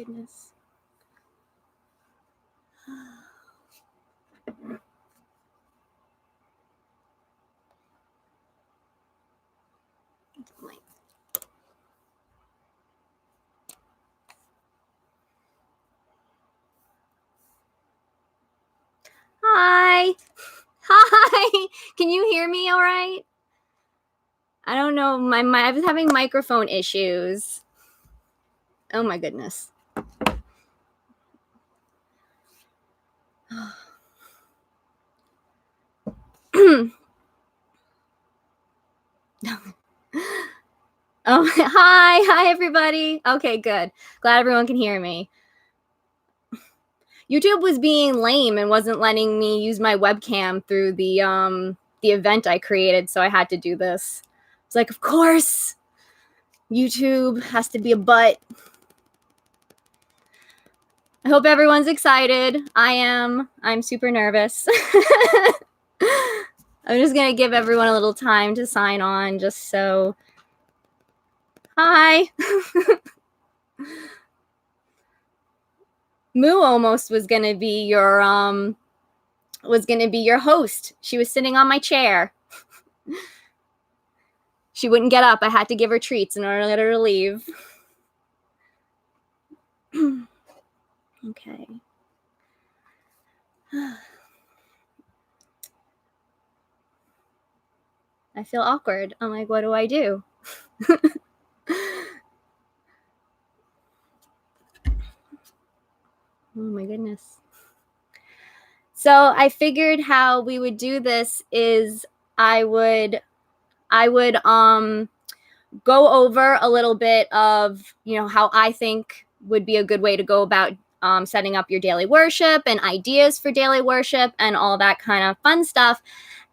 goodness. Hi. Hi. Can you hear me all right? I don't know. I was having microphone issues. Oh my goodness. Oh, hi everybody. Okay, good. Glad everyone can hear me. YouTube was being lame and wasn't letting me use my webcam through the event I created, so I had to do this. It's like, of course, YouTube has to be a butt. I hope everyone's excited. I am. I'm super nervous. I'm just gonna give everyone a little time to sign on, just so. Hi. Moo almost was gonna be your host. She was sitting on my chair. She wouldn't get up. I had to give her treats in order to let her leave. Okay. I feel awkward. I'm like, what do I do? Oh my goodness. So I figured how we would do this is I would go over a little bit of, how I think would be a good way to go about setting up your daily worship and ideas for daily worship and all that kind of fun stuff.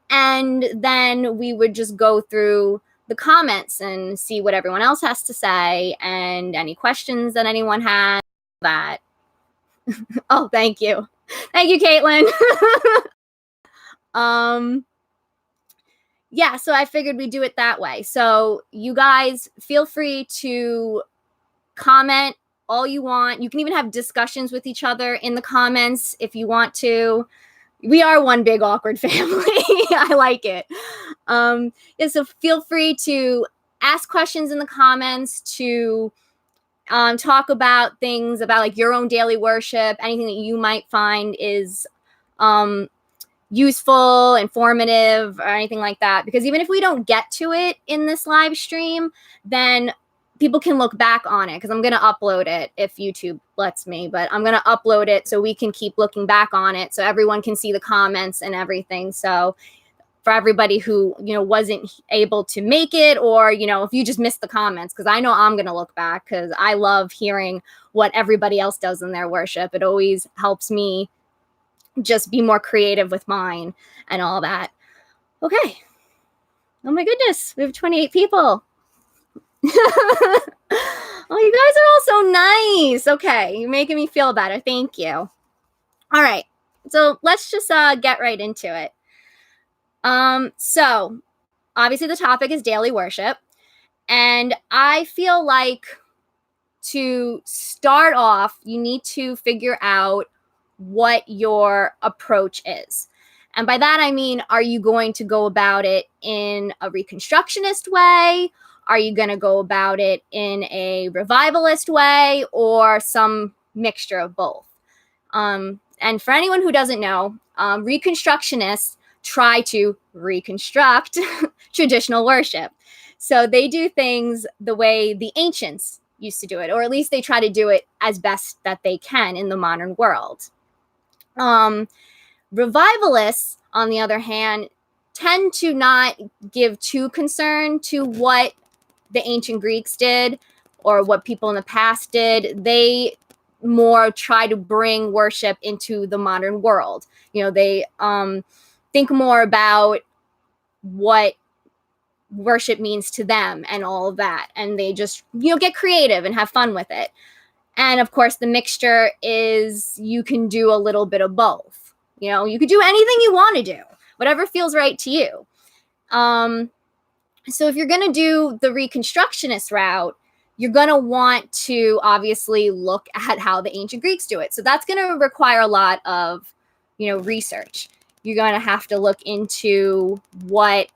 And then we would just go through the comments and see what everyone else has to say and any questions that anyone has. That. Oh, thank you. Thank you, Caitlin. Yeah, so I figured we'd do it that way. So you guys feel free to comment all you want. You can even have discussions with each other in the comments if you want to. We are one big awkward family. I like it. Yeah, so feel free to ask questions in the comments, to talk about things about like your own daily worship, anything that you might find is useful, informative, or anything like that. Because even if we don't get to it in this live stream, then people can look back on it, because I'm going to upload it if YouTube lets me, but I'm going to upload it so we can keep looking back on it so everyone can see the comments and everything. So for everybody who, wasn't able to make it, or, if you just missed the comments, because I know I'm going to look back, because I love hearing what everybody else does in their worship. It always helps me just be more creative with mine and all that. Okay. Oh my goodness. We have 28 people. Oh, you guys are all so nice. Okay. You're making me feel better. Thank you. All right. So let's just get right into it. So obviously the topic is daily worship. And I feel like to start off, you need to figure out what your approach is. And by that, I mean, are you going to go about it in a Reconstructionist way? Are you going to go about it in a revivalist way, or some mixture of both? And for anyone who doesn't know, Reconstructionists try to reconstruct traditional worship. So they do things the way the ancients used to do it, or at least they try to do it as best that they can in the modern world. Revivalists, on the other hand, tend to not give too concern to what the ancient Greeks did or what people in the past did. They more try to bring worship into the modern world. They think more about what worship means to them and all of that. And they just, get creative and have fun with it. And of course, the mixture is you can do a little bit of both. You could do anything you want to do, whatever feels right to you. So if you're going to do the Reconstructionist route, you're going to want to obviously look at how the ancient Greeks do it. So that's going to require a lot of, research. You're going to have to look into what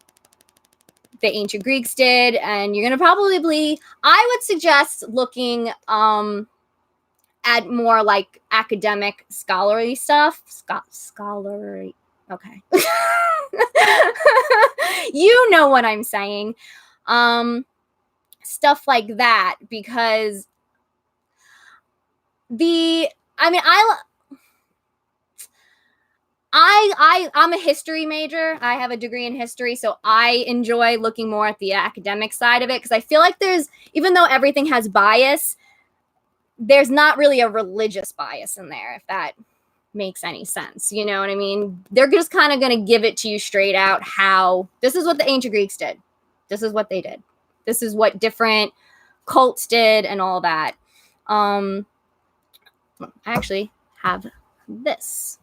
the ancient Greeks did, and you're going to probably, I would suggest looking at more like academic scholarly stuff. Scholarly. Okay. You know what I'm saying. Stuff like that, because I'm a history major. I have a degree in history, so I enjoy looking more at the academic side of it, because I feel like even though everything has bias, there's not really a religious bias in there, if that makes any sense. You know what I mean? They're just kind of going to give it to you straight out how this is what the ancient Greeks did. This is what they did. This is what different cults did and all that. I actually have this.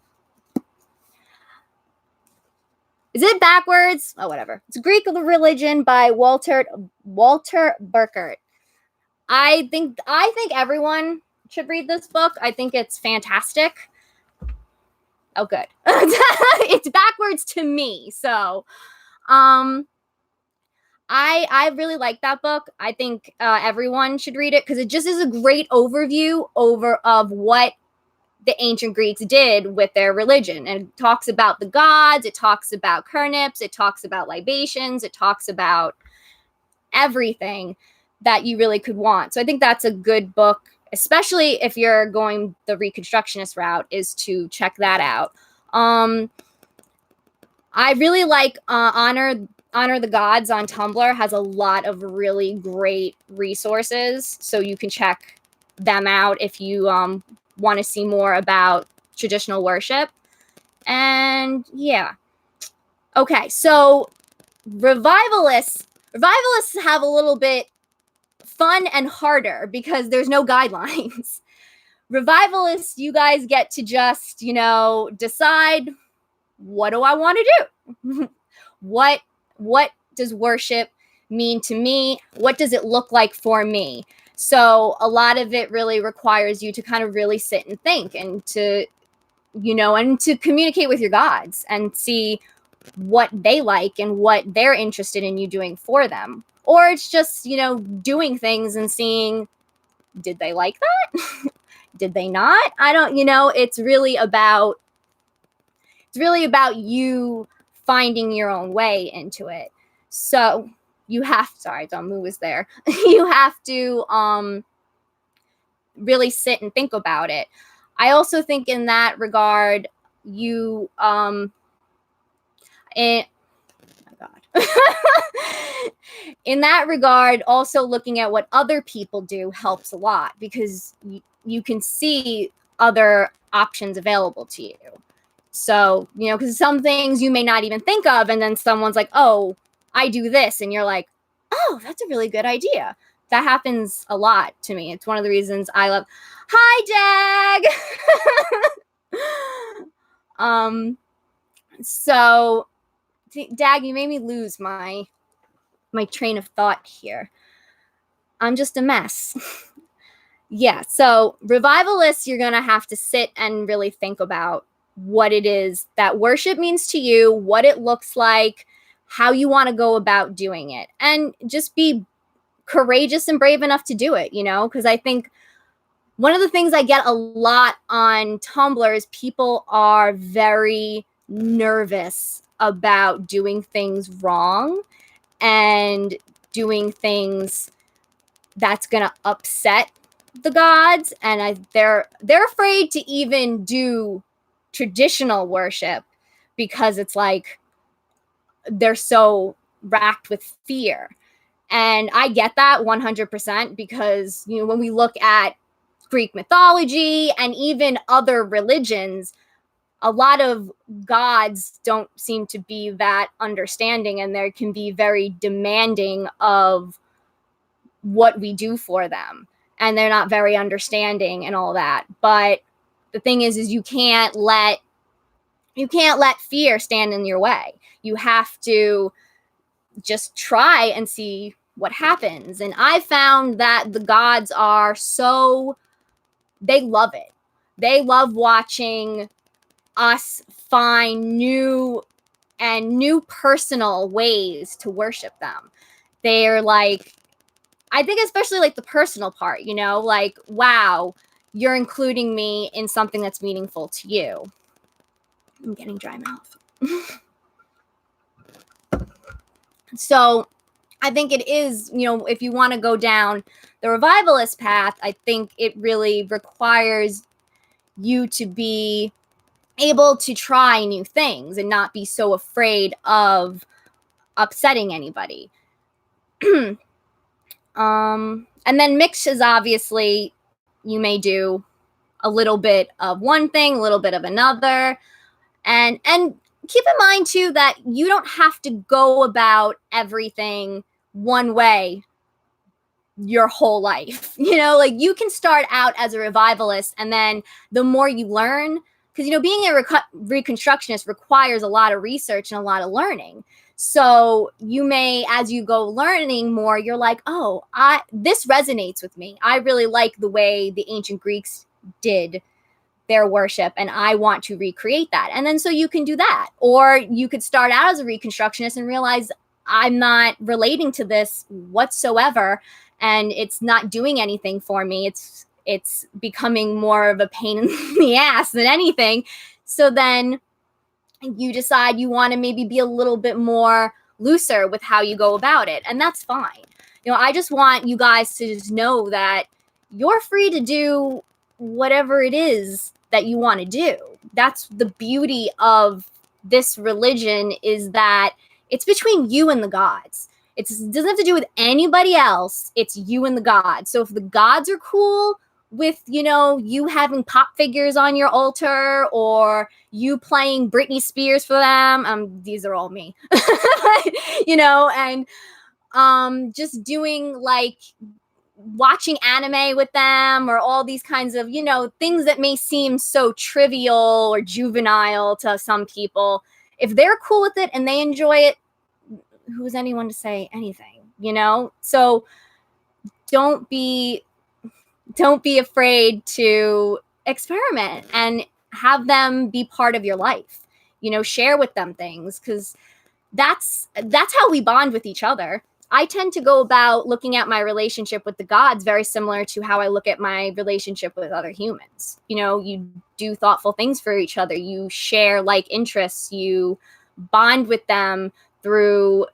Is it backwards? Oh, whatever. It's Greek Religion by Walter Burkert. I think everyone should read this book. I think it's fantastic. Oh, good. It's backwards to me. So, I really like that book. I think everyone should read it, because it just is a great overview of what the ancient Greeks did with their religion. And it talks about the gods, it talks about turnips, it talks about libations, it talks about everything that you really could want. So I think that's a good book, especially if you're going the Reconstructionist route, is to check that out. I really like Honor the Gods on Tumblr. Has a lot of really great resources, so you can check them out if you want to see more about traditional worship. And yeah. Okay, so revivalists have a little bit fun and harder because there's no guidelines. Revivalists, you guys get to just, decide, what do I want to do? What does worship mean to me? What does it look like for me? So a lot of it really requires you to kind of really sit and think, and to communicate with your gods and see what they like and what they're interested in you doing for them. Or it's just, doing things and seeing, did they like that? Did they not? I don't, it's really about you finding your own way into it. So you have, sorry, Damu was there. You have to really sit and think about it. I also think in that regard, you in that regard, also looking at what other people do helps a lot, because you can see other options available to you. So, because some things you may not even think of, and then someone's like, oh, I do this, and you're like, oh, that's a really good idea. That happens a lot to me. It's one of the reasons I love. Hi, Dag. So, Dag, you made me lose my train of thought here. I'm just a mess. Yeah. So, revivalists, you're gonna have to sit and really think about what it is that worship means to you, what it looks like, how you want to go about doing it, and just be courageous and brave enough to do it, because I think one of the things I get a lot on Tumblr is people are very nervous about doing things wrong and doing things that's going to upset the gods, and they're afraid to even do traditional worship because it's like they're so racked with fear. And I get that 100%, because when we look at Greek mythology and even other religions, a lot of gods don't seem to be that understanding, and they can be very demanding of what we do for them, and they're not very understanding and all that. But the thing is you can't let fear stand in your way. You have to just try and see what happens. And I found that the gods are they love it. They love watching us find new personal ways to worship them. They're like, I think especially like the personal part, you know, like, wow, you're including me in something that's meaningful to you. I'm getting dry mouth. So I think it is, you know, if you want to go down the revivalist path, I think it really requires you to be able to try new things and not be so afraid of upsetting anybody. And then mix is obviously, you may do a little bit of one thing, a little bit of another. And keep in mind too that you don't have to go about everything one way your whole life. You know, like you can start out as a revivalist, and then the more you learn, because, you know, being a reconstructionist requires a lot of research and a lot of learning. So you may, as you go learning more, you're like, oh, this resonates with me. I really like the way the ancient Greeks did their worship, and I want to recreate that. And then so you can do that. Or you could start out as a reconstructionist and realize, I'm not relating to this whatsoever, and it's not doing anything for me. It's becoming more of a pain in the ass than anything. So then you decide you want to maybe be a little bit more looser with how you go about it. And that's fine. You know, I just want you guys to just know that you're free to do whatever it is that you want to do. That's the beauty of this religion, is that it's between you and the gods. It doesn't have to do with anybody else. It's you and the gods. So if the gods are cool with, you know, you having pop figures on your altar, or you playing Britney Spears for them, these are all me, you know, and just doing like watching anime with them, or all these kinds of, you know, things that may seem so trivial or juvenile to some people. If they're cool with it and they enjoy it, who's anyone to say anything, you know? So don't be afraid to experiment and have them be part of your life. You know, share with them things, because that's how we bond with each other. I tend to go about looking at my relationship with the gods very similar to how I look at my relationship with other humans. You know, you do thoughtful things for each other. You share like interests. You bond with them through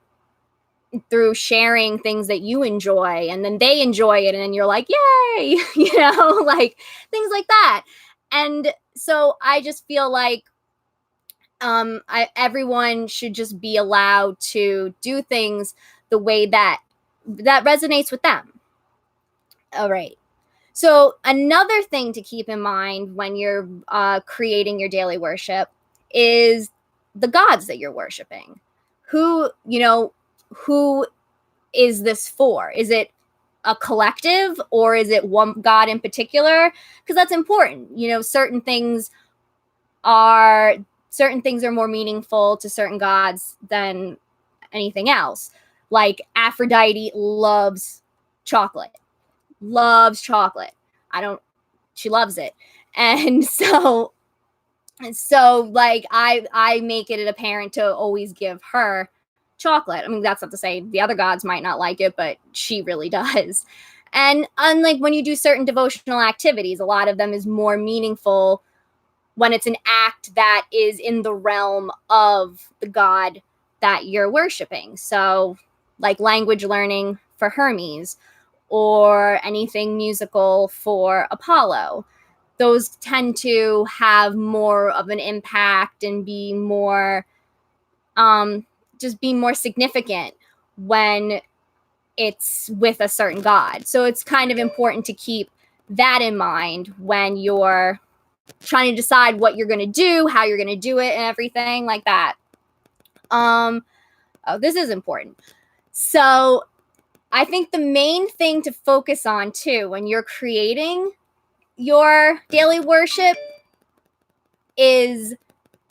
sharing things that you enjoy, and then they enjoy it, and then you're like, yay, you know, like things like that. And so I just feel like everyone should just be allowed to do things the way that resonates with them. All right. So another thing to keep in mind when you're creating your daily worship is the gods that you're worshiping. Who is this for? Is it a collective, or is it one god in particular? Because that's important. You know, certain things are more meaningful to certain gods than anything else. Like Aphrodite loves chocolate. She loves it. And so like I make it apparent to always give her chocolate. I mean, that's not to say the other gods might not like it, but she really does. And unlike when you do certain devotional activities, a lot of them is more meaningful when it's an act that is in the realm of the god that you're worshiping. So like language learning for Hermes, or anything musical for Apollo. Those tend to have more of an impact and be more significant when it's with a certain god. So it's kind of important to keep that in mind when you're trying to decide what you're going to do, how you're going to do it, and everything like that. This is important. So I think the main thing to focus on too when you're creating your daily worship is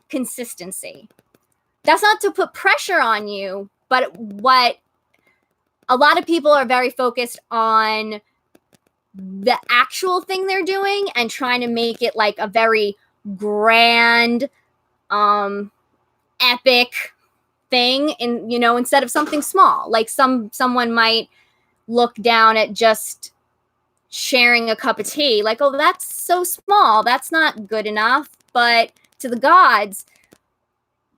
consistency. That's not to put pressure on you, but what a lot of people are very focused on the actual thing they're doing and trying to make it like a very grand, epic thing, in, you know, instead of something small. Like someone might look down at just sharing a cup of tea, like, oh, that's so small, that's not good enough. But to the gods,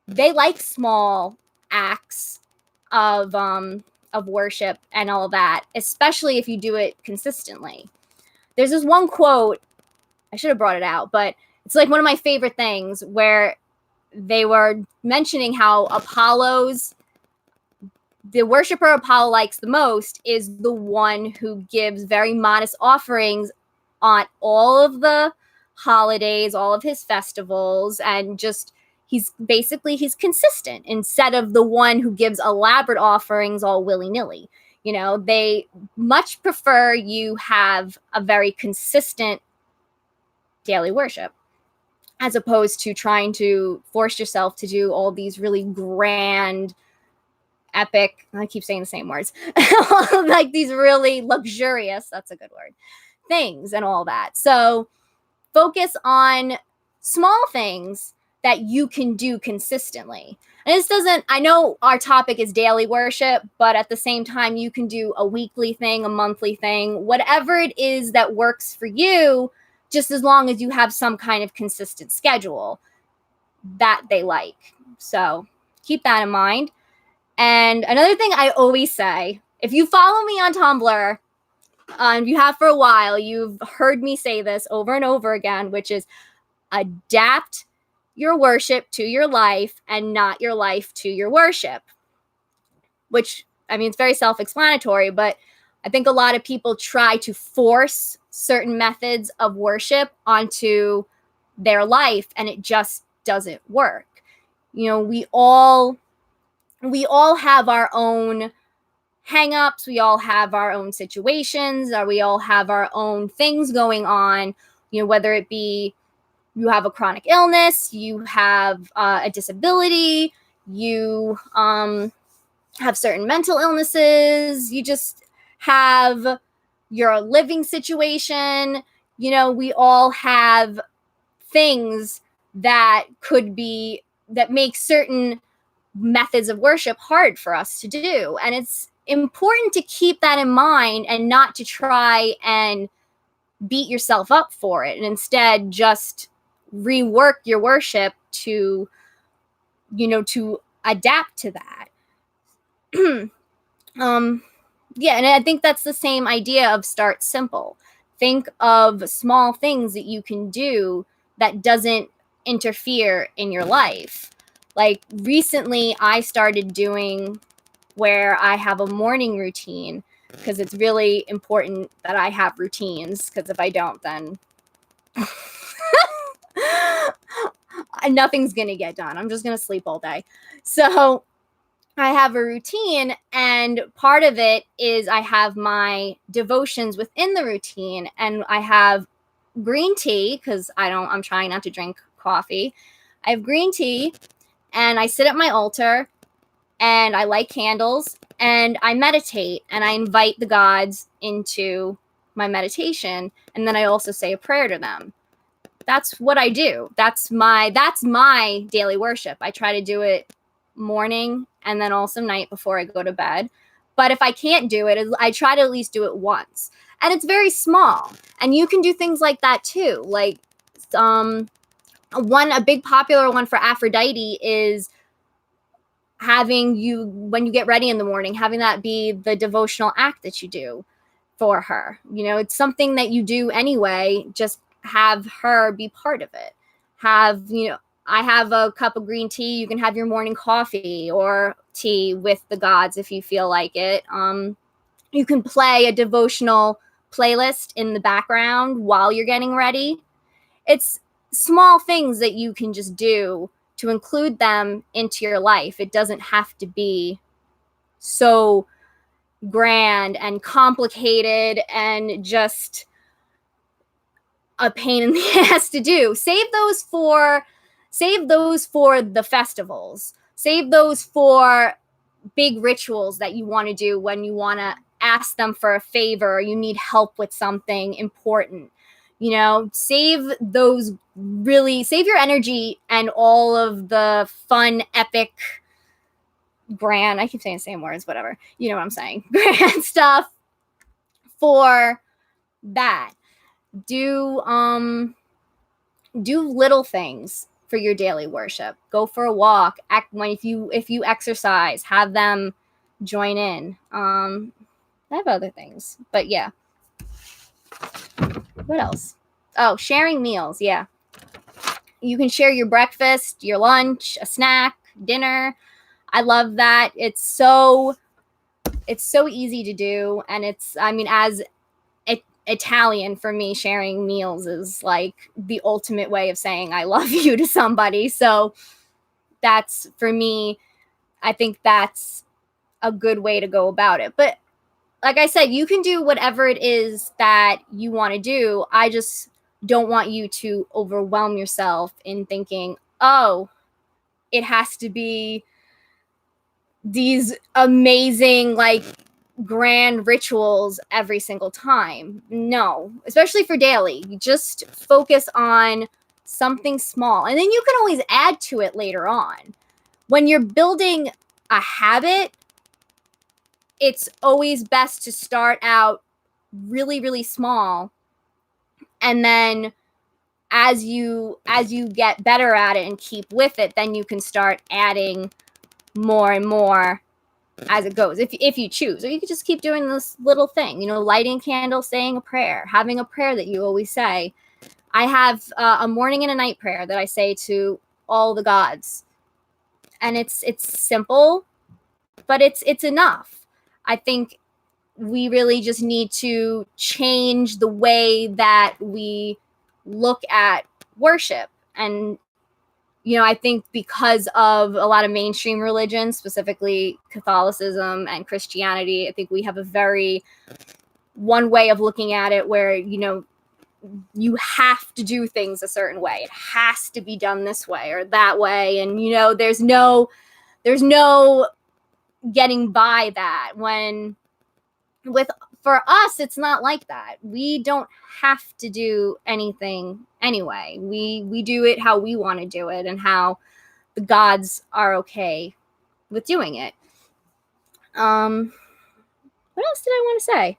they like small acts of worship and all that, especially if you do it consistently. There's this one quote, I should have brought it out, but it's like one of my favorite things, where they were mentioning how Apollo's, the worshiper Apollo likes the most is the one who gives very modest offerings on all of the holidays, all of his festivals, and just he's consistent, instead of the one who gives elaborate offerings all willy-nilly. You know, they much prefer you have a very consistent daily worship, as opposed to trying to force yourself to do all these really grand, epic, I keep saying the same words, like these really luxurious, that's a good word, things and all that. So focus on small things that you can do consistently. And this doesn't, I know our topic is daily worship, but at the same time, you can do a weekly thing, a monthly thing, whatever it is that works for you, just as long as you have some kind of consistent schedule that they like. So keep that in mind. And another thing I always say, if you follow me on Tumblr, and you have for a while, you've heard me say this over and over again, which is adapt your worship to your life and not your life to your worship. Which, I mean, it's very self-explanatory, but I think a lot of people try to force certain methods of worship onto their life, and it just doesn't work. You know, we all have our own hang-ups, we all have our own situations, or we all have our own things going on, you know, whether it be you have a chronic illness, you have a disability, you have certain mental illnesses, you just have your living situation. You know, we all have things that make certain methods of worship hard for us to do. And it's important to keep that in mind and not to try and beat yourself up for it, and instead just rework your worship to, you know, to adapt to that. Yeah, and I think that's the same idea of start simple. Think of small things that you can do that doesn't interfere in your life. Like recently I started doing where I have a morning routine, because it's really important that I have routines, because if I don't, then nothing's going to get done. I'm just going to sleep all day. So I have a routine, and part of it is I have my devotions within the routine, and I have green tea, because I'm trying not to drink coffee. I have green tea, and I sit at my altar, and I light candles, and I meditate, and I invite the gods into my meditation, and then I also say a prayer to them. That's what I do. That's my daily worship. I try to do it morning and then also night before I go to bed. But if I can't do it, I try to at least do it once. And it's very small. And you can do things like that too. Like a big popular one for Aphrodite is having you, when you get ready in the morning, having that be the devotional act that you do for her. You know, it's something that you do anyway, just have her be part of it. I have a cup of green tea. You can have your morning coffee or tea with the gods if you feel like it. You can play a devotional playlist in the background while you're getting ready. It's small things that you can just do to include them into your life. It doesn't have to be so grand and complicated and just a pain in the ass to do. Save those for the festivals. Save those for big rituals that you want to do when you want to ask them for a favor, or you need help with something important. You know, save your energy and all of the fun, epic, grand, I keep saying the same words, whatever. You know what I'm saying? Grand stuff for that. Do little things for your daily worship. Go for a walk. If you exercise, have them join in. I have other things, but yeah. What else? Oh, sharing meals. Yeah. You can share your breakfast, your lunch, a snack, dinner. I love that. It's so easy to do. And as Italian, for me, sharing meals is like the ultimate way of saying I love you to somebody. So that's, for me, I think that's a good way to go about it. But like I said, you can do whatever it is that you want to do. I just don't want you to overwhelm yourself in thinking, oh, it has to be these amazing, like, grand rituals every single time. No, especially for daily. You just focus on something small, and then you can always add to it later on. When you're building a habit, it's always best to start out really, really small, and then as you get better at it and keep with it, then you can start adding more and more as it goes, if you choose. Or you could just keep doing this little thing, you know, lighting candles, saying a prayer, having a prayer that you always say. I have a morning and a night prayer that I say to all the gods, and it's simple, but it's enough. I think we really just need to change the way that we look at worship. And you know, I think because of a lot of mainstream religions, specifically Catholicism and Christianity, I think we have a very one way of looking at it where, you know, you have to do things a certain way. It has to be done this way or that way. And, you know, there's no getting by that. When for us, it's not like that. We don't have to do anything anyway. We do it how we want to do it and how the gods are okay with doing it. What else did I want to say?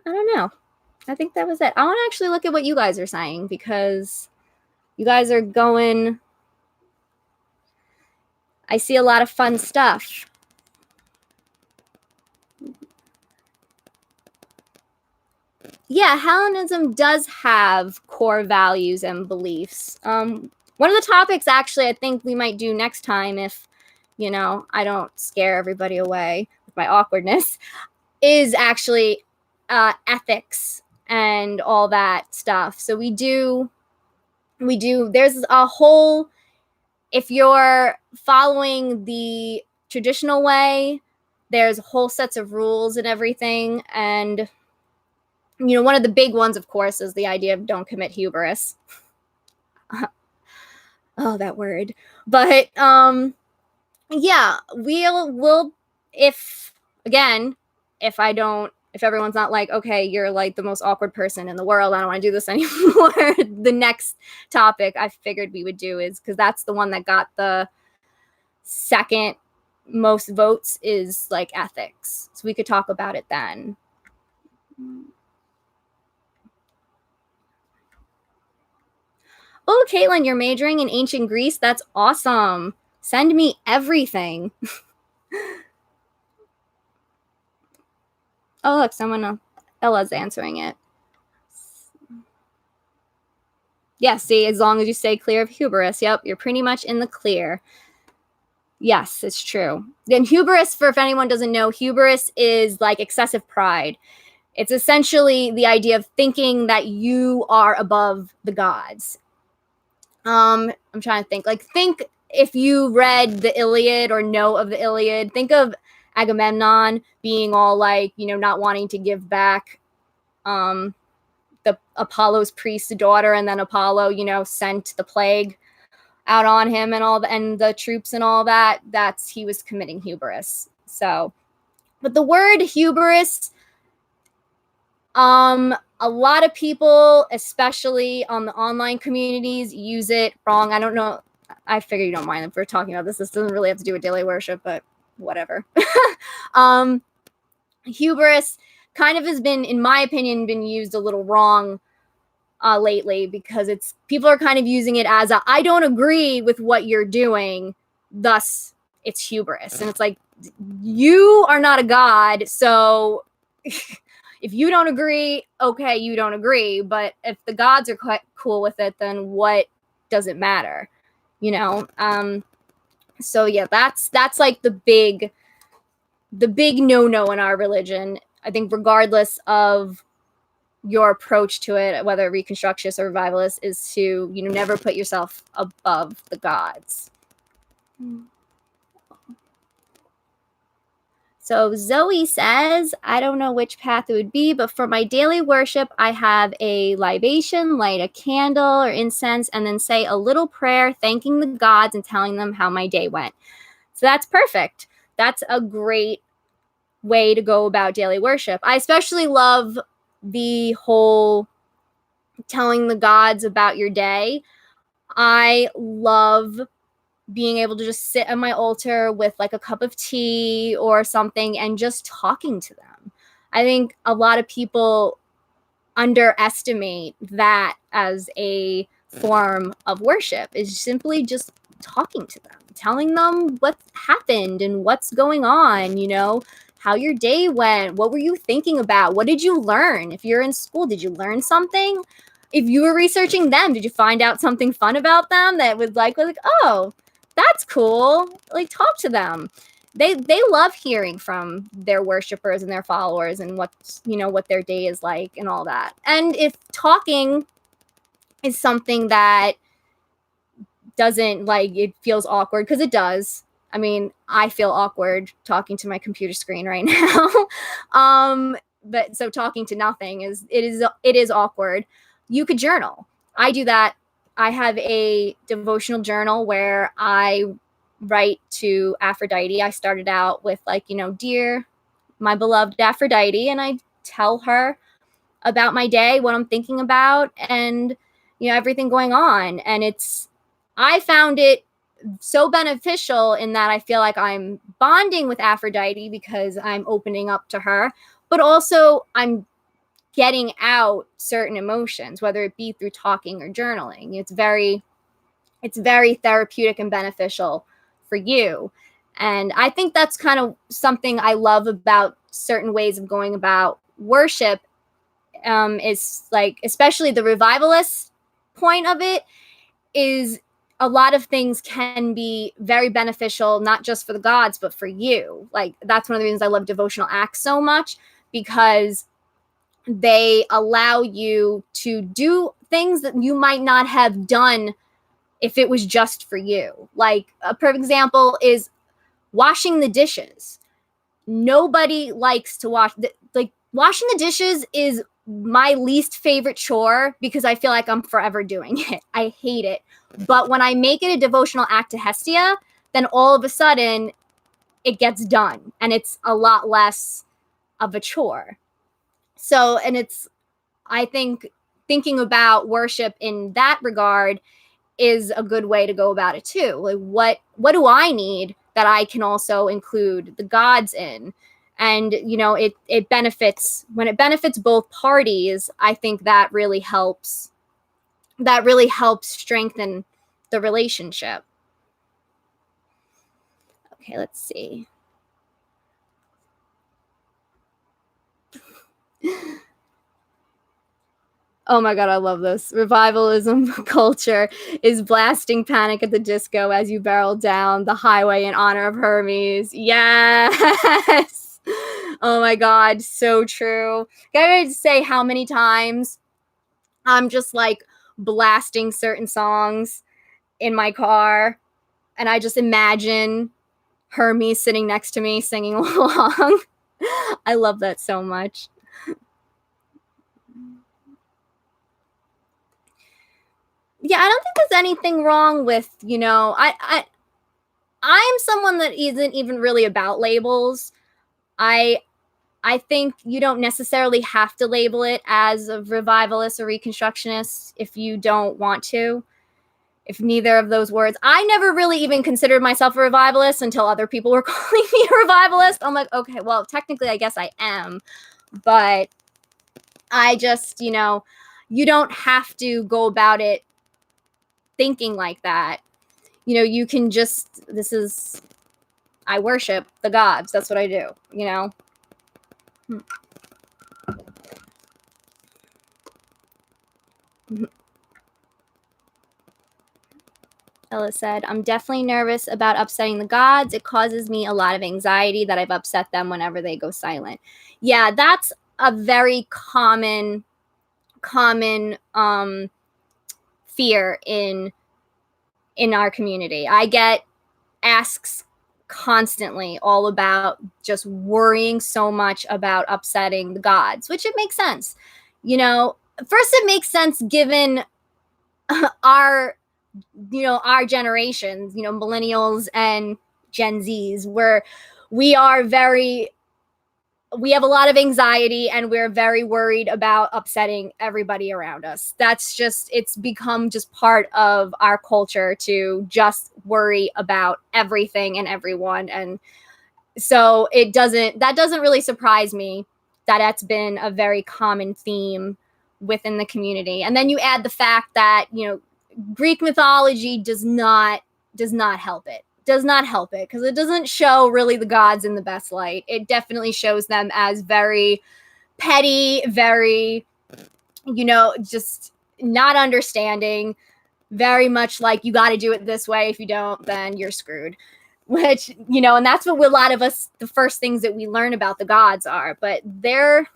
I don't know. I think that was it. I want to actually look at what you guys are saying, because you guys are going. I see a lot of fun stuff. Yeah, Hellenism does have core values and beliefs. One of the topics, actually, I think we might do next time, if, you know, I don't scare everybody away with my awkwardness, is actually ethics and all that stuff. So we do, there's a whole, if you're following the traditional way, there's whole sets of rules and everything. And you know, one of the big ones, of course, is the idea of don't commit hubris. Oh, that word. But yeah, we'll if everyone's not like, okay, you're like the most awkward person in the world, I don't want to do this anymore. The next topic I figured we would do is, because that's the one that got the second most votes, is like ethics. So we could talk about it then. Oh, Caitlin, you're majoring in ancient Greece? That's awesome. Send me everything. Oh, look, Ella's answering it. Yeah, see, as long as you stay clear of hubris. Yep, you're pretty much in the clear. Yes, it's true. Then hubris, if anyone doesn't know, hubris is like excessive pride. It's essentially the idea of thinking that you are above the gods. I'm trying to think. Like, think if you read the Iliad or know of the Iliad, think of Agamemnon being all like, you know, not wanting to give back the Apollo's priest's daughter, and then Apollo, you know, sent the plague out on him and all and the troops and all that. He was committing hubris. So, but the word hubris, a lot of people, especially on the online communities, use it wrong. I don't know. I figure you don't mind if we're talking about this. This doesn't really have to do with daily worship, but whatever. Hubris kind of has been, in my opinion, been used a little wrong lately, because people are kind of using it as I don't agree with what you're doing, thus it's hubris. And it's like, you are not a god, so if you don't agree, okay, you don't agree. But if the gods are quite cool with it, then what does it matter? So yeah, that's like the big no-no in our religion. I think regardless of your approach to it, whether Reconstructionist or Revivalist, is to, never put yourself above the gods. So Zoe says, I don't know which path it would be, but for my daily worship, I have a libation, light a candle or incense, and then say a little prayer, thanking the gods and telling them how my day went. So that's perfect. That's a great way to go about daily worship. I especially love the whole telling the gods about your day. I love being able to just sit at my altar with like a cup of tea or something and just talking to them. I think a lot of people underestimate that as a form of worship, is simply just talking to them, telling them what happened and what's going on, how your day went, what were you thinking about, what did you learn? If you're in school, did you learn something? If you were researching them, did you find out something fun about them that was like, oh, that's cool. Like, talk to them. They love hearing from their worshipers and their followers and what's, what their day is like and all that. And if talking is something that doesn't, like, it feels awkward, because it does. I mean, I feel awkward talking to my computer screen right now. But so talking to nothing it is awkward. You could journal. I do that. I have a devotional journal where I write to Aphrodite. I started out with, like, dear my beloved Aphrodite, and I tell her about my day, what I'm thinking about, and everything going on. And I found it so beneficial in that I feel like I'm bonding with Aphrodite because I'm opening up to her, but also I'm getting out certain emotions, whether it be through talking or journaling. It's very therapeutic and beneficial for you. And I think that's kind of something I love about certain ways of going about worship, is like, especially the revivalist point of it, is a lot of things can be very beneficial, not just for the gods, but for you. Like, that's one of the reasons I love devotional acts so much, because they allow you to do things that you might not have done if it was just for you. Like, a perfect example is washing the dishes. Nobody likes to wash. Washing the dishes is my least favorite chore, because I feel like I'm forever doing it. I hate it. But when I make it a devotional act to Hestia, then all of a sudden it gets done, and it's a lot less of a chore. So, and I think thinking about worship in that regard is a good way to go about it too. Like, what do I need that I can also include the gods in? And it benefits, when it benefits both parties. I think that really helps strengthen the relationship. Okay, let's see. Oh my God, I love this. Revivalism culture is blasting Panic at the Disco as you barrel down the highway in honor of Hermes. Yes. Oh my God, so true. Gotta say how many times I'm just like blasting certain songs in my car, and I just imagine Hermes sitting next to me singing along. I love that so much. Yeah, I don't think there's anything wrong with, I'm someone that isn't even really about labels. I think you don't necessarily have to label it as a revivalist or reconstructionist if you don't want to. If neither of those words, I never really even considered myself a revivalist until other people were calling me a revivalist. I'm like, okay, well, technically, I guess I am, but I just, you don't have to go about it thinking like that. You can just, I worship the gods. That's what I do. Ella said, I'm definitely nervous about upsetting the gods. It causes me a lot of anxiety that I've upset them whenever they go silent. Yeah, that's a very common fear in our community. I get asks constantly all about just worrying so much about upsetting the gods, which it makes sense. First it makes sense given our our generations, millennials and Gen Zs, where we have a lot of anxiety and we're very worried about upsetting everybody around us. It's become just part of our culture to just worry about everything and everyone. And so that doesn't really surprise me that that's been a very common theme within the community. And then you add the fact that, Greek mythology does not help it. Does not help it because it doesn't show really the gods in the best light. It definitely shows them as very petty, very, just not understanding, very much like you got to do it this way. If you don't, then you're screwed. Which, and that's what a lot of us, the first things that we learn about the gods are, but they're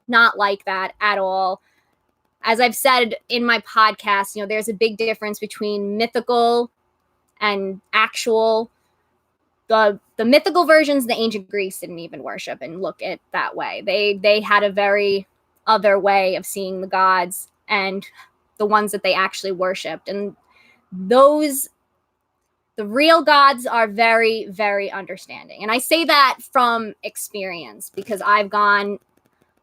not like that at all. As I've said in my podcast, there's a big difference between mythical and actual. The mythical versions, the ancient Greeks didn't even worship and look at that way. They had a very other way of seeing the gods and the ones that they actually worshipped. And the real gods are very, very understanding. And I say that from experience because I've gone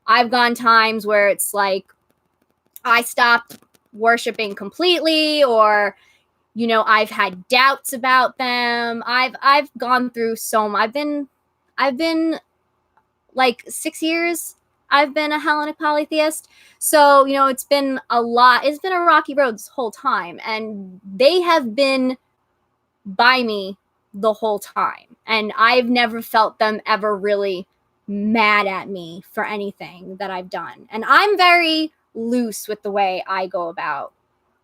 times where it's like, I stopped worshiping completely, or, I've had doubts about them. I've gone through I've been like 6 years. I've been a Hellenic polytheist. So, it's been a lot. It's been a rocky road this whole time. And they have been by me the whole time. And I've never felt them ever really mad at me for anything that I've done. And I'm very loose with the way I go about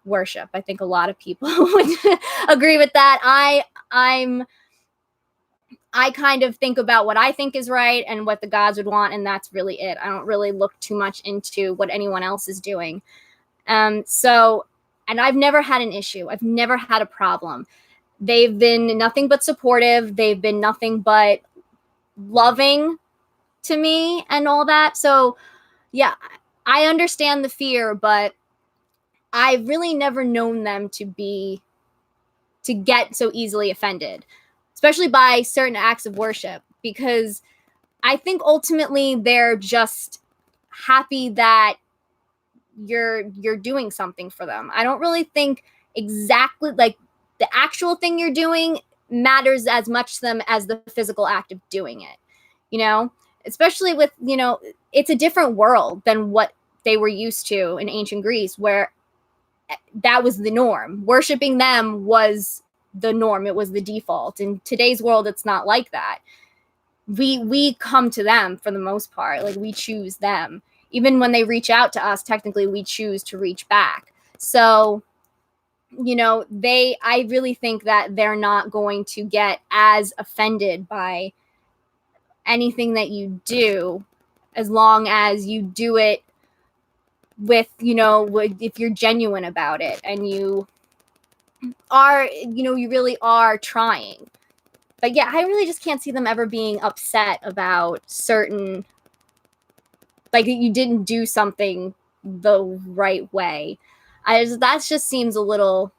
worship. I think a lot of people would agree with that. I kind of think about what I think is right and what the gods would want, and that's really it. I don't really look too much into what anyone else is doing. And I've never had an issue. I've never had a problem. They've been nothing but supportive. They've been nothing but loving to me and all that. So yeah, I understand the fear, but I've really never known them to get so easily offended, especially by certain acts of worship, because I think ultimately they're just happy that you're doing something for them. I don't really think exactly like the actual thing you're doing matters as much to them as the physical act of doing it, especially with, it's a different world than what they were used to in ancient Greece, where that was the norm. Worshiping them was the norm. It was the default. In today's world, it's not like that. We come to them for the most part. Like, we choose them. Even when they reach out to us, technically we choose to reach back. So, I really think that they're not going to get as offended by anything that you do, as long as you do it with, if you're genuine about it and you are, you really are trying. But yeah, I really just can't see them ever being upset about certain, like, you didn't do something the right way. That just seems a little,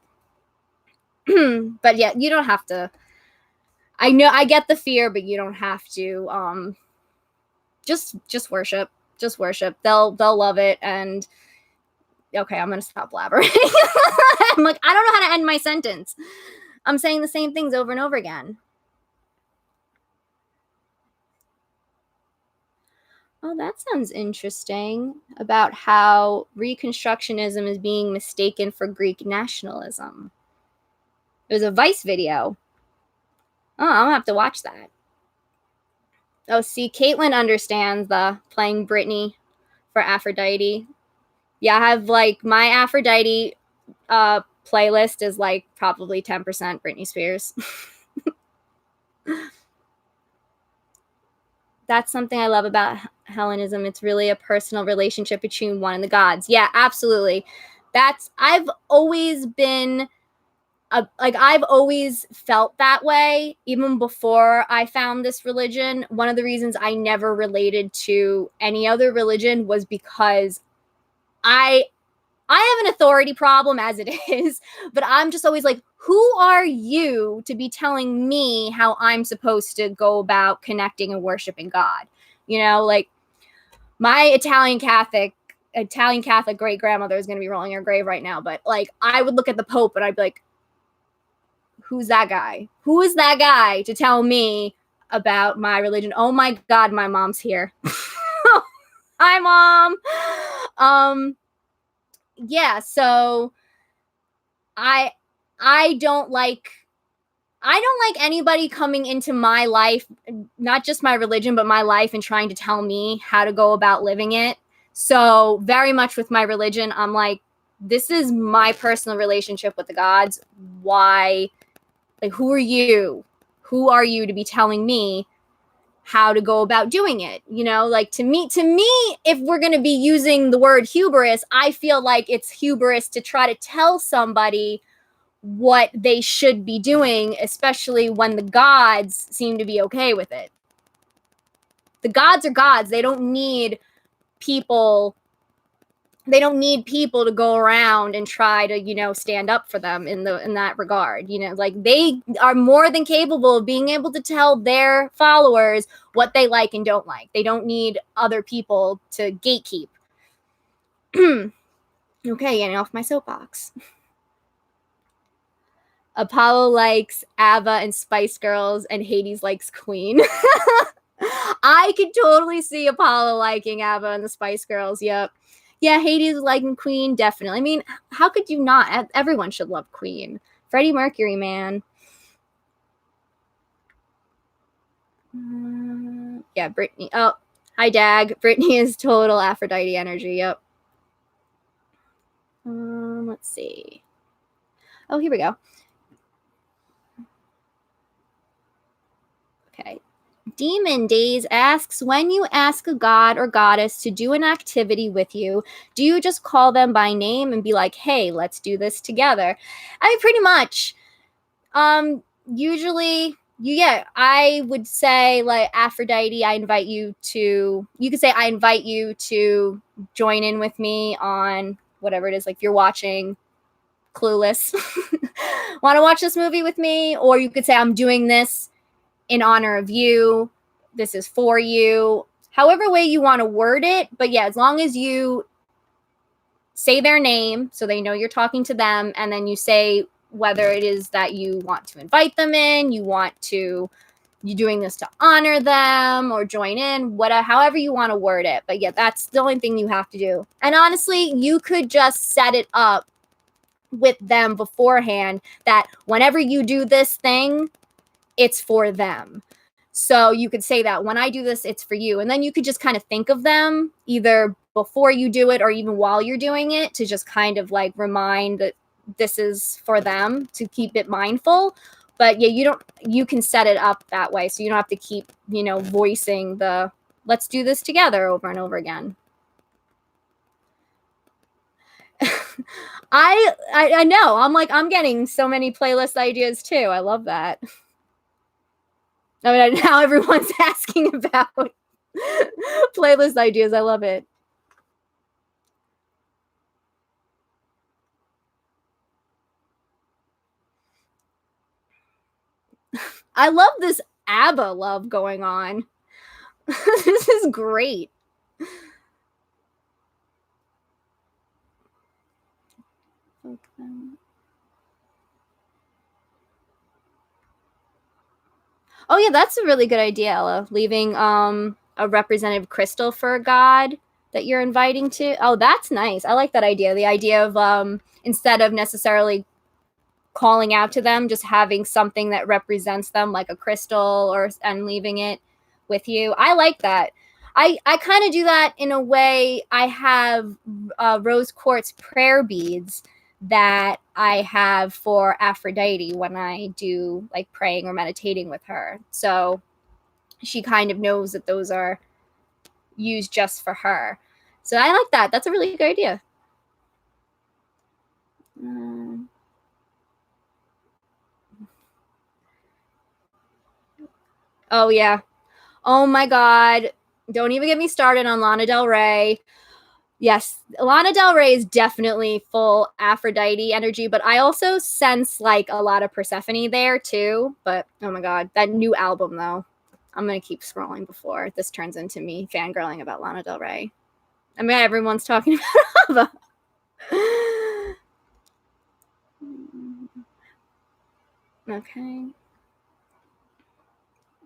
but yeah, you don't have to I know I get the fear, but you don't have to. Just worship. Just worship. They'll love it. And okay, I'm gonna stop blabbering. I'm like, I don't know how to end my sentence. I'm saying the same things over and over again. Oh, that sounds interesting about how Reconstructionism is being mistaken for Greek nationalism. It was a Vice video. Oh, I'm gonna have to watch that. Oh, see, Caitlin understands the playing Britney for Aphrodite. Yeah, I have like my Aphrodite playlist is like probably 10% Britney Spears. That's something I love about Hellenism. It's really a personal relationship between one and the gods. Yeah, absolutely. I've always been I've always felt that way even before I found this religion. One of the reasons I never related to any other religion was because I have an authority problem as it is, but I'm just always like, who are you to be telling me how I'm supposed to go about connecting and worshiping God? You know, like my Italian Catholic great grandmother is going to be rolling her grave right now, but like I would look at the Pope and I'd be like, who's that guy? Who is that guy to tell me about my religion? Oh my God, my mom's here. Hi, Mom. Yeah, so I I don't like anybody coming into my life, not just my religion, but my life and trying to tell me how to go about living it. So, very much with my religion, I'm like, this is my personal relationship with the gods. Why, like, who are you? Who are you to be telling me how to go about doing it? You know, like to me, if we're going to be using the word hubris, I feel like it's hubris to try to tell somebody what they should be doing, especially when the gods seem to be okay with it. The gods are gods. They don't need people. They don't need people to go around and try to, you know, stand up for them in that regard. You know, like they are more than capable of being able to tell their followers what they like and don't like. They don't need other people to gatekeep. Okay, getting off my soapbox. Apollo likes ABBA and Spice Girls, and Hades likes Queen. I could totally see Apollo liking ABBA and the Spice Girls. Yep. Yeah, Hades liking Queen, definitely. I mean, how could you not? Everyone should love Queen. Freddie Mercury, man. Yeah, Britney. Oh, hi, Dag. Britney is total Aphrodite energy. Yep. Let's see. Oh, here we go. Okay. Demon Days asks, when you ask a god or goddess to do an activity with you, do you just call them by name and be like, hey, let's do this together? I mean, pretty much. Usually, yeah, I would say like Aphrodite, I invite you to, you could say I invite you to join in with me on whatever it is, like if you're watching Clueless, want to watch this movie with me? Or you could say I'm doing this in honor of you. This is for you. However way you want to word it. But yeah, as long as you say their name so they know you're talking to them, and then you say whether it is that you want to invite them in, you doing this to honor them or join in, whatever, however you want to word it. But yeah, that's the only thing you have to do. And honestly, you could just set it up with them beforehand that whenever you do this thing, it's for them. So you could say that when I do this, it's for you. And then you could just kind of think of them either before you do it or even while you're doing it, to just kind of like remind that this is for them, to keep it mindful. But yeah, you can set it up that way. So you don't have to keep, you know, voicing the let's do this together over and over again. I know. I'm getting so many playlist ideas too. I love that. I mean, now everyone's asking about playlist ideas. I love it. I love this ABBA love going on. This is great. Oh yeah, that's a really good idea, Ella. Leaving a representative crystal for a god that you're inviting to. Oh, that's nice. I like that idea. The idea of instead of necessarily calling out to them, just having something that represents them, like a crystal, or and leaving it with you. I like that. I kind of do that in a way. I have rose quartz prayer beads that I have for Aphrodite when I do like praying or meditating with her. So she kind of knows that those are used just for her. So I like that. That's a really good idea. Oh yeah. Oh my God. Don't even get me started on Lana Del Rey. Yes, Lana Del Rey is definitely full Aphrodite energy, but I also sense like a lot of Persephone there too. But oh my God, that new album though. I'm going to keep scrolling before this turns into me fangirling about Lana Del Rey. I mean, everyone's talking about Ava. Okay.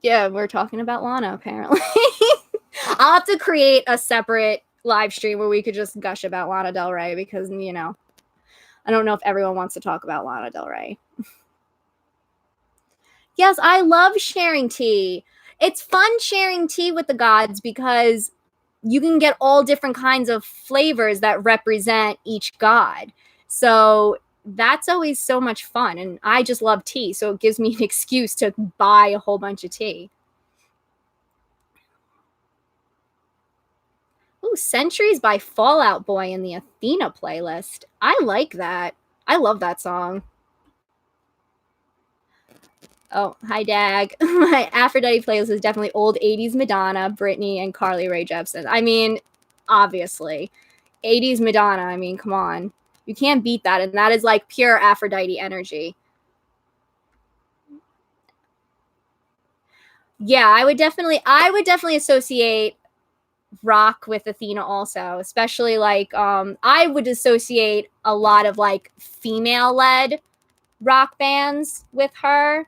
Yeah, we're talking about Lana, apparently. I'll have to create a separate live stream where we could just gush about Lana Del Rey because, you know, I don't know if everyone wants to talk about Lana Del Rey. Yes, I love sharing tea. It's fun sharing tea with the gods because you can get all different kinds of flavors that represent each god. So that's always so much fun. And I just love tea. So it gives me an excuse to buy a whole bunch of tea. Ooh, Centuries by Fall Out Boy in the Athena playlist. I like that. I love that song. Oh, hi, Dag. My Aphrodite playlist is definitely old 80s Madonna, Britney, and Carly Rae Jepsen. I mean, obviously. 80s Madonna, I mean, come on. You can't beat that. And that is like pure Aphrodite energy. Yeah, I would definitely associate rock with Athena also, especially like I would associate a lot of like female led rock bands with her.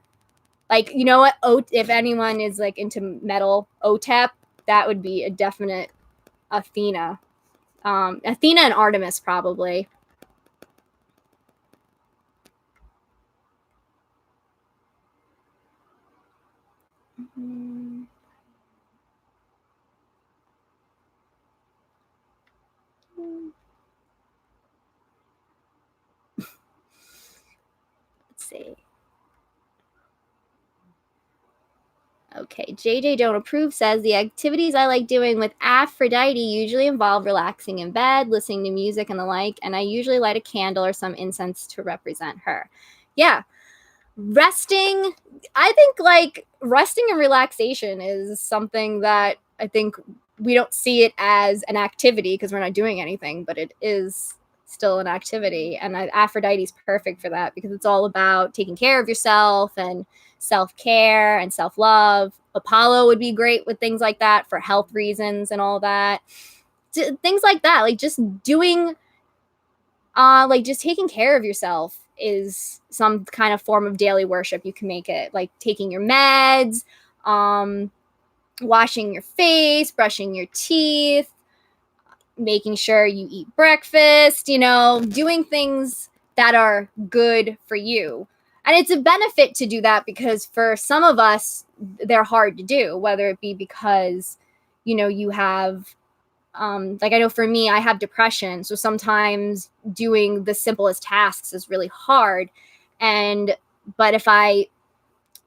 Like, you know what? If anyone is like into metal, OTEP, that would be a definite Athena. Athena and Artemis probably. Let's see. Okay, JJ Don't Approve says the activities I like doing with Aphrodite usually involve relaxing in bed, listening to music and the like, and I usually light a candle or some incense to represent her. Yeah. Resting, I think like resting and relaxation is something that I think we don't see it as an activity because we're not doing anything, but it is still an activity. And Aphrodite's perfect for that because it's all about taking care of yourself and self-care and self-love. Apollo would be great with things like that for health reasons and all that. Things like that, like just doing like just taking care of yourself is some kind of form of daily worship. You can make it like taking your meds, washing your face, brushing your teeth, making sure you eat breakfast, you know, doing things that are good for you. And it's a benefit to do that because for some of us, they're hard to do, whether it be because, you know, you have, like I know for me, I have depression. So sometimes doing the simplest tasks is really hard. But if I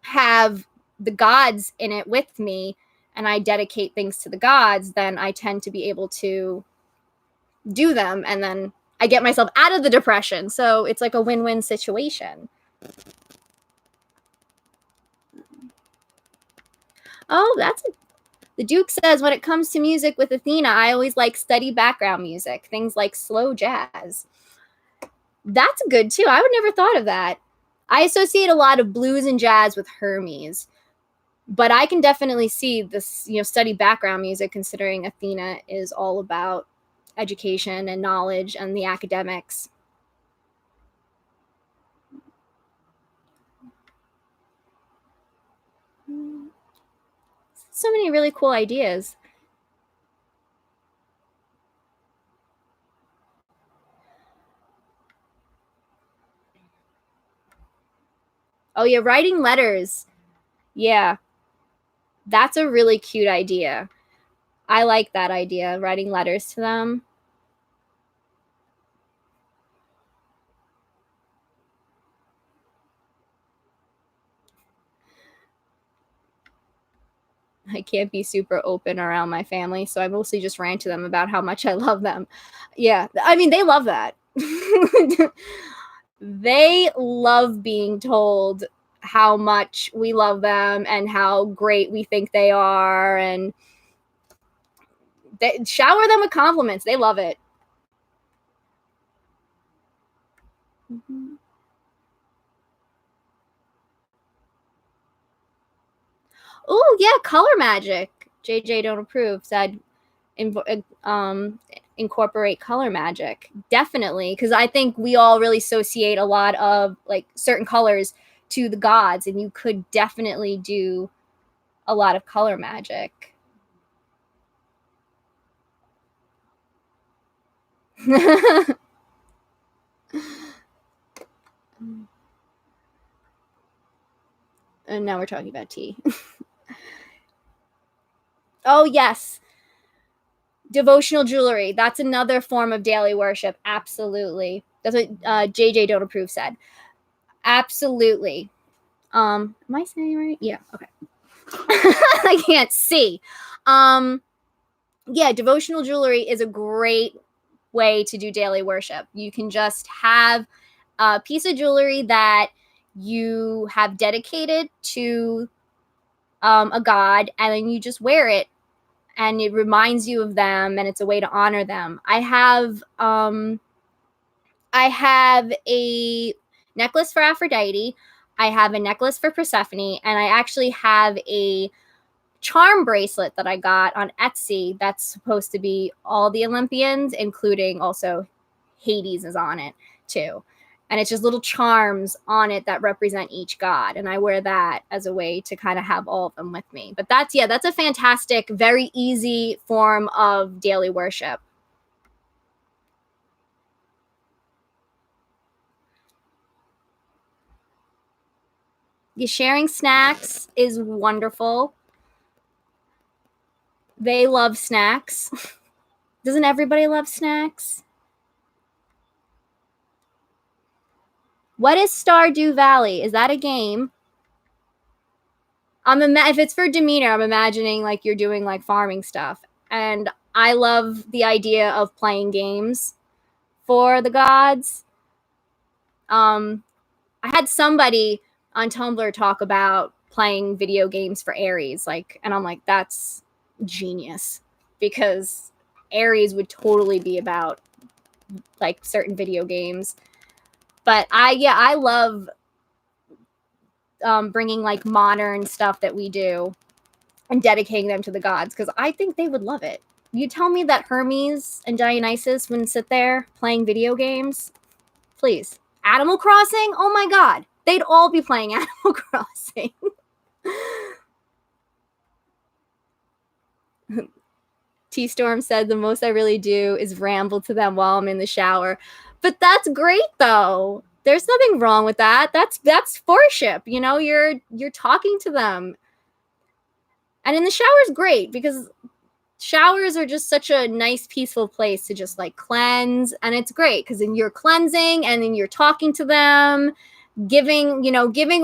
have the gods in it with me and I dedicate things to the gods, then I tend to be able to do them. And then I get myself out of the depression. So it's like a win-win situation. Oh, the Duke says, when it comes to music with Athena, I always like steady background music, things like slow jazz. That's good too. I would never thought of that. I associate a lot of blues and jazz with Hermes, but I can definitely see this, study background music, considering Athena is all about education and knowledge and the academics. So many really cool ideas. Oh yeah, writing letters. Yeah. That's a really cute idea. I like that idea, writing letters to them. I can't be super open around my family, so I mostly just rant to them about how much I love them. Yeah, I mean, they love that. They love being told how much we love them and how great we think they are, and they shower them with compliments. They love it. Mm-hmm. Oh yeah, color magic. JJ don't approve said incorporate color magic, definitely, because I think we all really associate a lot of like certain colors to the gods, and you could definitely do a lot of color magic. And now we're talking about tea. Oh yes, devotional jewelry. That's another form of daily worship. Absolutely. That's what JJ don't approve said. Absolutely. Am I saying it right? Yeah. Okay. I can't see. Yeah, devotional jewelry is a great way to do daily worship. You can just have a piece of jewelry that you have dedicated to a god, and then you just wear it, and it reminds you of them, and it's a way to honor them. I have a necklace for Aphrodite. I have a necklace for Persephone, and I actually have a charm bracelet that I got on Etsy that's supposed to be all the Olympians, including also Hades is on it too. And it's just little charms on it that represent each god. And I wear that as a way to kind of have all of them with me. But that's a fantastic, very easy form of daily worship. Sharing snacks is wonderful. They love snacks. Doesn't everybody love snacks? What is Stardew Valley? Is that a game? If it's for demeanor, I'm imagining like you're doing like farming stuff. And I love the idea of playing games for the gods. I had somebody on Tumblr talk about playing video games for Ares, and I'm like, that's genius, because Ares would totally be about like certain video games. But I love bringing like modern stuff that we do and dedicating them to the gods, because I think they would love it. You tell me that Hermes and Dionysus wouldn't sit there playing video games? Please. Animal Crossing? Oh my god. They'd all be playing Animal Crossing. T-Storm said the most I really do is ramble to them while I'm in the shower. But that's great though. There's nothing wrong with that. That's worship. You're talking to them. And in the shower is great, because showers are just such a nice, peaceful place to just like cleanse. And it's great because then you're cleansing and then you're talking to them, giving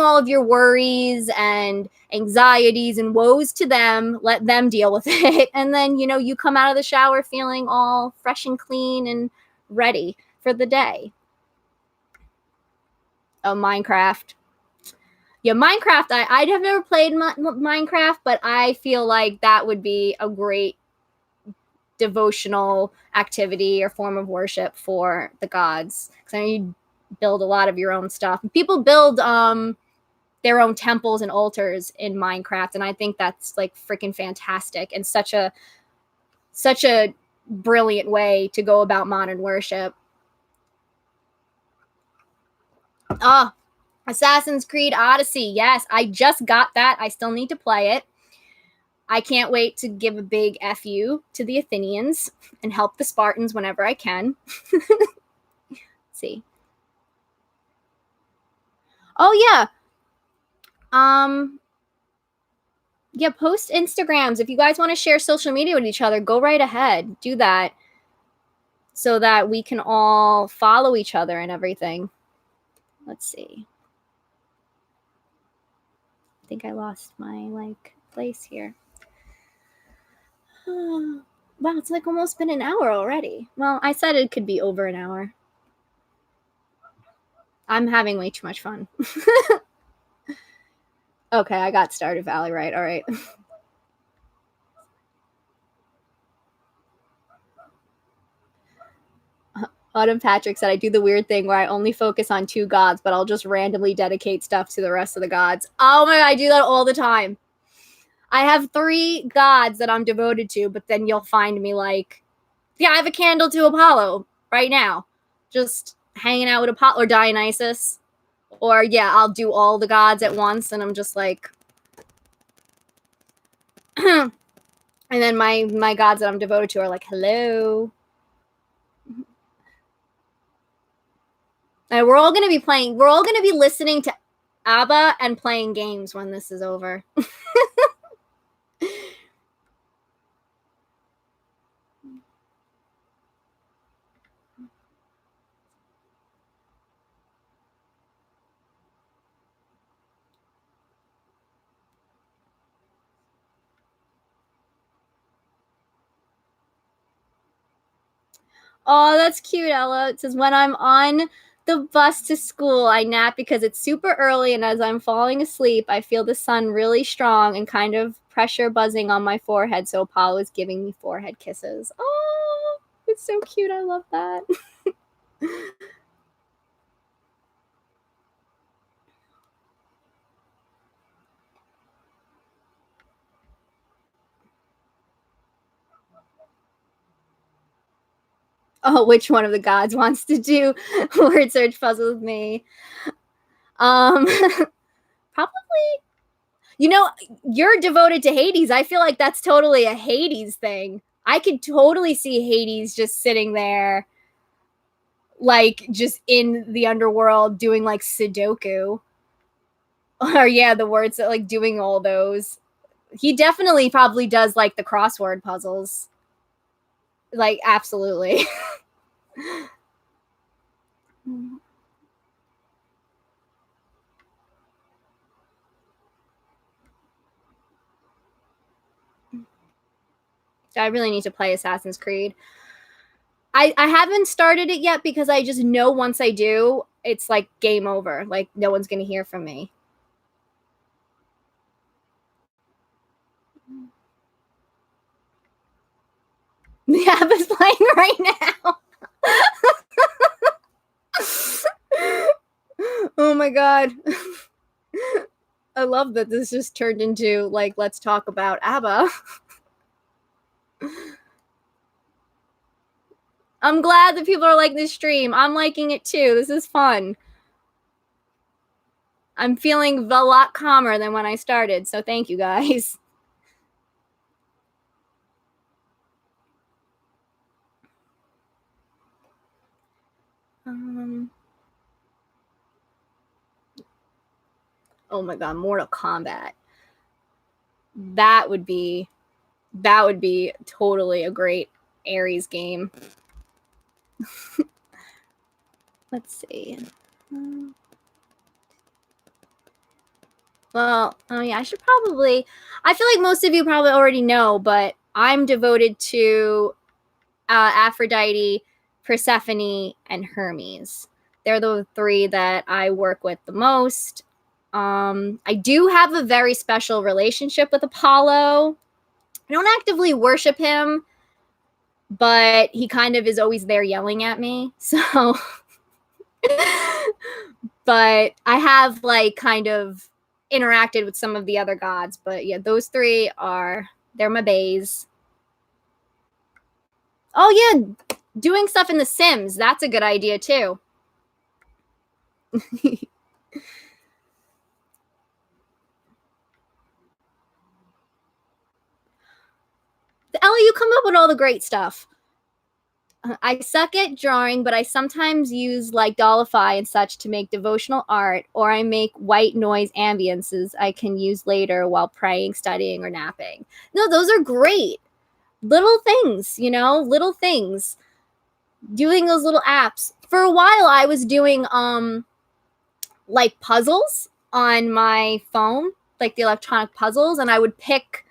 all of your worries and anxieties and woes to them, let them deal with it. And then, you come out of the shower feeling all fresh and clean and ready for the day. Oh, Minecraft. Yeah, Minecraft, I have never played Minecraft, but I feel like that would be a great devotional activity or form of worship for the gods. Because build a lot of your own stuff. People build their own temples and altars in Minecraft, and I think that's like freaking fantastic and such a brilliant way to go about modern worship. Oh, Assassin's Creed Odyssey. Yes, I just got that. I still need to play it. I can't wait to give a big FU to the Athenians and help the Spartans whenever I can. Let's see. Oh, yeah. Yeah, post Instagrams. If you guys want to share social media with each other, go right ahead. Do that so that we can all follow each other and everything. Let's see. I think I lost my place here. Wow, it's like almost been an hour already. Well, I said it could be over an hour. I'm having way too much fun. Okay, I got Stardew Valley right. All right. Autumn Patrick said, I do the weird thing where I only focus on 2 gods, but I'll just randomly dedicate stuff to the rest of the gods. Oh my God, I do that all the time. I have 3 gods that I'm devoted to, but then you'll find me like, yeah, I have a candle to Apollo right now. Just hanging out with Apollo or Dionysus. Or, yeah, I'll do all the gods at once, and I'm just like... and then my gods that I'm devoted to are like, hello. And we're all going to be listening to ABBA and playing games when this is over. Oh, that's cute, Ella. It says, when I'm on the bus to school, I nap because it's super early, and as I'm falling asleep, I feel the sun really strong and kind of pressure buzzing on my forehead, so Apollo is giving me forehead kisses. Oh, it's so cute. I love that. Oh, which one of the gods wants to do word search puzzle with me? Probably, you know, you're devoted to Hades. I feel like that's totally a Hades thing. I could totally see Hades just sitting there, like, just in the underworld doing, like, Sudoku. Or, yeah, the words that, like, doing all those. He definitely probably does, like, the crossword puzzles. Like, absolutely. I really need to play Assassin's Creed. I haven't started it yet because I just know once I do, it's like game over. Like, no one's going to hear from me. The app is playing right now. Oh my God. I love that this just turned into, like, let's talk about ABBA. I'm glad that people are liking this stream. I'm liking it too. This is fun. I'm feeling a lot calmer than when I started, so thank you guys. Oh my God, Mortal Kombat. That would be totally a great Ares game. Let's see. Well, oh yeah, I feel like most of you probably already know, but I'm devoted to Aphrodite, Persephone, and Hermes. They're the 3 that I work with the most. I do have a very special relationship with Apollo. I don't actively worship him, but he kind of is always there yelling at me. So But I have like kind of interacted with some of the other gods. But yeah, those three they're my baes. Oh yeah, doing stuff in The Sims. That's a good idea too. Ella, you come up with all the great stuff. I suck at drawing, but I sometimes use like Dollify and such to make devotional art, or I make white noise ambiences I can use later while praying, studying, or napping. No, those are great. Little things, little things. Doing those little apps. For a while I was doing like puzzles on my phone, like the electronic puzzles, and I would pick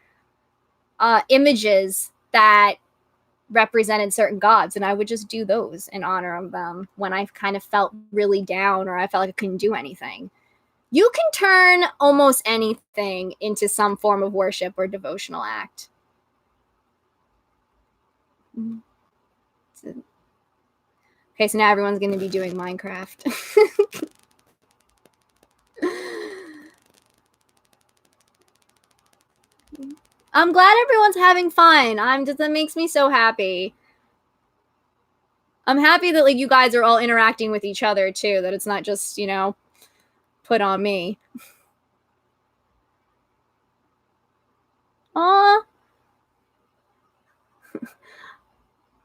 images that represented certain gods, and I would just do those in honor of them when I kind of felt really down or I felt like I couldn't do anything. You can turn almost anything into some form of worship or devotional act. Okay, so now everyone's going to be doing Minecraft. I'm glad everyone's having fun. That makes me so happy. I'm happy that like you guys are all interacting with each other too, that it's not just, put on me. Aw.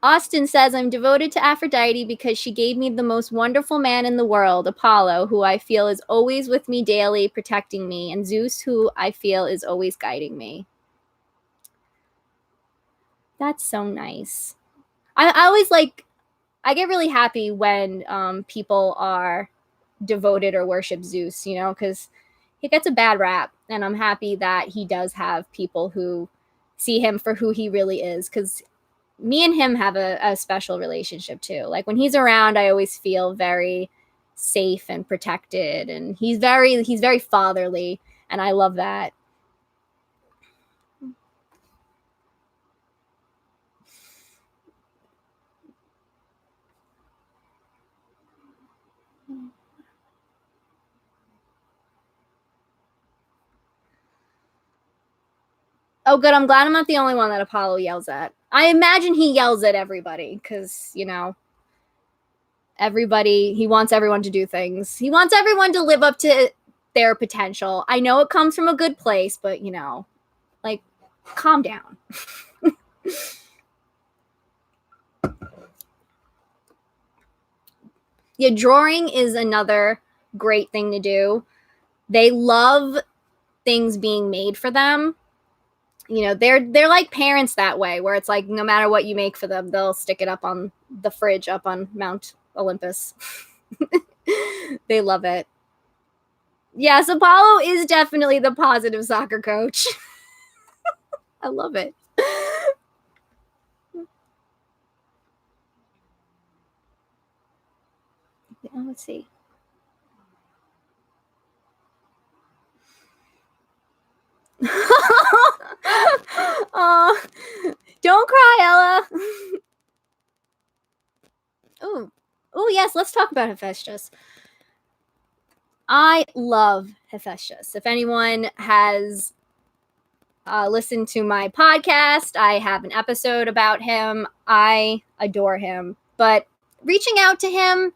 Austin says, I'm devoted to Aphrodite because she gave me the most wonderful man in the world, Apollo, who I feel is always with me daily, protecting me, and Zeus, who I feel is always guiding me. That's so nice. I always I get really happy when people are devoted or worship Zeus, because he gets a bad rap, and I'm happy that he does have people who see him for who he really is, because me and him have a special relationship too. Like when he's around, I always feel very safe and protected, and he's very fatherly, and I love that. Oh, good. I'm glad I'm not the only one that Apollo yells at. I imagine he yells at everybody because, he wants everyone to do things. He wants everyone to live up to their potential. I know it comes from a good place, but, calm down. Yeah, drawing is another great thing to do. They love things being made for them. They're like parents that way, where it's like no matter what you make for them, they'll stick it up on the fridge up on Mount Olympus. They love it. Yes, Apollo is definitely the positive soccer coach. I love it. Let's see. Oh, don't cry, Ella. Oh, yes, let's talk about Hephaestus. I love Hephaestus. If anyone has listened to my podcast, I have an episode about him. I adore him. But reaching out to him,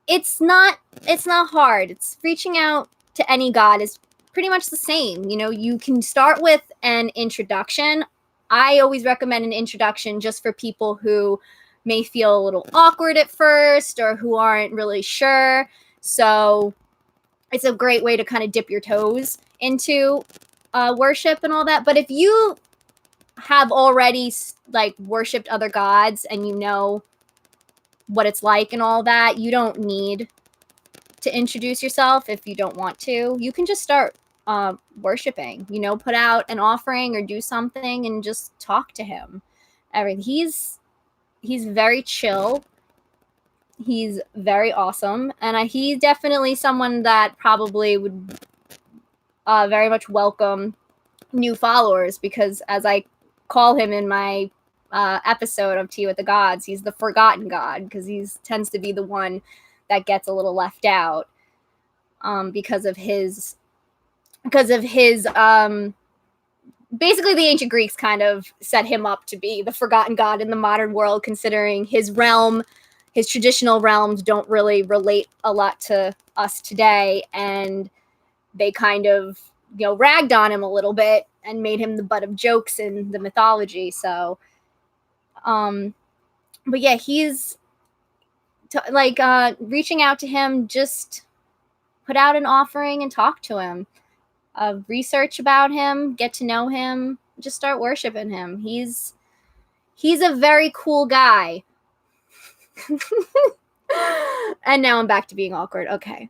it's not hard. It's reaching out to any god is pretty much the same. You can start with an introduction. I always recommend an introduction just for people who may feel a little awkward at first or who aren't really sure. So it's a great way to kind of dip your toes into worship and all that. But if you have already worshipped other gods and you know what it's like and all that, you don't need to introduce yourself if you don't want to. You can just start worshiping, put out an offering or do something and just talk to him. He's very chill. He's very awesome. And he's definitely someone that probably would very much welcome new followers, because as I call him in my episode of Tea with the Gods, he's the forgotten god, because he tends to be the one that gets a little left out because of his basically the ancient Greeks kind of set him up to be the forgotten god in the modern world, considering his realm, his traditional realms don't really relate a lot to us today, and they kind of, you know, ragged on him a little bit and made him the butt of jokes in the mythology. So but yeah, he's reaching out to him, just put out an offering and talk to him, research about him, get to know him, just start worshiping him. He's a very cool guy. And now I'm back to being awkward. Okay.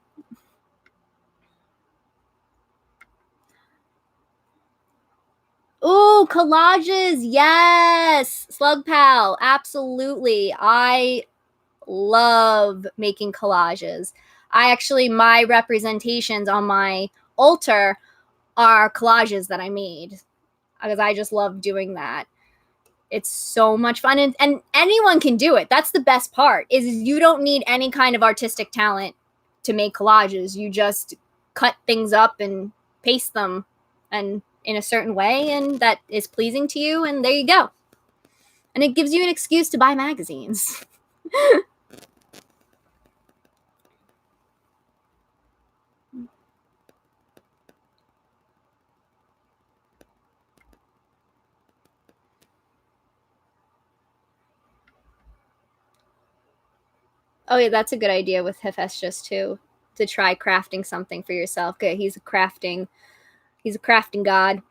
Ooh, collages. Yes. Slug Pal. Absolutely. I love making collages. My representations on my altar are collages that I made because I just love doing that. It's so much fun, and anyone can do it. That's the best part, is you don't need any kind of artistic talent to make collages. You just cut things up and paste them and in a certain way, and that is pleasing to you, and there you go. And it gives you an excuse to buy magazines. Oh yeah, that's a good idea with Hephaestus too, to try crafting something for yourself. Okay, he's a crafting god.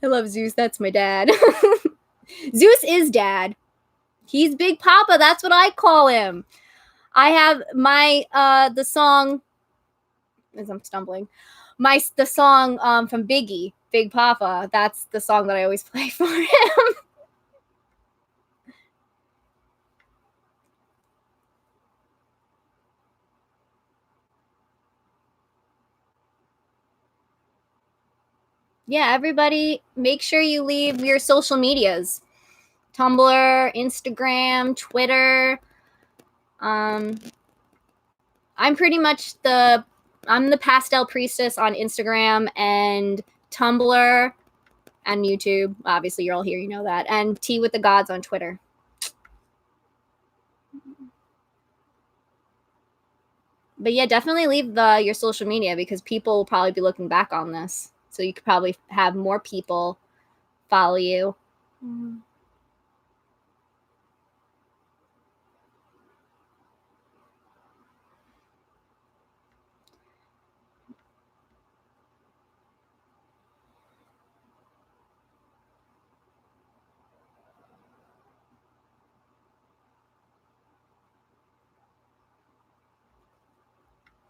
I love Zeus. That's my dad. Zeus is dad. He's Big Papa. That's what I call him. I have my the song, as I'm stumbling, the song from Biggie, Big Papa. That's the song that I always play for him. Yeah, everybody, make sure you leave your social medias. Tumblr, Instagram, Twitter. I'm pretty much I'm the Pastel Priestess on Instagram and Tumblr and YouTube. Obviously, you're all here, you know that. And Tea with the Gods on Twitter. But yeah, definitely leave your social media, because people will probably be looking back on this. So you could probably have more people follow you.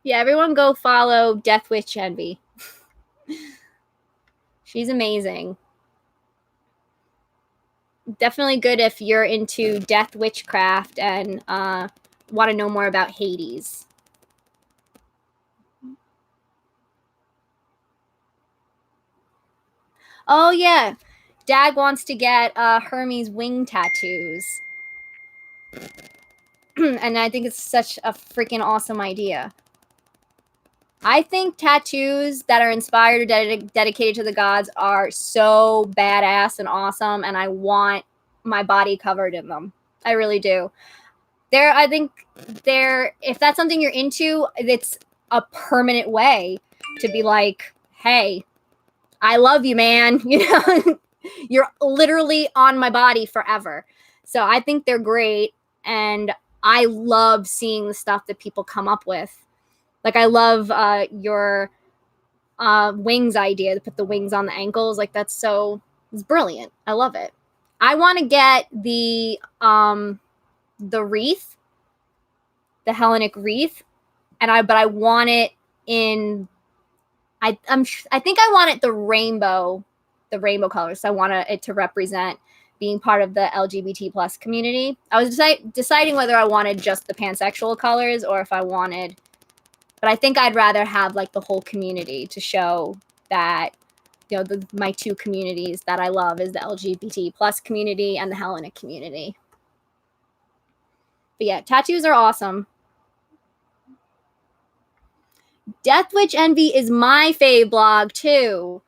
Yeah, everyone go follow Death Witch Envy. She's amazing. Definitely good if you're into death witchcraft and want to know more about Hades. Oh yeah, Dad wants to get Hermes wing tattoos. And I think it's such a freaking awesome idea. I think tattoos that are inspired or dedicated to the gods are so badass and awesome, and I want my body covered in them. I really do. I think if that's something you're into, it's a permanent way to be like, hey, I love you, man. You know, you're literally on my body forever. So I think they're great, and I love seeing the stuff that people come up with. Like, I love your wings idea, to put the wings on the ankles. Like, it's brilliant. I love it. I want to get the wreath, the Hellenic wreath, but I want it in. I think I want it the rainbow colors. So I want it to represent being part of the LGBT plus community. I was deciding whether I wanted just the pansexual colors or if I wanted But I think I'd rather have like the whole community to show that, you know, my two communities that I love is the LGBT plus community and the Hellenic community. But yeah, tattoos are awesome. Death Witch Envy is my fave blog too.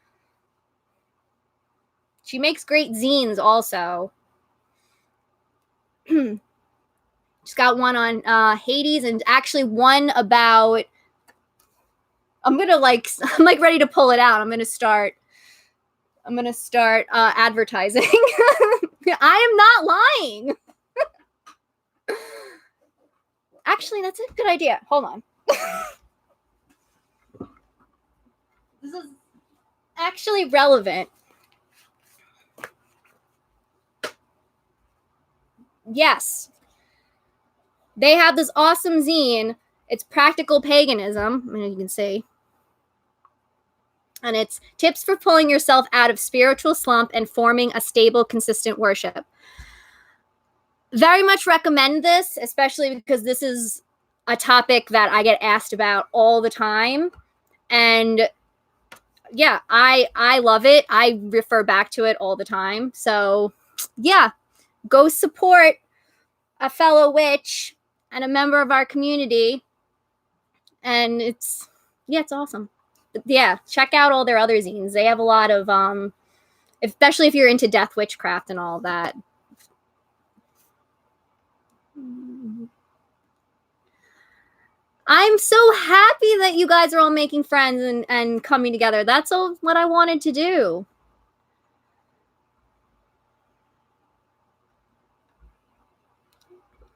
She makes great zines also. She's got one on Hades and actually one about, I'm like ready to pull it out. I'm gonna start advertising. I am not lying. Actually, that's a good idea. Hold on. This is actually relevant. Yes. They have this awesome zine. It's Practical Paganism. I mean, you can see. And it's tips for pulling yourself out of spiritual slump and forming a stable, consistent worship. Very much recommend this, especially because this is a topic that I get asked about all the time. And yeah, I love it. I refer back to it all the time. So yeah, go support a fellow witch and a member of our community. And it's awesome. But yeah, check out all their other zines. They have a lot of especially if you're into death witchcraft and all that. I'm so happy that you guys are all making friends and coming together. That's all what I wanted to do.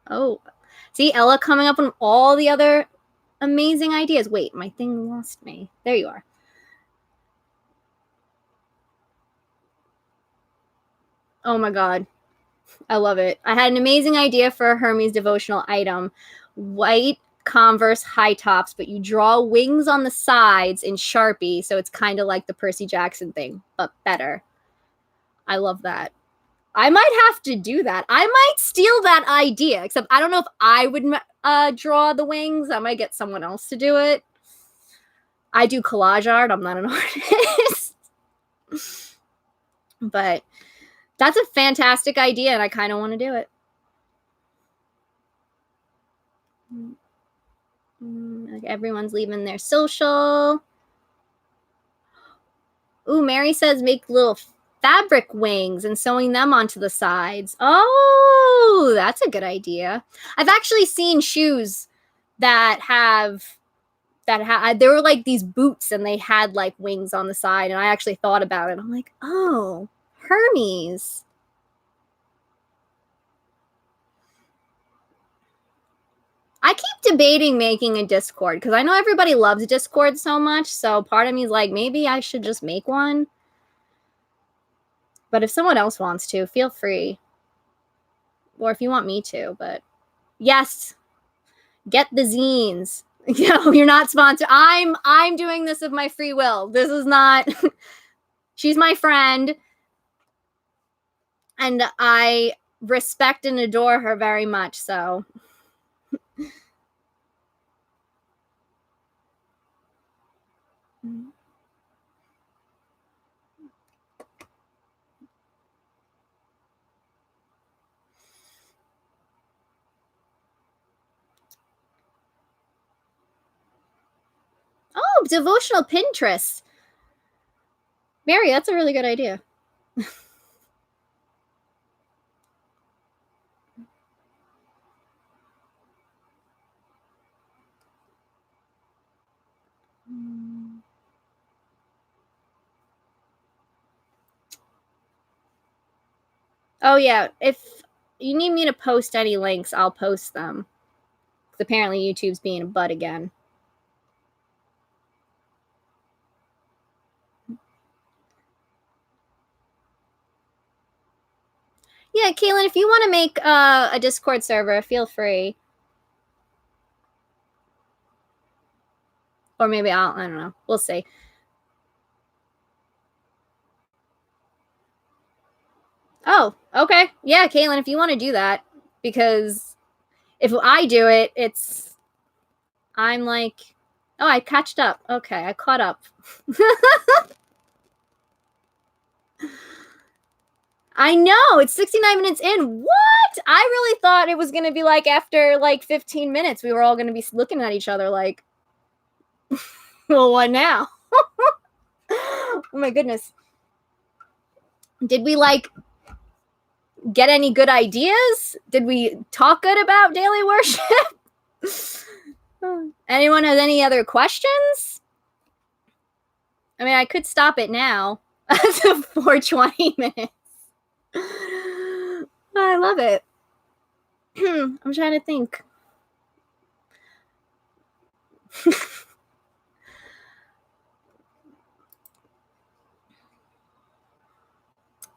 Oh, see, Ella coming up on all the other amazing ideas. Wait, my thing lost me. There you are. Oh my God. I love it. I had an amazing idea for a Hermes devotional item. White Converse high tops, but you draw wings on the sides in Sharpie, so it's kind of like the Percy Jackson thing, but better. I love that. I might have to do that. I might steal that idea, except I don't know if I would draw the wings. I might get someone else to do it. I do collage art. I'm not an artist. But that's a fantastic idea, and I kind of want to do it. Everyone's leaving their social. Ooh, Mary says make little fabric wings and sewing them onto the sides. Oh, that's a good idea. I've actually seen shoes that they were like these boots and they had like wings on the side, and I actually thought about it. I'm like, oh, Hermes. I keep debating making a Discord because I know everybody loves Discord so much. So part of me is like, maybe I should just make one. But if someone else wants to, feel free. Or if you want me to. But yes, get the zines. You know, you're not sponsored. I'm doing this of my free will. This is not. She's my friend. And I respect and adore her very much. So. Oh, devotional Pinterest. Mary, that's a really good idea. Oh, yeah. If you need me to post any links, I'll post them. Because apparently YouTube's being a butt again. Yeah, Kaylin, if you want to make a Discord server, feel free. Or maybe I don't know. We'll see. Oh, okay. Yeah, Kaylin, if you want to do that. Because if I do it, I'm like Oh, I catched up. Okay, I caught up. I know, it's 69 minutes in. What? I really thought it was going to be like after like 15 minutes, we were all going to be looking at each other like, well, what now? Oh my goodness. Did we like get any good ideas? Did we talk good about daily worship? Anyone has any other questions? I mean, I could stop it now. For 20 minutes. I love it. I'm trying to think.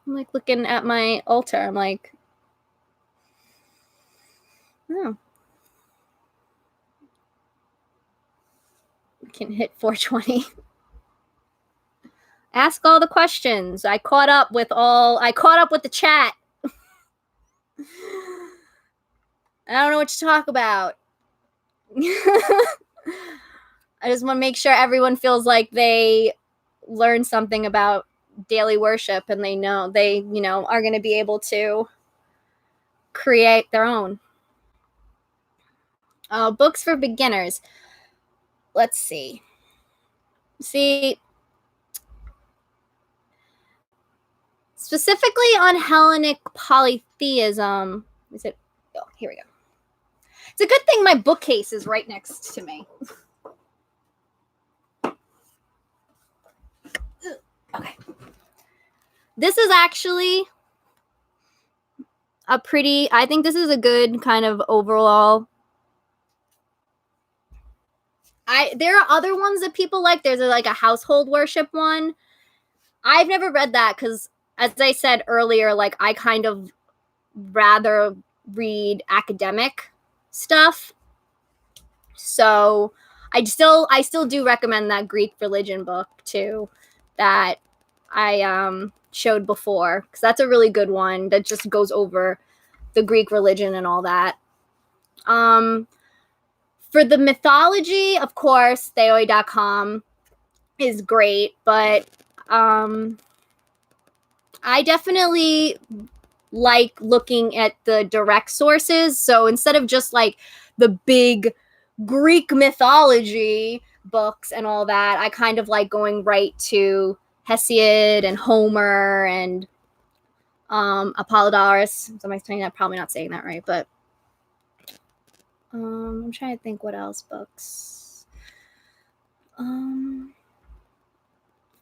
I'm like looking at my altar. I'm like, oh, we can hit 420. Ask all the questions. I caught up with the chat. I don't know what to talk about. I just want to make sure everyone feels like they learn something about daily worship and they know are going to be able to create their own. Books for beginners. Let's see. Specifically on Hellenic polytheism. Is it? Oh, here we go. It's a good thing my bookcase is right next to me. Okay. This is actually I think this is a good kind of overall. There are other ones that people like. There's like a household worship one. I've never read that because, as I said earlier, like I kind of rather read academic stuff. So I still do recommend that Greek religion book too that I showed before, because that's a really good one that just goes over the Greek religion and all that. For the mythology, of course, theoi.com is great, but I definitely like looking at the direct sources. So instead of just like the big Greek mythology books and all that, I kind of like going right to Hesiod and Homer and Apollodorus. Somebody's telling me I'm probably not saying that right, but I'm trying to think what else books.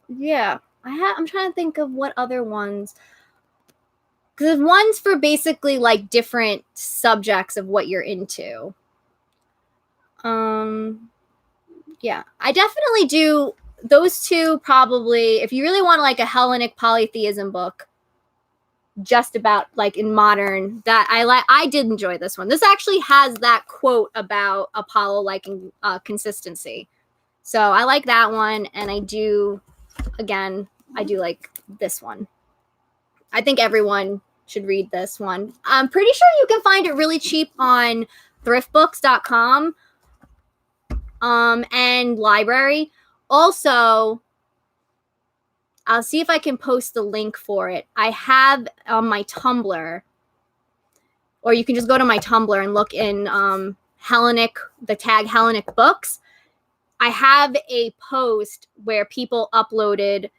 Yeah, I'm trying to think of what other ones. Because one's for basically like different subjects of what you're into. Yeah, I definitely do those two probably. If you really want like a Hellenic polytheism book, just about like in modern, that I did enjoy this one. This actually has that quote about Apollo liking consistency. So I like that one, and I do like this one. I think everyone should read this one. I'm pretty sure you can find it really cheap on thriftbooks.com and library. Also, I'll see if I can post the link for it. I have on my Tumblr, or you can just go to my Tumblr and look in Hellenic, the tag Hellenic books. I have a post where people uploaded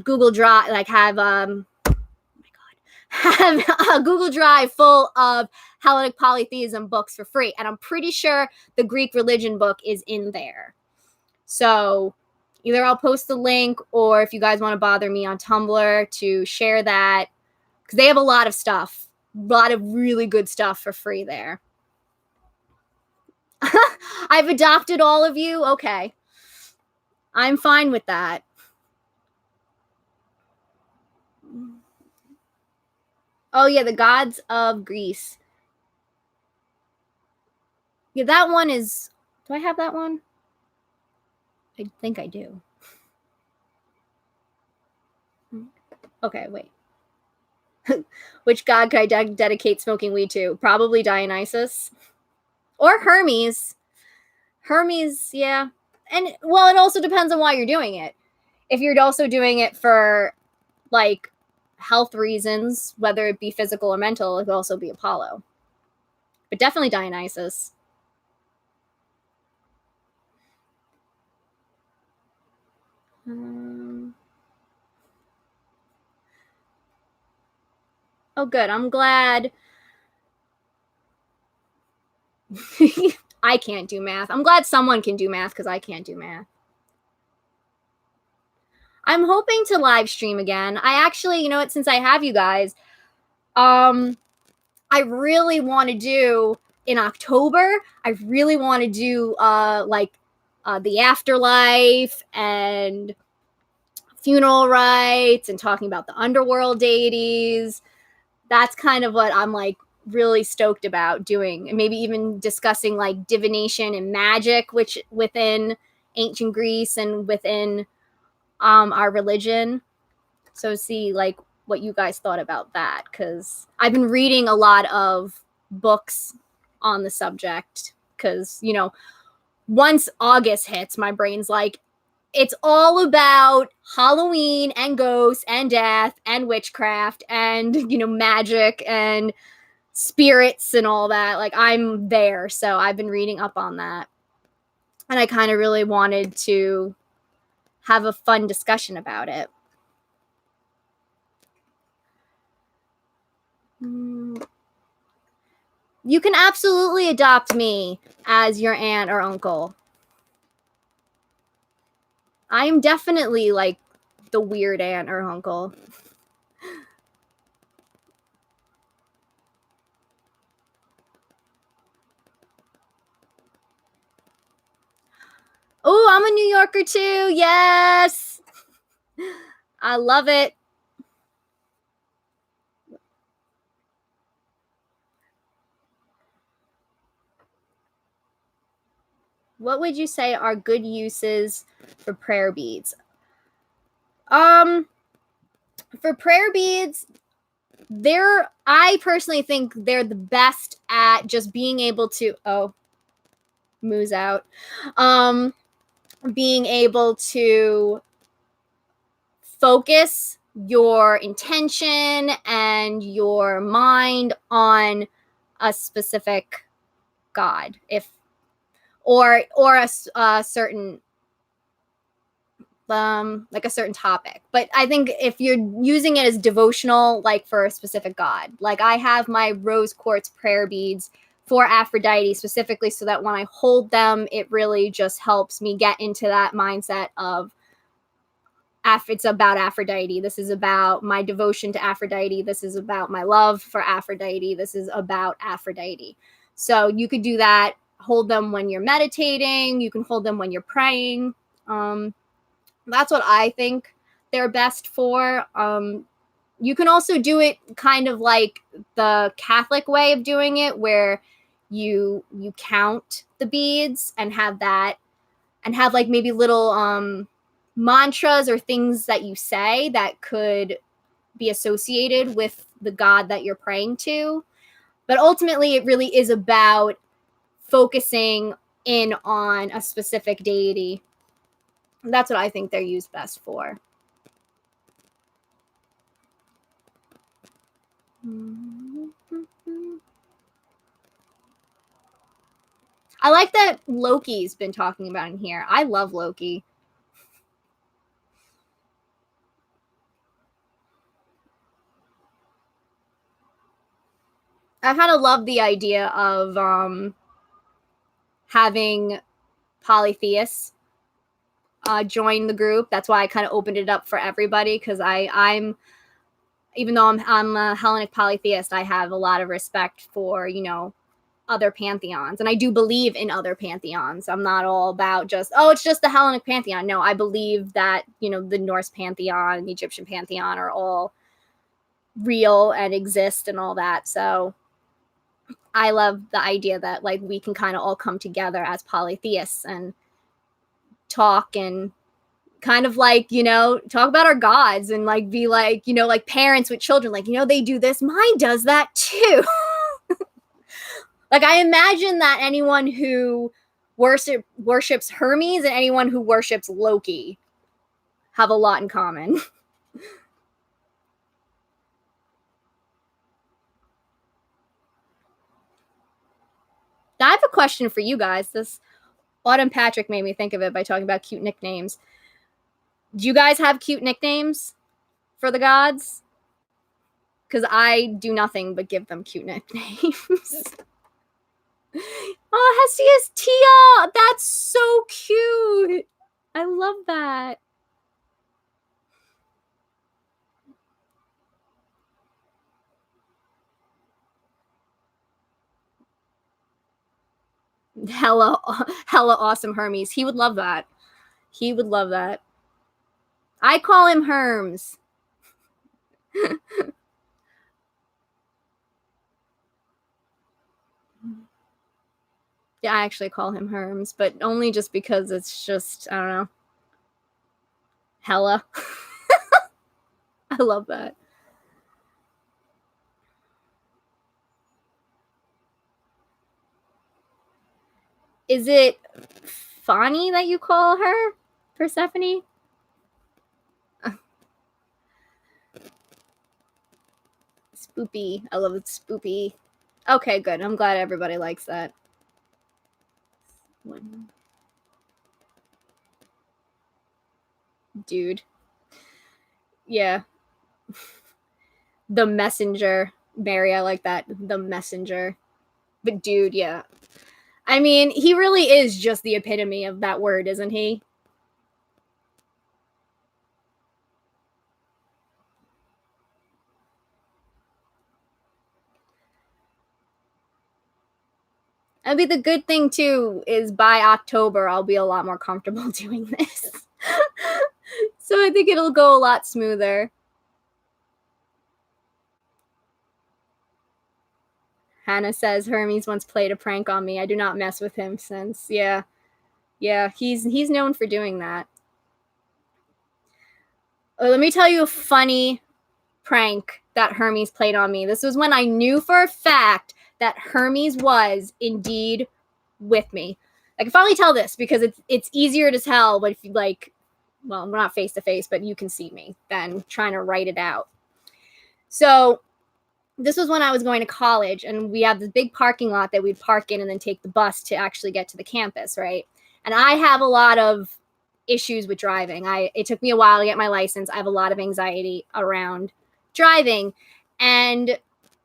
Google Drive, like have a Google Drive full of Hellenic polytheism books for free. And I'm pretty sure the Greek religion book is in there. So either I'll post the link, or if you guys want to bother me on Tumblr to share that, because they have a lot of stuff, a lot of really good stuff for free there. I've adopted all of you. Okay. I'm fine with that. Oh, yeah, the gods of Greece. Yeah, that one is... Do I have that one? I think I do. Okay, wait. Which god could I dedicate smoking weed to? Probably Dionysus. Or Hermes. Hermes, yeah. And well, it also depends on why you're doing it. If you're also doing it for like health reasons, whether it be physical or mental, it could also be Apollo. But definitely Dionysus. Oh, good. I'm glad. I can't do math. I'm glad someone can do math because I can't do math. I'm hoping to live stream again. I actually, you know what, since I have you guys, I really want to do in October, I really want to do the afterlife and funeral rites and talking about the underworld deities. That's kind of what I'm like really stoked about doing, and maybe even discussing like divination and magic, which within ancient Greece and within our religion. So see like what you guys thought about that, because I've been reading a lot of books on the subject, because you know, once August hits, my brain's like, it's all about Halloween and ghosts and death and witchcraft and, you know, magic and spirits and all that. Like, I'm there. So I've been reading up on that. And I kind of really wanted to have a fun discussion about it. You can absolutely adopt me as your aunt or uncle. I am definitely like the weird aunt or uncle. Oh, I'm a New Yorker too. Yes. I love it. What would you say are good uses for prayer beads? For prayer beads, I personally think they're the best at just being able to moose out. Being able to focus your intention and your mind on a specific god, or a certain like a certain topic. But I think if you're using it as devotional, like for a specific god, like I have my rose quartz prayer beads for Aphrodite specifically, so that when I hold them, it really just helps me get into that mindset of it's about Aphrodite. This is about my devotion to Aphrodite. This is about my love for Aphrodite. This is about Aphrodite. So you could do that. Hold them when you're meditating. You can hold them when you're praying. That's what I think they're best for. You can also do it kind of like the Catholic way of doing it, where you count the beads and have like maybe little mantras or things that you say that could be associated with the god that you're praying to. But ultimately, it really is about focusing in on a specific deity. That's what I think they're used best for. I like that Loki's been talking about in here. I love Loki. I kind of love the idea of having polytheists join the group. That's why I kind of opened it up for everybody, because I'm even though I'm a Hellenic polytheist, I have a lot of respect for, you know, other pantheons, and I do believe in other pantheons. I'm not all about just, oh, it's just the Hellenic pantheon. No, I believe that, you know, the Norse pantheon and the Egyptian pantheon are all real and exist and all that. So I love the idea that like we can kind of all come together as polytheists and talk and kind of like, you know, talk about our gods and like be like, you know, like parents with children, like, you know, they do this, mine does that too. Like, I imagine that anyone who worships Hermes and anyone who worships Loki have a lot in common. I have a question for you guys. This Autumn Patrick made me think of it by talking about cute nicknames. Do you guys have cute nicknames for the gods? Because I do nothing but give them cute nicknames. Oh, Hesiod's Tia! That's so cute! I love that. Hella awesome Hermes. He would love that. He would love that. I call him Herms. Yeah, I actually call him Herms, but only just because it's just, I don't know. Hella. I love that. Is it Fani that you call her? Persephone? Spoopy. I love it. Spoopy. Okay, good. I'm glad everybody likes that. Dude. Yeah. The messenger. Mary, I like that. The messenger. But dude, yeah. I mean, he really is just the epitome of that word, isn't he? I mean, the good thing, too, is by October, I'll be a lot more comfortable doing this. So I think it'll go a lot smoother. Hannah says Hermes once played a prank on me. I do not mess with him since. Yeah. Yeah, he's known for doing that. Let me tell you a funny prank that Hermes played on me. This was when I knew for a fact that Hermes was indeed with me. I can finally tell this because it's easier to tell, but if you like, well, we're not face to face, but you can see me than trying to write it out. So this was when I was going to college, and we had this big parking lot that we'd park in and then take the bus to actually get to the campus, right? And I have a lot of issues with driving. It took me a while to get my license. I have a lot of anxiety around driving. And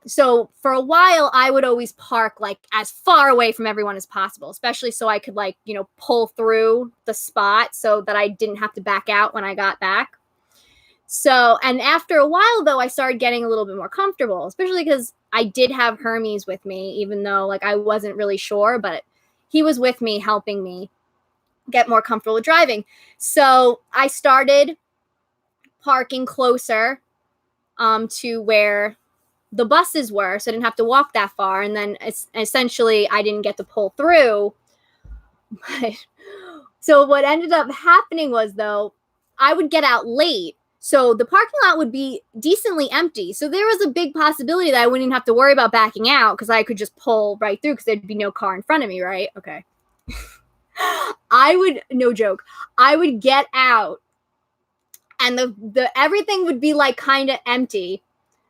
so for a while, I would always park like as far away from everyone as possible, especially so I could like, pull through the spot so that I didn't have to back out when I got back. So, and after a while, though, I started getting a little bit more comfortable, especially because I did have Hermes with me, even though like I wasn't really sure, but he was with me, helping me get more comfortable with driving. So I started parking closer to where the buses were, so I didn't have to walk that far. And then essentially I didn't get to pull through. So what ended up happening was, though, I would get out late. So the parking lot would be decently empty. So there was a big possibility that I wouldn't even have to worry about backing out because I could just pull right through because there'd be no car in front of me, right? Okay. No joke, I would get out and the everything would be like kind of empty.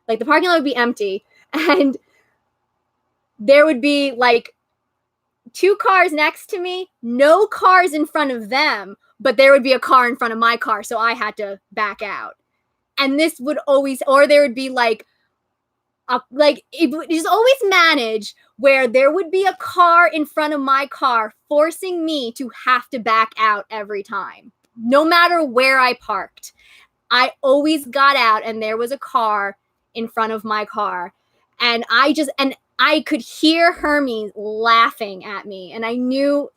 Like the parking lot would be empty and there would be like 2 cars next to me, no cars in front of them, but there would be a car in front of my car, so I had to back out. And this would always, or there would be like it would just always manage where there would be a car in front of my car forcing me to have to back out every time. No matter where I parked, I always got out and there was a car in front of my car. And I could hear Hermes laughing at me. And I knew,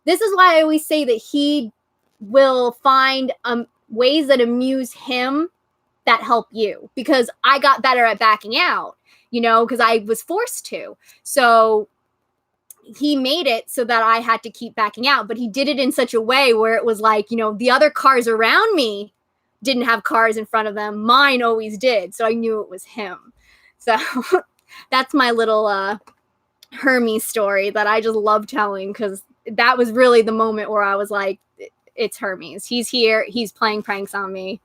this is why I always say that he will find ways that amuse him that help you, because I got better at backing out, because I was forced to. So he made it so that I had to keep backing out, but he did it in such a way where it was like, the other cars around me didn't have cars in front of them. Mine always did. So I knew it was him. So that's my little Hermes story that I just love telling because that was really the moment where I was like, it's Hermes. He's here. He's playing pranks on me.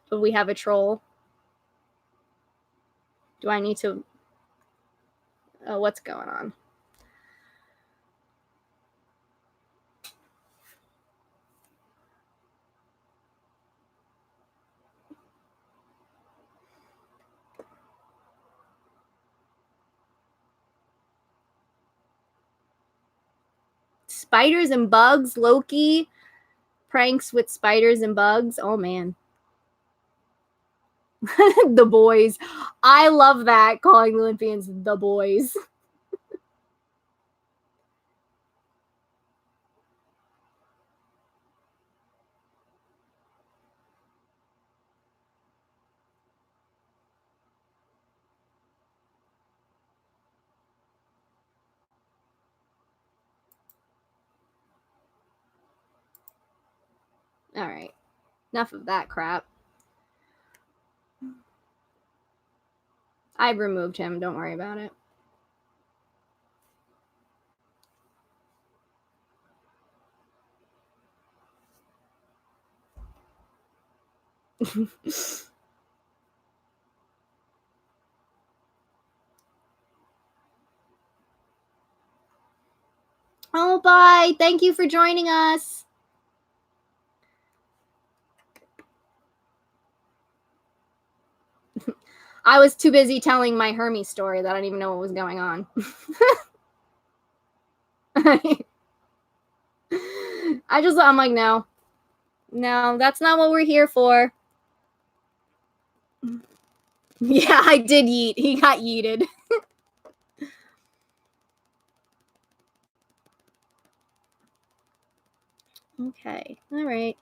But we have a troll. Do I need to... Oh, what's going on? Spiders and bugs, Loki pranks with spiders and bugs. Oh man. The boys. I love that, calling the Olympians the boys. All right. Enough of that crap. I removed him. Don't worry about it. Oh, bye. Thank you for joining us. I was too busy telling my Hermes story that I didn't even know what was going on. I'm like, no, that's not what we're here for. Yeah, I did yeet. He got yeeted. Okay, all right.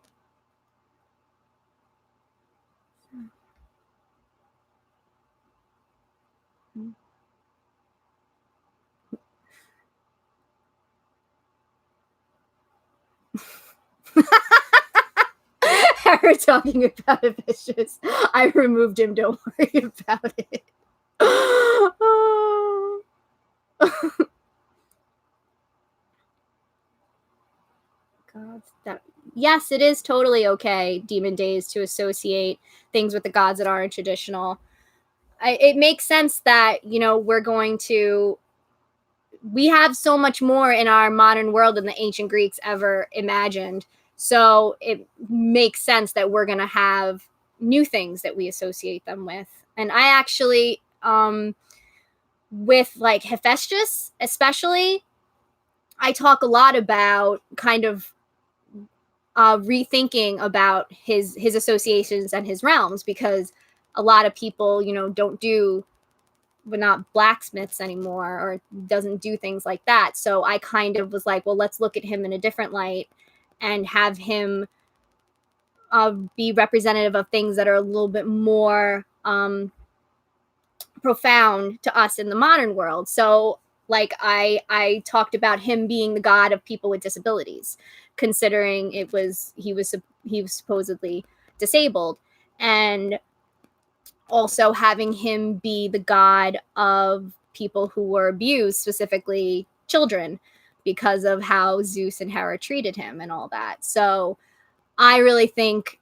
We're talking about it, vicious. I removed him. Don't worry about it. Oh. God, yes, it is totally okay, Demon Days, to associate things with the gods that aren't traditional. It makes sense that, we have so much more in our modern world than the ancient Greeks ever imagined. So it makes sense that we're going to have new things that we associate them with. And I actually, with like Hephaestus, especially, I talk a lot about kind of rethinking about his associations and his realms, because a lot of people, don't do, but not blacksmiths anymore, or doesn't do things like that. So I kind of was like, well, let's look at him in a different light and have him be representative of things that are a little bit more profound to us in the modern world. So like I talked about him being the god of people with disabilities, considering he was supposedly disabled, and also having him be the god of people who were abused, specifically children, because of how Zeus and Hera treated him and all that. So I really think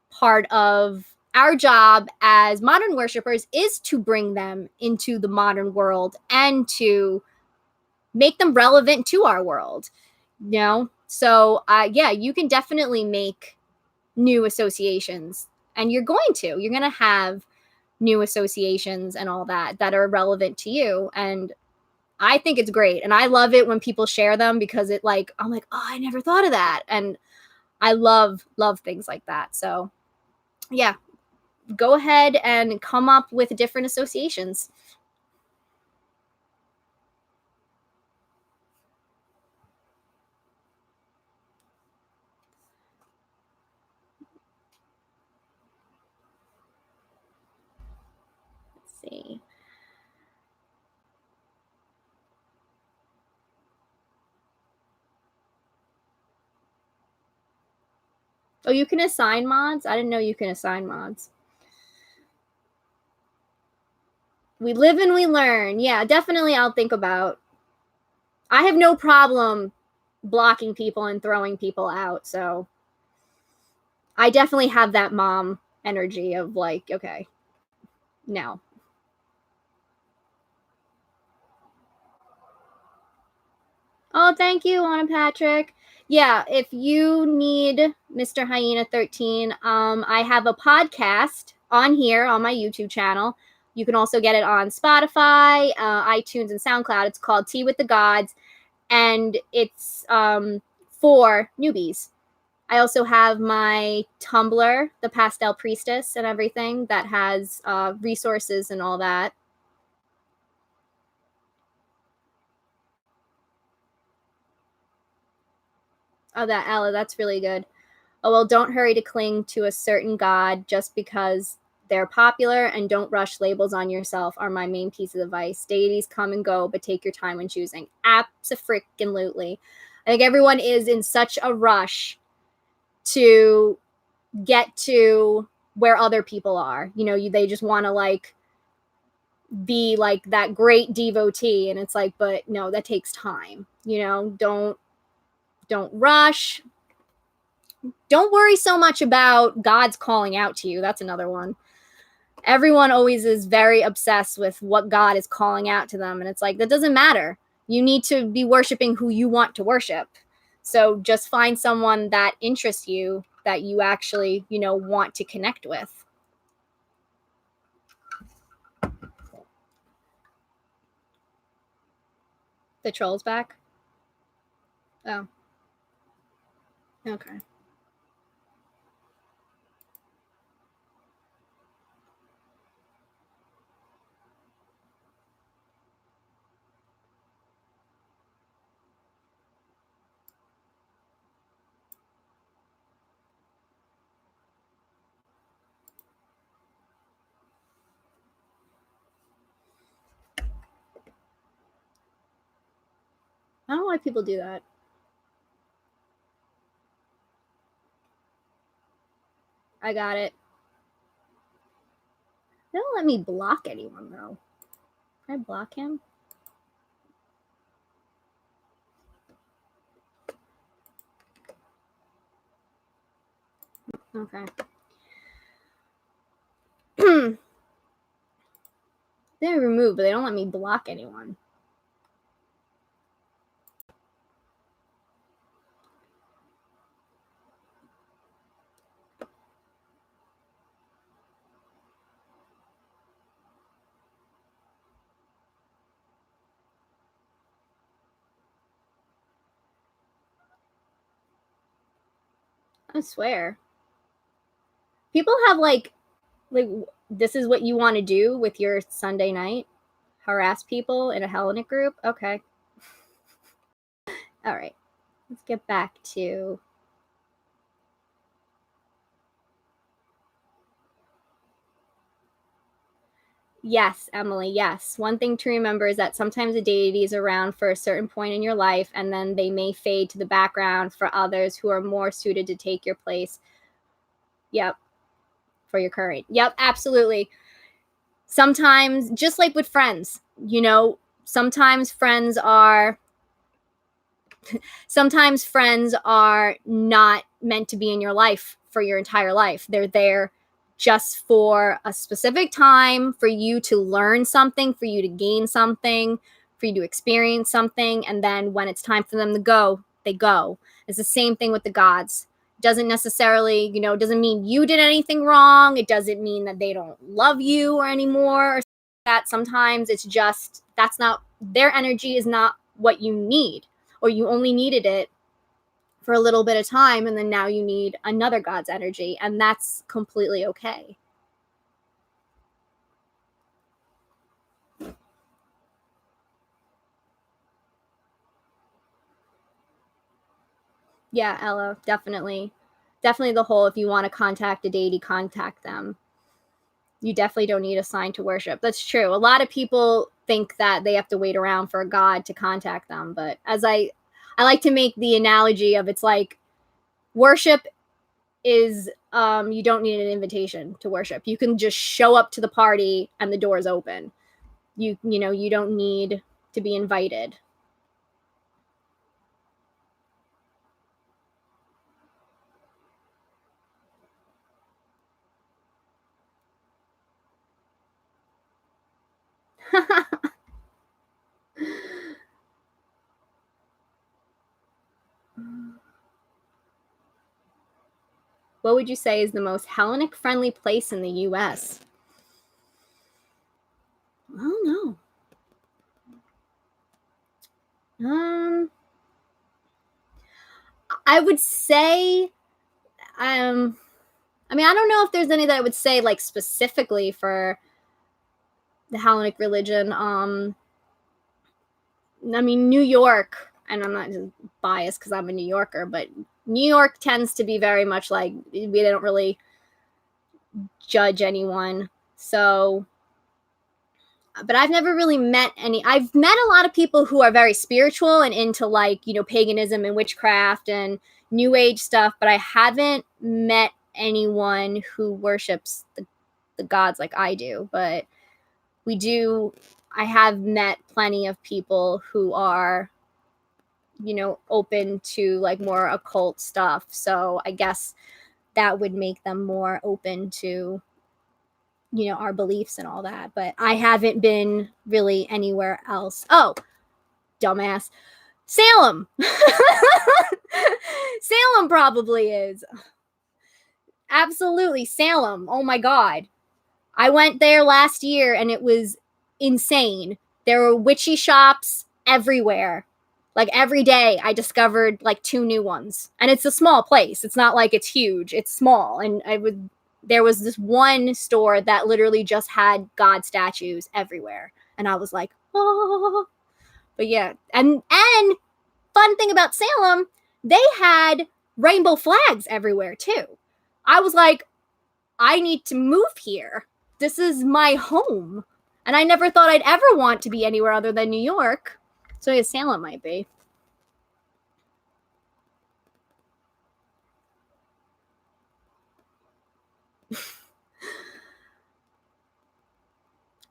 part of our job as modern worshipers is to bring them into the modern world and to make them relevant to our world, So yeah, you can definitely make new associations, and you're going to have new associations and all that are relevant to you. And I think it's great, and I love it when people share them, because I'm like, oh, I never thought of that. And I love things like that. So yeah, go ahead and come up with different associations. Let's see. Oh, you can assign mods? I didn't know you can assign mods. We live and we learn. Yeah, definitely I'll think about. I have no problem blocking people and throwing people out, so I definitely have that mom energy of like, okay, no. Oh, thank you, Anna Patrick. Yeah, if you need Mr. Hyena 13, I have a podcast on here on my YouTube channel. You can also get it on Spotify, iTunes, and SoundCloud. It's called Tea with the Gods, and it's for newbies. I also have my Tumblr, the Pastel Priestess, and everything that has resources and all that. Oh, that Ella, that's really good. Oh, well, don't hurry to cling to a certain god just because they're popular, and don't rush labels on yourself are my main piece of advice. Deities come and go, but take your time when choosing. Abso-freaking-lutely. I think everyone is in such a rush to get to where other people are. You know, they just want to like be like that great devotee, and it's like, but no, that takes time. You know, don't rush. Don't worry so much about God's calling out to you. That's another one. Everyone always is very obsessed with what God is calling out to them, and it's like, that doesn't matter. You need to be worshiping who you want to worship. So just find someone that interests you, that you actually, you know, want to connect with. The troll's back? Oh. Okay. I don't know why people do that. I got it. They don't let me block anyone, though. Can I block him? Okay. They remove, but they don't let me block anyone. I swear. People have like this is what you want to do with your Sunday night? Harass people in a Hellenic group? Okay. All right. Let's get back to yes, Emily, yes. One thing to remember is that sometimes a deity is around for a certain point in your life, and then they may fade to the background for others who are more suited to take your place. Yep. For your current. Yep, absolutely. Sometimes, just like with friends, you know, sometimes friends are not meant to be in your life for your entire life. They're there just for a specific time, for you to learn something, for you to gain something, for you to experience something, and then when it's time for them to go, they go. It's the same thing with the gods. Doesn't necessarily, you know, doesn't mean you did anything wrong. It doesn't mean that they don't love you or anymore, or that. Sometimes it's just that's not their energy is not what you need, or you only needed it for a little bit of time, and then now you need another God's energy, and that's completely okay. Yeah, Ella, definitely the whole, if you want to contact a deity, contact them. You definitely don't need a sign to worship. That's true. A lot of people think that they have to wait around for a god to contact them, but as I like to make the analogy of, it's like worship is you don't need an invitation to worship. You can just show up to the party and the doors open. You know, you don't need to be invited. What would you say is the most Hellenic friendly place in the US? I don't know. I would say, I mean, I don't know if there's any that I would say like specifically for the Hellenic religion. I mean, New York, and I'm not just biased because I'm a New Yorker, but New York tends to be very much like we don't really judge anyone. So, but I've never really met any. I've met a lot of people who are very spiritual and into like, you know, paganism and witchcraft and new age stuff, but I haven't met anyone who worships the gods like I do. But we do, I have met plenty of people who are, you know, open to like more occult stuff. So I guess that would make them more open to, you know, our beliefs and all that. But I haven't been really anywhere else. Oh, dumbass. Salem. Salem probably is. Absolutely. Salem. Oh my God. I went there last year and it was insane. There were witchy shops everywhere. Like every day I discovered like 2 new ones. And it's a small place. It's not like it's huge. It's small. And there was this one store that literally just had God statues everywhere. And I was like, oh. But yeah. And fun thing about Salem, they had rainbow flags everywhere too. I was like, I need to move here. This is my home. And I never thought I'd ever want to be anywhere other than New York. So yeah, Salem might be.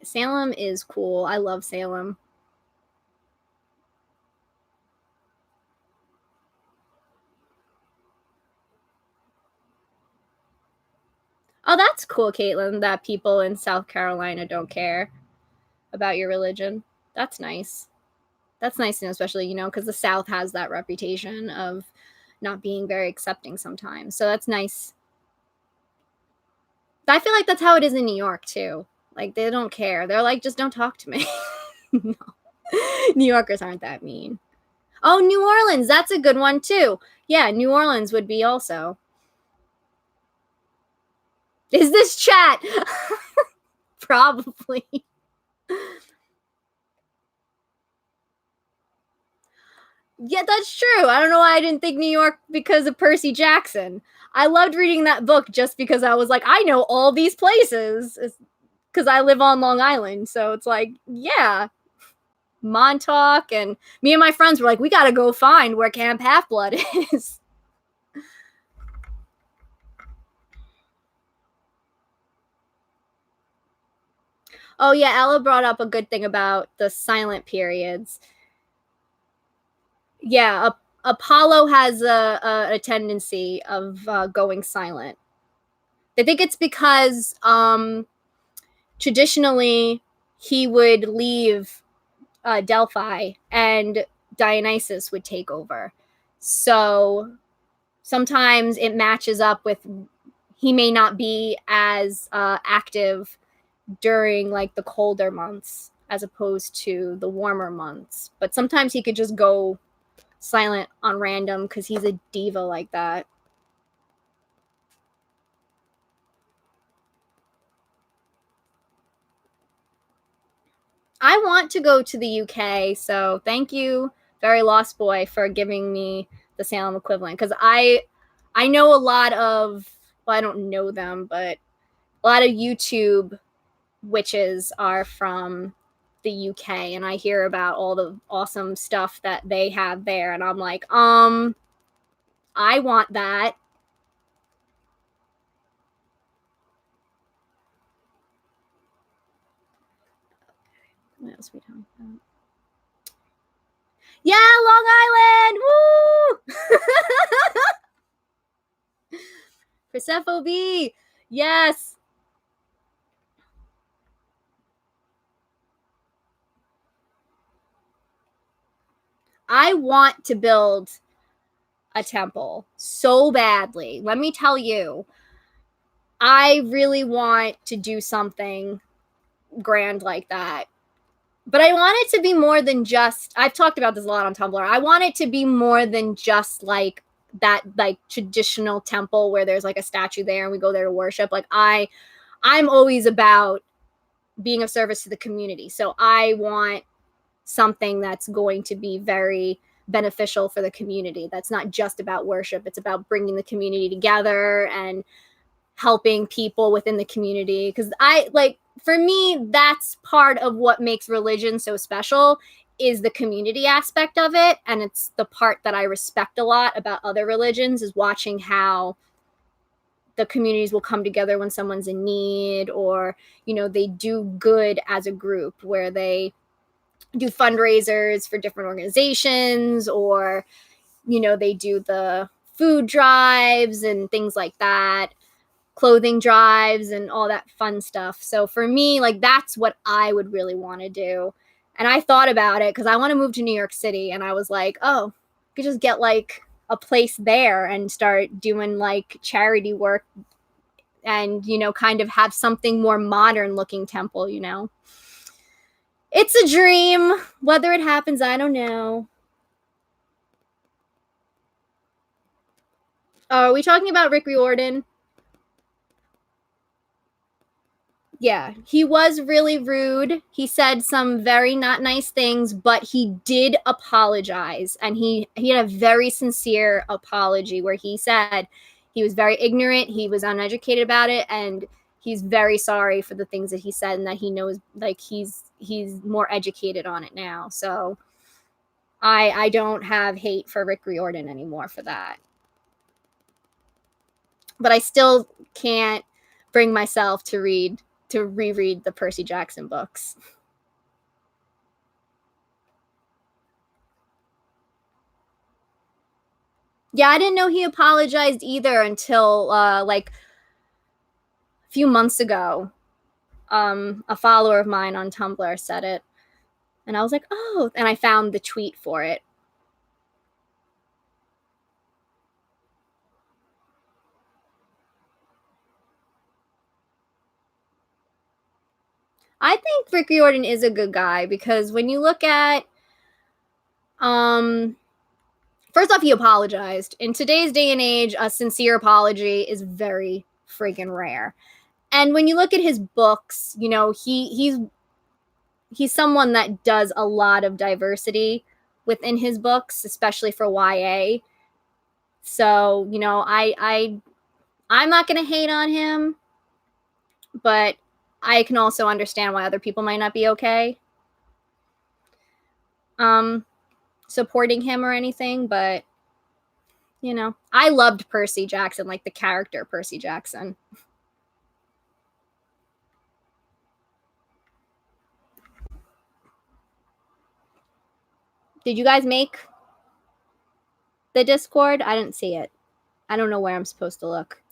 Salem is cool. I love Salem. Oh, that's cool, Caitlin, that people in South Carolina don't care about your religion. That's nice. That's nice to know, especially, you know, because the South has that reputation of not being very accepting sometimes. So that's nice. I feel like that's how it is in New York, too. Like, they don't care. They're like, just don't talk to me. No. New Yorkers aren't that mean. Oh, New Orleans. That's a good one, too. Yeah, New Orleans would be also. Is this chat? Probably. Yeah, that's true. I don't know why I didn't think New York because of Percy Jackson. I loved reading that book just because I was like, I know all these places because I live on Long Island. So it's like, yeah, Montauk. And me and my friends were like, we got to go find where Camp Half-Blood is. Oh, yeah, Ella brought up a good thing about the silent periods. Yeah, Apollo has a tendency of going silent. I think it's because traditionally he would leave Delphi and Dionysus would take over. So sometimes it matches up with he may not be as active during like the colder months as opposed to the warmer months. But sometimes he could just go silent on random because he's a diva like that. I want to go to the UK, so thank you, Very Lost Boy, for giving me the Salem equivalent because I know a lot of, well, I don't know them, but a lot of YouTube witches are from the UK, and I hear about all the awesome stuff that they have there, and I'm like, I want that. What else are we talking about? Yeah, Long Island! Woo! Persephone! Yes! I want to build a temple so badly. Let me tell you, I really want to do something grand like that. But I want it to be more than just, I've talked about this a lot on Tumblr. I want it to be more than just like that, like traditional temple where there's like a statue there and we go there to worship. Like I'm always about being of service to the community. So I want something that's going to be very beneficial for the community. That's not just about worship. It's about bringing the community together and helping people within the community. Because for me, that's part of what makes religion so special, is the community aspect of it. And it's the part that I respect a lot about other religions, is watching how the communities will come together when someone's in need, or, you know, they do good as a group, where they do fundraisers for different organizations, or, you know, they do the food drives and things like that, clothing drives and all that fun stuff. So for me, like, that's what I would really want to do. And I thought about it because I want to move to New York City, and I was like, oh, I could just get like a place there and start doing like charity work, and, you know, kind of have something more modern looking temple, you know. It's a dream. Whether it happens, I don't know. Are we talking about Rick Riordan? Yeah, he was really rude. He said some very not nice things, but he did apologize, and he had a very sincere apology where he said he was very ignorant, he was uneducated about it, and he's very sorry for the things that he said, and that he knows, like, he's more educated on it now. So I don't have hate for Rick Riordan anymore for that. But I still can't bring myself to reread the Percy Jackson books. Yeah, I didn't know he apologized either until like a few months ago. A follower of mine on Tumblr said it, and I was like, oh, and I found the tweet for it. I think Rick Riordan is a good guy, because when you look at, first off, he apologized. In today's day and age, a sincere apology is very friggin' rare. And when you look at his books, you know, he's someone that does a lot of diversity within his books, especially for YA. So, you know, I'm not going to hate on him, but I can also understand why other people might not be okay supporting him or anything. But, you know, I loved Percy Jackson, like the character Percy Jackson. Did you guys make the Discord? I didn't see it. I don't know where I'm supposed to look.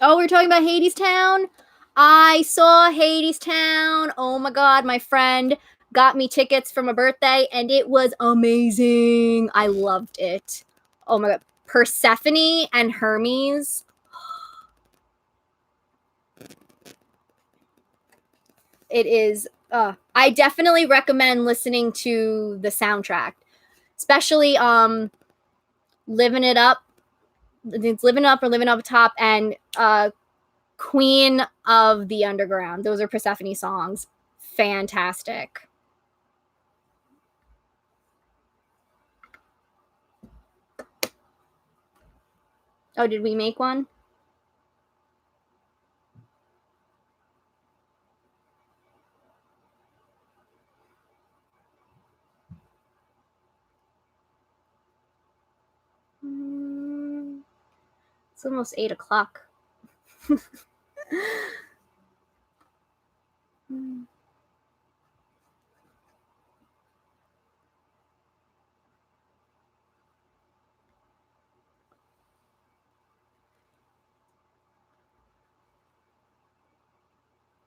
Oh, we're talking about Hadestown? I saw Hadestown. Oh my god, my friend got me tickets for my birthday, and it was amazing. I loved it. Oh my god. Persephone and Hermes. It is, I definitely recommend listening to the soundtrack. Especially Living It Up. It's Living Up or Living Up Top, and Queen of the Underground. Those are Persephone songs. Fantastic. Oh, did we make one? It's almost 8 o'clock.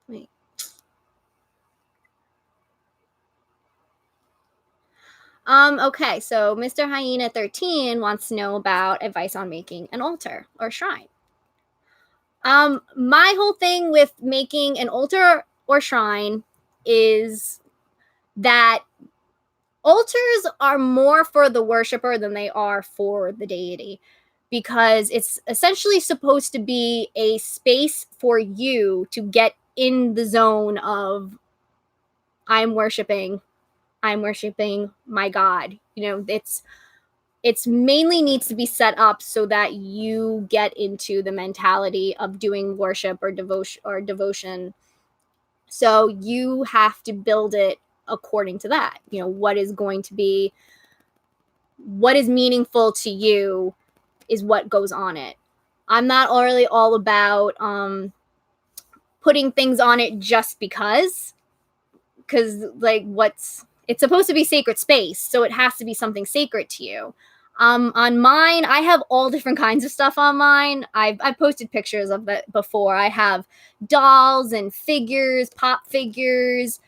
Wait. Okay, so Mr. Hyena 13 wants to know about advice on making an altar or shrine. My whole thing with making an altar or shrine is that altars are more for the worshiper than they are for the deity, because it's essentially supposed to be a space for you to get in the zone of I'm worshiping my God. You know, it's mainly needs to be set up so that you get into the mentality of doing worship or devotion. So you have to build it according to that. You know, what is meaningful to you is what goes on it. I'm not really all about putting things on it just because like it's supposed to be sacred space, so it has to be something sacred to you. On mine, I have all different kinds of stuff on mine. I've posted pictures of it before. I have dolls and figures, pop figures,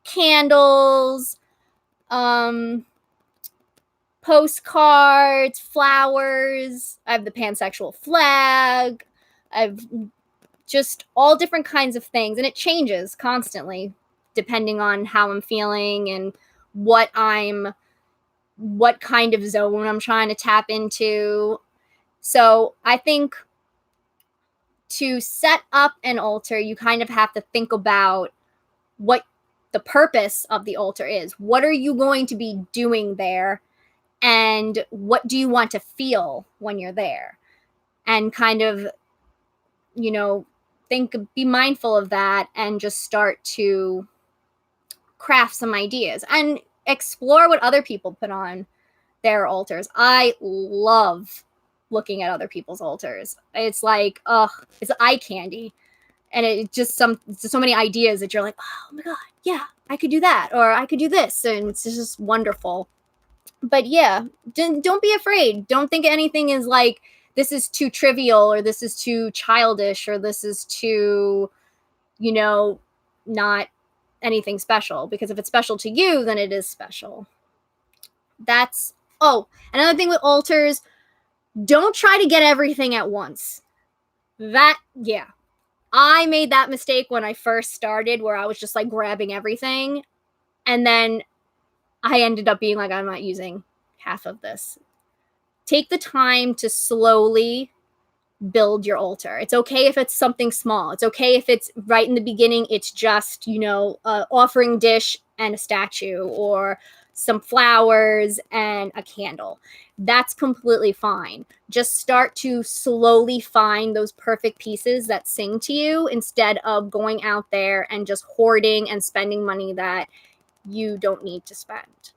candles, postcards, flowers. I have the pansexual flag. I've just all different kinds of things, and it changes constantly depending on how I'm feeling and what kind of zone I'm trying to tap into. So I think to set up an altar, you kind of have to think about what the purpose of the altar is. What are you going to be doing there? And what do you want to feel when you're there? And kind of, you know, be mindful of that and just start to craft some ideas and explore what other people put on their altars. I love looking at other people's altars. It's like, it's eye candy. And it just so many ideas that you're like, oh my God, yeah, I could do that, or I could do this. And it's just wonderful. But yeah, don't be afraid. Don't think anything is like, this is too trivial, or this is too childish, or this is too, not anything special. Because if it's special to you, then it is special. Another thing with altars, don't try to get everything at once. I made that mistake when I first started, where I was just like grabbing everything. And then I ended up being like, I'm not using half of this. Take the time to slowly build your altar. It's okay if it's something small. It's okay if it's right in the beginning, it's just, an offering dish and a statue, or some flowers and a candle. That's completely fine. Just start to slowly find those perfect pieces that sing to you, instead of going out there and just hoarding and spending money that you don't need to spend.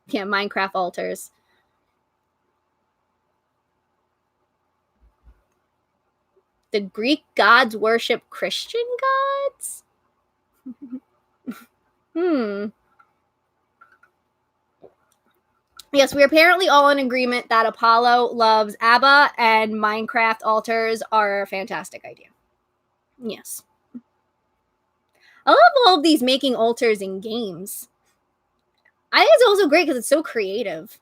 Yeah, Minecraft altars. The Greek gods worship Christian gods? Yes, we're apparently all in agreement that Apollo loves ABBA and Minecraft altars are a fantastic idea. Yes. I love all of these making altars in games. I think it's also great because it's so creative.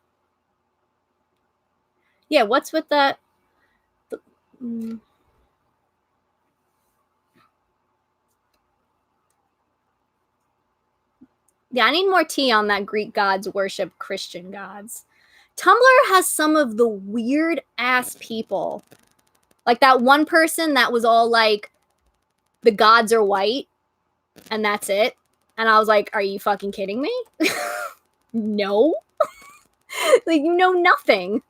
Yeah, what's with that? Yeah, I need more tea on that Greek gods worship Christian gods. Tumblr has some of the weird ass people. Like that one person that was all like, the gods are white, and that's it. And I was like, are you fucking kidding me? No. Like, you know nothing.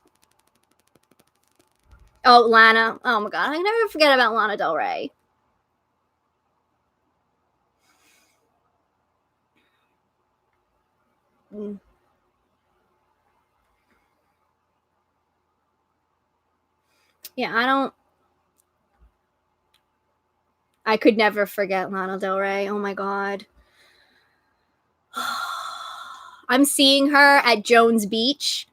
Oh, Lana. Oh my god, I never forget about Lana Del Rey. Yeah, I could never forget Lana Del Rey. Oh my god. I'm seeing her at Jones Beach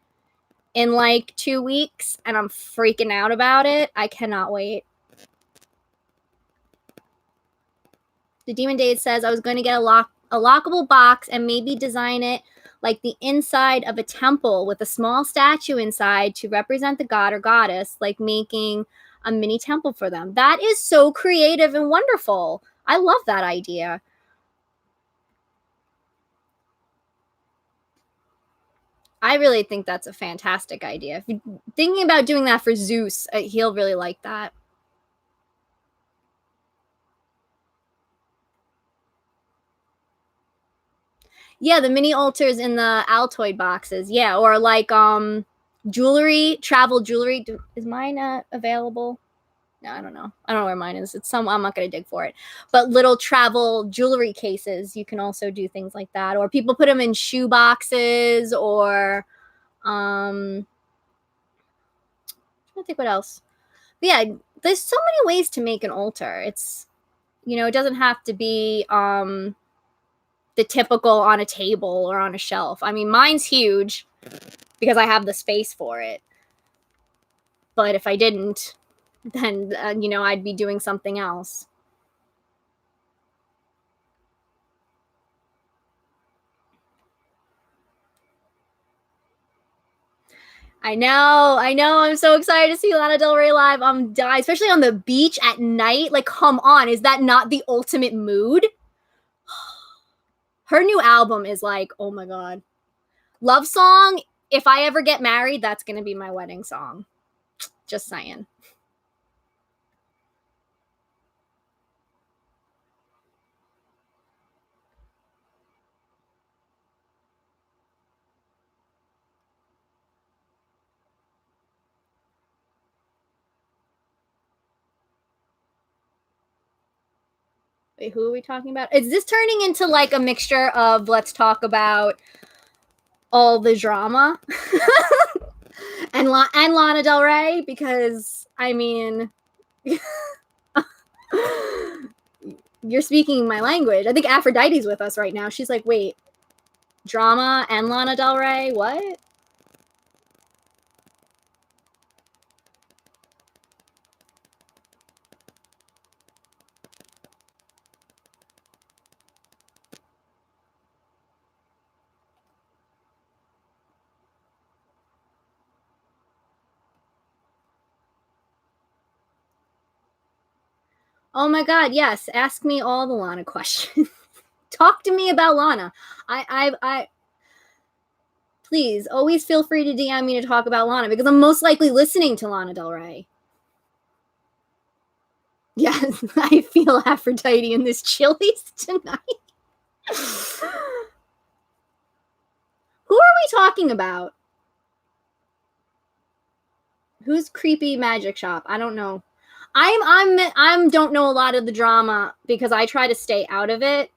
in like 2 weeks, and I'm freaking out about it. I cannot wait. The Demon Dade says I was going to get a lockable box and maybe design it like the inside of a temple with a small statue inside to represent the god or goddess, like making a mini temple for them. That is so creative and wonderful. I love that idea. I really think that's a fantastic idea. If you're thinking about doing that for Zeus, he'll really like that. Yeah, the mini altars in the Altoid boxes. Yeah, or like jewelry, travel jewelry. Is mine available? No, I don't know. I don't know where mine is. It's some. I'm not gonna dig for it. But little travel jewelry cases. You can also do things like that, or people put them in shoe boxes, or I think what else. But yeah, there's so many ways to make an altar. It's it doesn't have to be the typical on a table or on a shelf. I mean, mine's huge because I have the space for it. But if I didn't, then I'd be doing something else. I know. I'm so excited to see Lana Del Rey live. I'm dying, especially on the beach at night. Like, come on, is that not the ultimate mood? Her new album is like, oh my god. Love Song. If I ever get married, that's gonna be my wedding song. Just saying. Wait, who are we talking about? Is this turning into like a mixture of let's talk about all the drama and Lana Del Rey? Because I mean, you're speaking my language. I think Aphrodite's with us right now. She's like, wait, drama and Lana Del Rey? What? Oh my god, yes. Ask me all the Lana questions. Talk to me about Lana. I please always feel free to DM me to talk about Lana because I'm most likely listening to Lana Del Rey. Yes, I feel Aphrodite in this Chili's tonight. Who are we talking about? Who's creepy magic shop? I don't know. I'm don't know a lot of the drama because I try to stay out of it.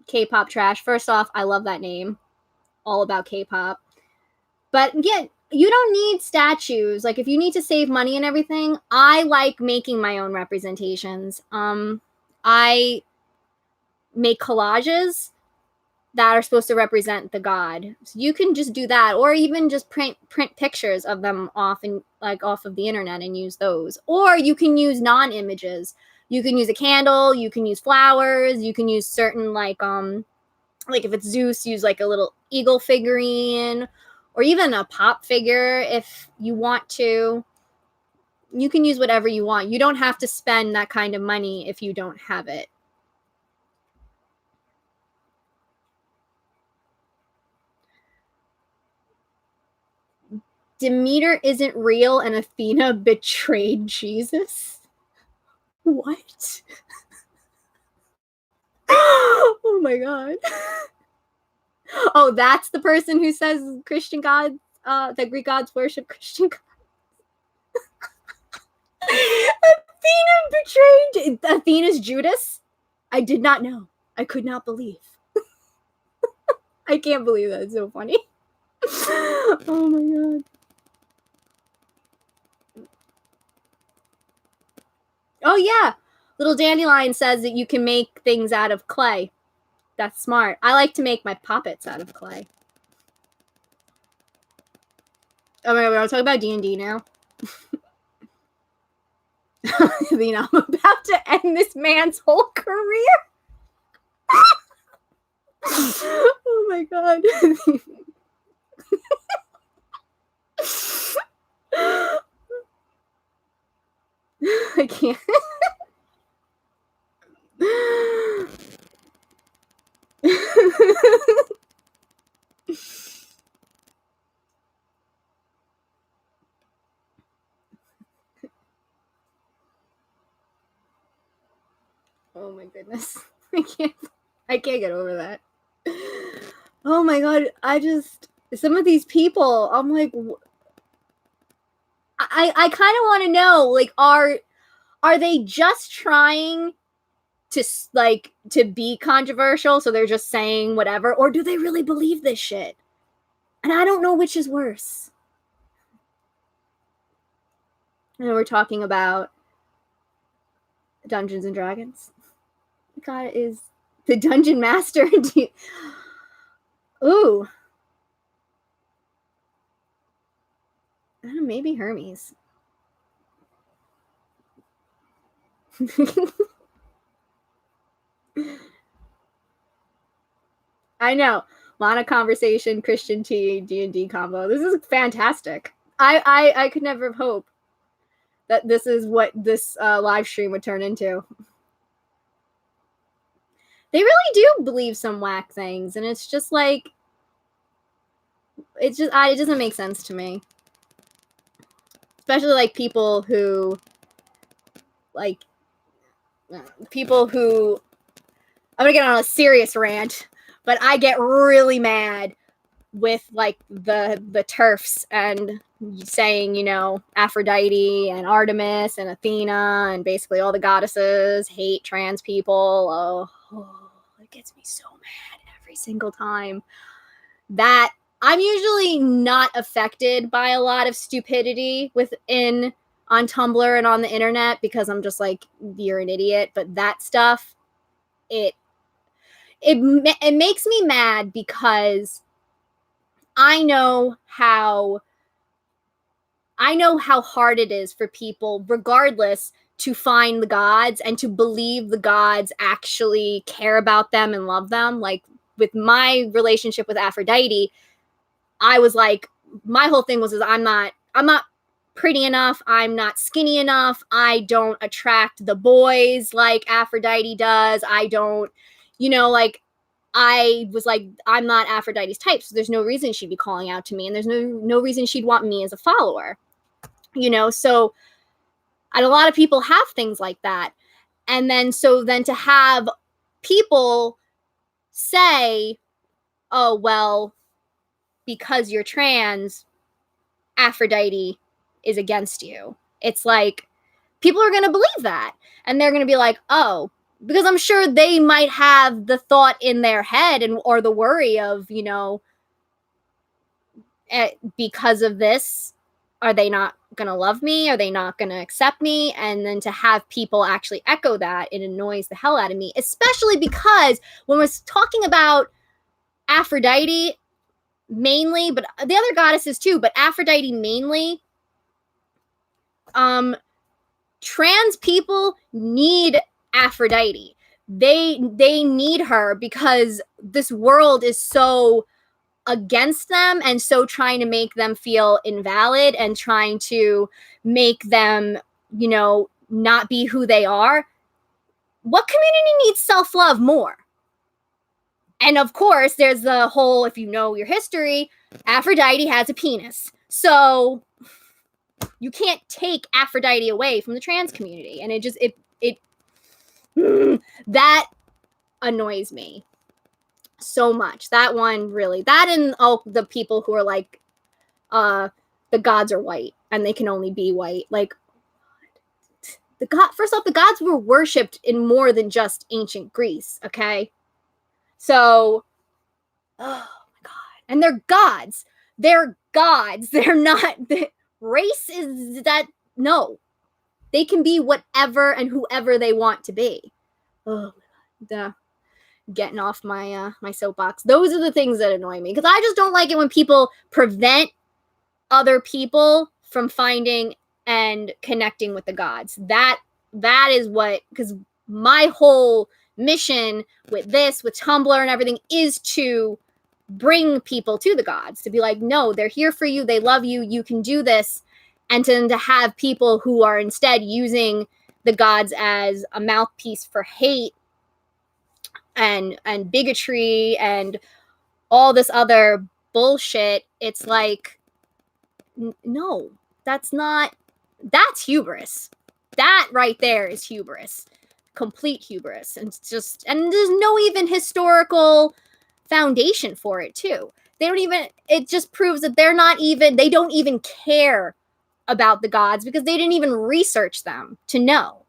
K-pop trash. First off, I love that name. All about K-pop. But yeah, you don't need statues. Like if you need to save money and everything, I like making my own representations. I make collages that are supposed to represent the god. So you can just do that, or even just print pictures of them off of the internet and use those. Or you can use non-images. You can use a candle, you can use flowers, you can use certain like if it's Zeus, use like a little eagle figurine, or even a pop figure if you want to. You can use whatever you want. You don't have to spend that kind of money if you don't have it. Demeter isn't real and Athena betrayed Jesus? What? Oh my god. Oh, that's the person who says Christian gods, that Greek gods worship Christian gods. Athena betrayed Athena's Judas? I did not know. I could not believe. I can't believe that. It's so funny. Oh my god. Oh yeah. Little Dandelion says that you can make things out of clay. That's smart. I like to make my puppets out of clay. Oh my god, we're talking about D&D now. You know, I'm about to end this man's whole career. Oh my god. I can't. Oh my goodness. I can't get over that. Oh my god, some of these people, I'm like, I kind of want to know, like, are they just trying to be controversial, so they're just saying whatever, or do they really believe this shit? And I don't know which is worse. And we're talking about Dungeons and Dragons. God is the dungeon master. Ooh. Maybe Hermes. I know. Lana conversation, Christian T, D&D combo. This is fantastic. I could never have hoped that this is what this live stream would turn into. They really do believe some whack things, and it's just like, it doesn't make sense to me. Especially like people who I'm gonna get on a serious rant, but I get really mad with like the TERFs and saying, you know, Aphrodite and Artemis and Athena and basically all the goddesses hate trans people. Oh, it gets me so mad every single time. That I'm usually not affected by a lot of stupidity on Tumblr and on the internet because I'm just like, you're an idiot. But that stuff, it makes me mad because I know how hard it is for people, regardless, to find the gods and to believe the gods actually care about them and love them. Like with my relationship with Aphrodite, I was like, my whole thing was I'm not pretty enough. I'm not skinny enough. I don't attract the boys like Aphrodite does. I don't, like, I was like, I'm not Aphrodite's type, so there's no reason she'd be calling out to me, and there's no reason she'd want me as a follower, so, and a lot of people have things like that. And then to have people say, oh, well, because you're trans, Aphrodite is against you. It's like, people are going to believe that. And they're going to be like, oh, because I'm sure they might have the thought in their head or the worry of, because of this, are they not going to love me? Are they not going to accept me? And then to have people actually echo that, it annoys the hell out of me, especially because when we're talking about Aphrodite mainly, but the other goddesses too, but Aphrodite mainly, trans people need Aphrodite. They need her because this world is so against them and so trying to make them feel invalid and trying to make them, not be who they are. What community needs self-love more? And of course, there's the whole, if you know your history, Aphrodite has a penis. So you can't take Aphrodite away from the trans community. And that annoys me so much. That one really, that and all the people who are like, the gods are white and they can only be white. Like, first off, the gods were worshipped in more than just ancient Greece, okay? So, oh my god. And they're gods. They're gods. They're not, race is that, no. They can be whatever and whoever they want to be. Oh my god. Getting off my my soapbox. Those are the things that annoy me, because I just don't like it when people prevent other people from finding and connecting with the gods. That is what, because my whole mission with this, with Tumblr and everything, is to bring people to the gods, to be like, no, they're here for you, they love you, you can do this. And to have people who are instead using the gods as a mouthpiece for hate and bigotry and all this other bullshit. It's like, no, that's hubris. That right there is hubris. Complete hubris. And there's no even historical foundation for it too. It just proves that they don't even care about the gods, because they didn't even research them to know.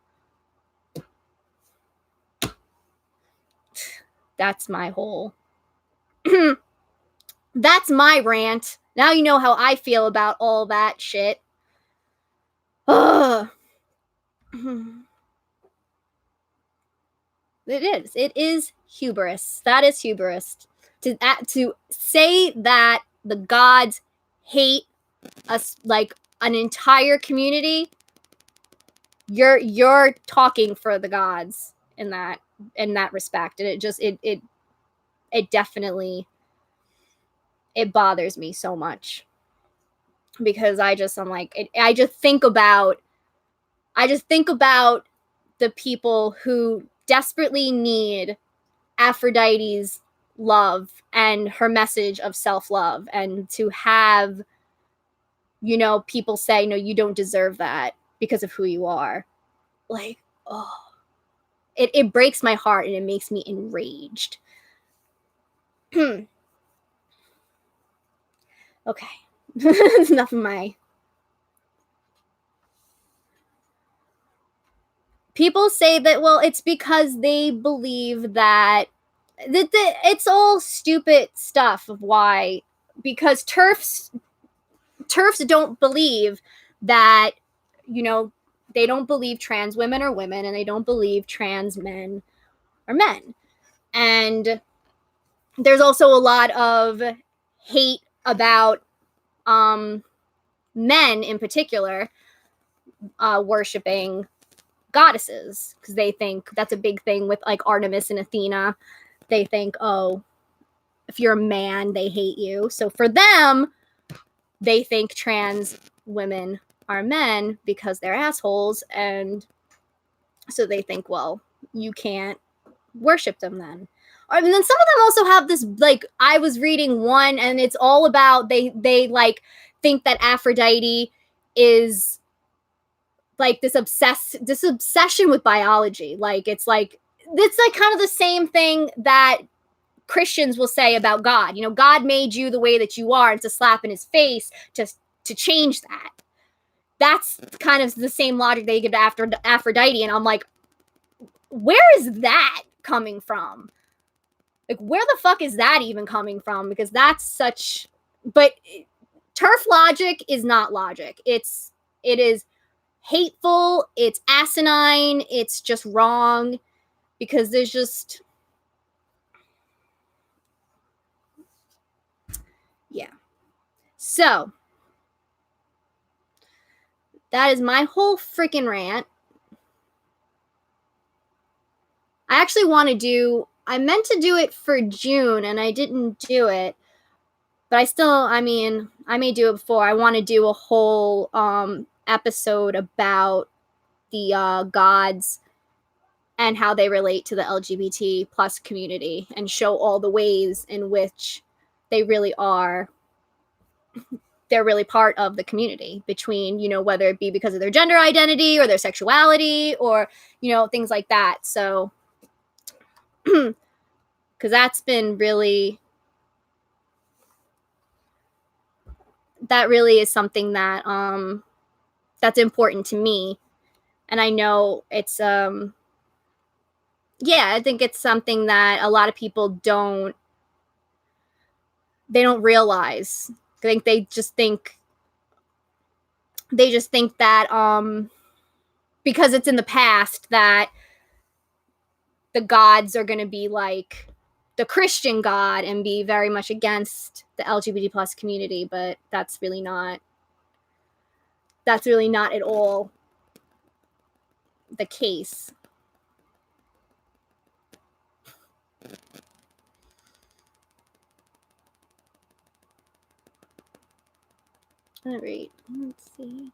That's my whole that's my rant. Now you know how I feel about all that shit. Ugh. It is hubris. That is hubris. To say that the gods hate us, like an entire community, you're talking for the gods in that respect. And it definitely, it bothers me so much, because I just think about the people who desperately need Aphrodite's love and her message of self-love, and to have, people say, no, you don't deserve that because of who you are. Like, oh, it breaks my heart and it makes me enraged. Okay. It's enough of my... People say that, well, it's because they believe that it's all stupid stuff of why, because TERFs don't believe that, they don't believe trans women are women, and they don't believe trans men are men. And there's also a lot of hate about men in particular worshiping goddesses, because they think that's a big thing with like Artemis and Athena. They think, oh, if you're a man, they hate you. So for them, they think trans women are men because they're assholes, and so they think, well, you can't worship them then. And then some of them also have this, like, I was reading one, and it's all about they like think that Aphrodite is like this obsession with biology. Like it's like kind of the same thing that Christians will say about God. God made you the way that you are, and it's a slap in his face to change that. That's kind of the same logic they give to Aphrodite, and I'm like, where is that coming from? Like, where the fuck is that even coming from? Because that's such... But TERF logic is not logic. It is hateful, it's asinine, it's just wrong, because there's just... Yeah. So, that is my whole freaking rant. I actually I meant to do it for June, and I didn't do it. But I may do it before. I want to do a whole episode about the gods and how they relate to the LGBT plus community, and show all the ways in which they really are. They're really part of the community, between, whether it be because of their gender identity or their sexuality, or, things like that. So Because that's been really, that really is something that that's important to me. And I know it's yeah, I think it's something that a lot of people don't realize. I think they just think that because it's in the past that the gods are going to be like the Christian God and be very much against the LGBT plus community, but that's really not at all the case. All right, let's see.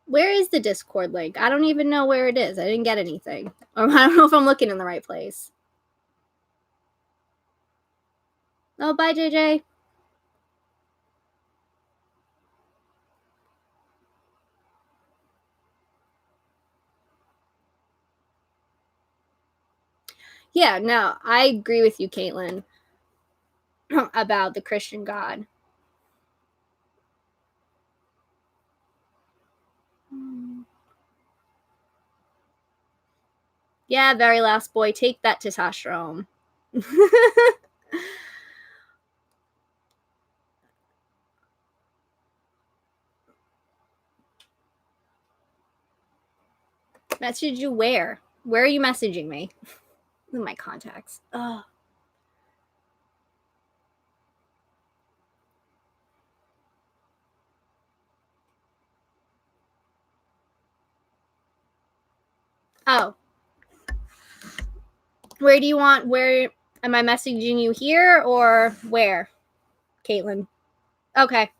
Where is the Discord link? I don't even know where it is. I didn't get anything. Or I don't know if I'm looking in the right place. Oh, bye, JJ. Yeah, no, I agree with you, Caitlin, about the Christian God. Yeah, very last boy, take that testosterone. Message you where? Where are you messaging me? In my contacts. Oh. Oh. Where do you want, where am I messaging you here or where? Caitlin. Okay.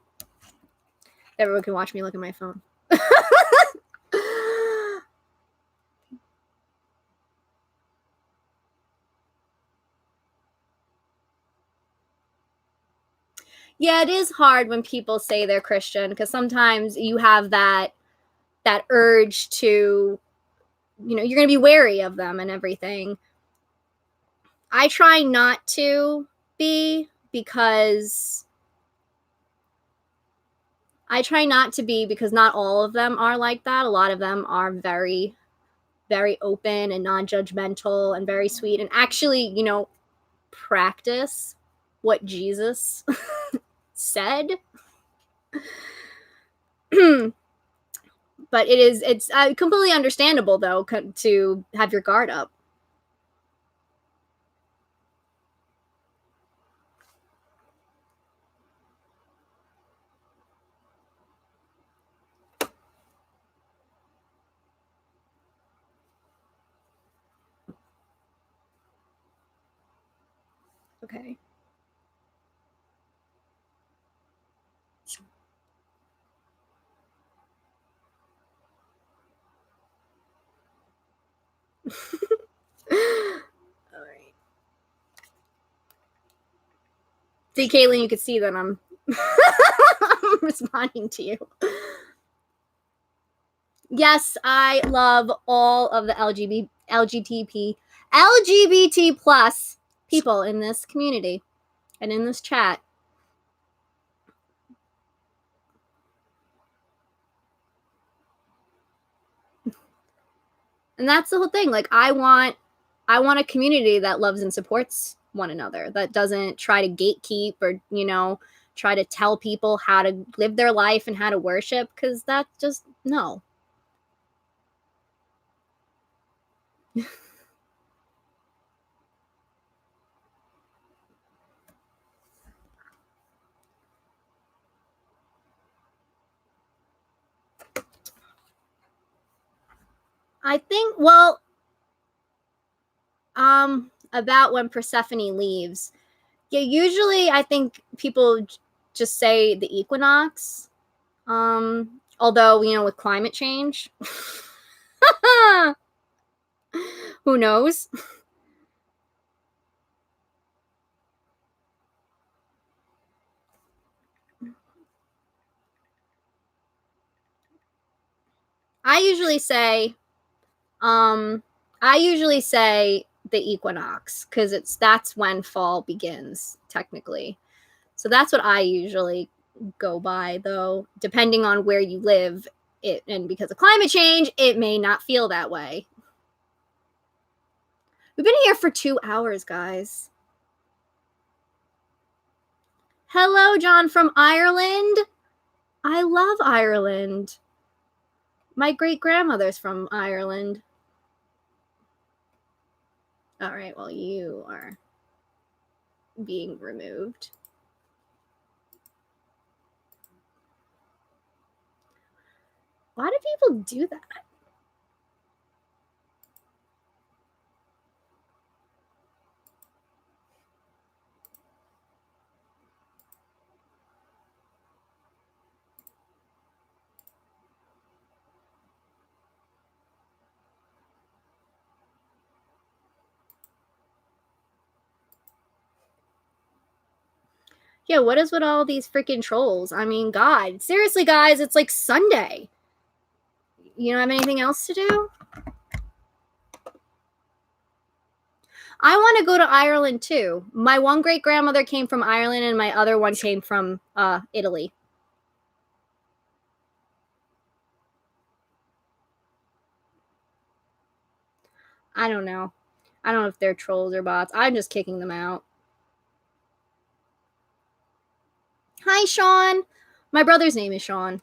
Everyone can watch me look at my phone. Yeah, it is hard when people say they're Christian because sometimes you have that urge to, you're going to be wary of them and everything. I try not to be because not all of them are like that. A lot of them are very, very open and non-judgmental and very sweet and actually, practice what Jesus said. But it's completely understandable though to have your guard up. Okay. All right. See, Kaylee, you can see that I'm responding to you. Yes, I love all of the LGBT plus people in this community and in this chat. And that's the whole thing. Like I want a community that loves and supports one another, that doesn't try to gatekeep or, try to tell people how to live their life and how to worship, because that's just no. I think, well, about when Persephone leaves. Yeah, usually I think people just say the equinox. Although, you know, with climate change, who knows? I usually say, um, I usually say the equinox because that's when fall begins, technically. So that's what I usually go by, though, depending on where you live. And because of climate change, it may not feel that way. We've been here for 2 hours, guys. Hello, John from Ireland. I love Ireland. My great grandmother's from Ireland. All right, well, you are being removed. Why do people do that? Yeah, what is with all these freaking trolls? I mean, God, seriously, guys, it's like Sunday. You don't have anything else to do? I want to go to Ireland too. My one great grandmother came from Ireland, and my other one came from Italy. I don't know. I don't know if they're trolls or bots. I'm just kicking them out. Hi, Sean. My brother's name is Sean.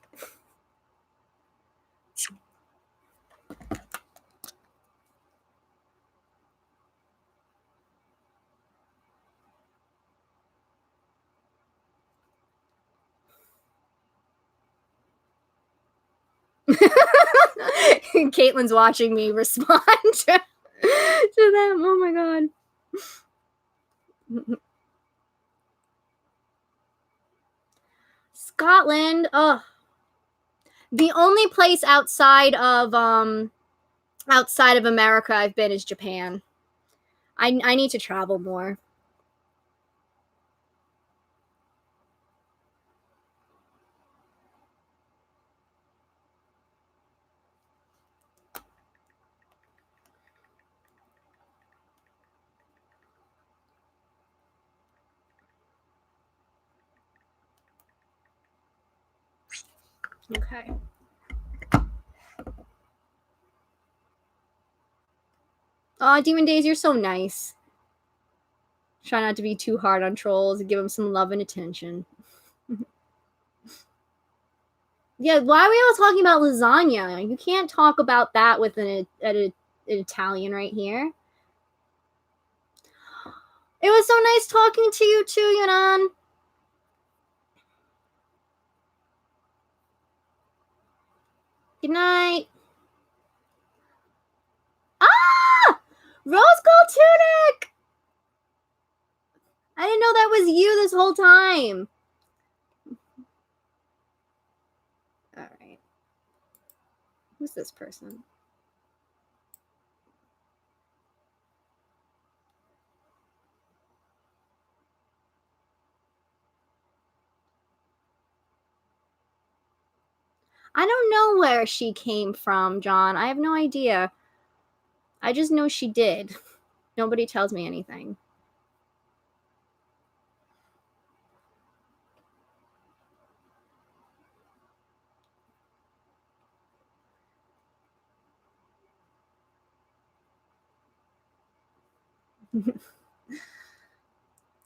Caitlin's watching me respond to them. Oh my God. Scotland. Oh, the only place outside of America I've been is Japan. I need to travel more. Okay. Oh, Demon Days, you're so nice. Try not to be too hard on trolls and give them some love and attention. Yeah, why are we all talking about lasagna? You can't talk about that with an Italian right here. It was so nice talking to you too, Yunan. Good night. Ah! Rose gold tunic! I didn't know that was you this whole time. All right. Who's this person? I don't know where she came from, John. I have no idea. I just know she did. Nobody tells me anything.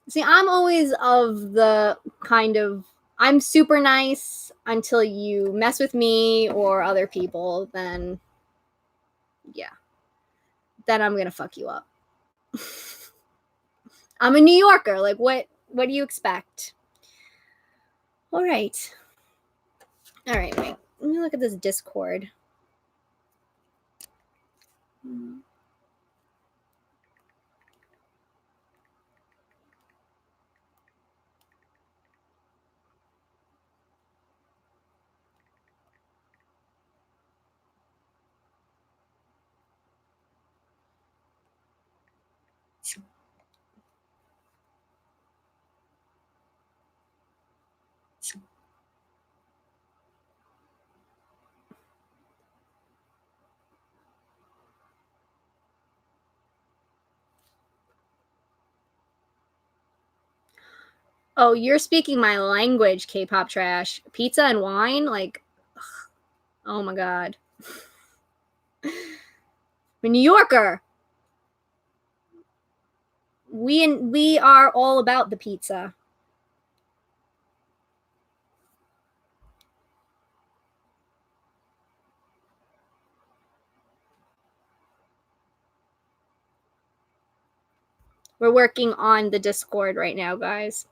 See, I'm always of the kind of, I'm super nice until you mess with me or other people, then yeah. Then I'm gonna fuck you up. I'm a New Yorker. Like, what do you expect? All right. All right, wait. Let me look at this Discord. Oh, you're speaking my language, K-pop trash. Pizza and wine? Like, ugh. Oh my god. I'm a New Yorker. We are all about the pizza. We're working on the Discord right now, guys.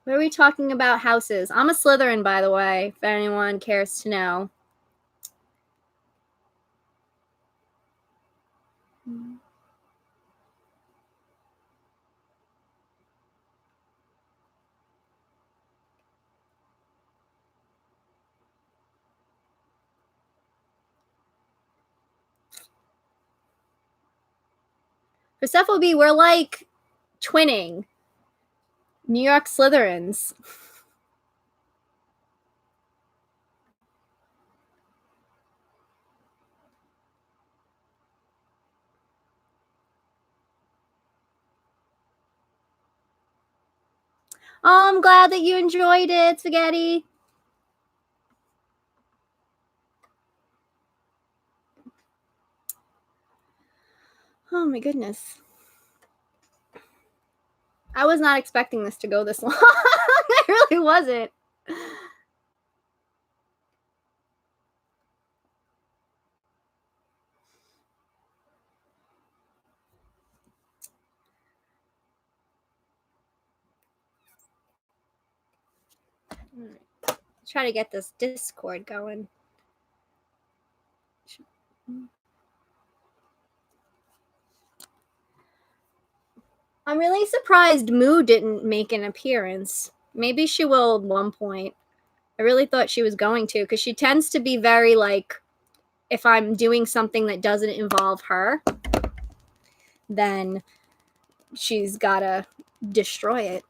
What are we talking about houses? I'm a Slytherin, by the way, if anyone cares to know. Persephone, we're like twinning. New York Slytherins. Oh, I'm glad that you enjoyed it, Spaghetti. Oh my goodness. I was not expecting this to go this long. I really wasn't. Try to get this Discord going. I'm really surprised Moo didn't make an appearance. Maybe she will at one point. I really thought she was going to, because she tends to be very like, if I'm doing something that doesn't involve her, then she's gotta destroy it.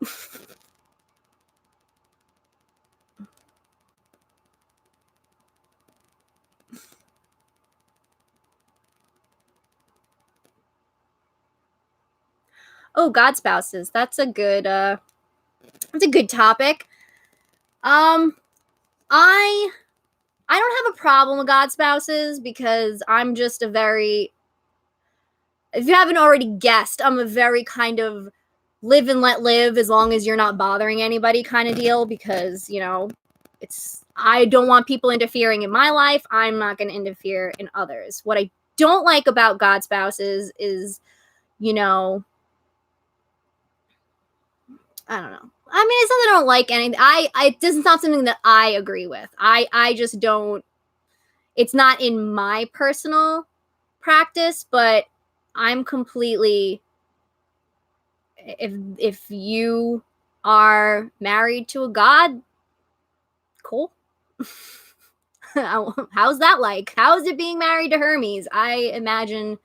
Oh, God spouses. That's a good topic. I don't have a problem with God spouses because I'm just a very, if you haven't already guessed, I'm a very kind of live and let live as long as you're not bothering anybody kind of deal, because, you know, I don't want people interfering in my life. I'm not going to interfere in others. What I don't like about God spouses is, you know, I don't know. I mean, it's not that I don't like anything. This is not something that I agree with. I just don't. It's not in my personal practice, but I'm completely. If you are married to a god, cool. How's that like? How is it being married to Hermes? I imagine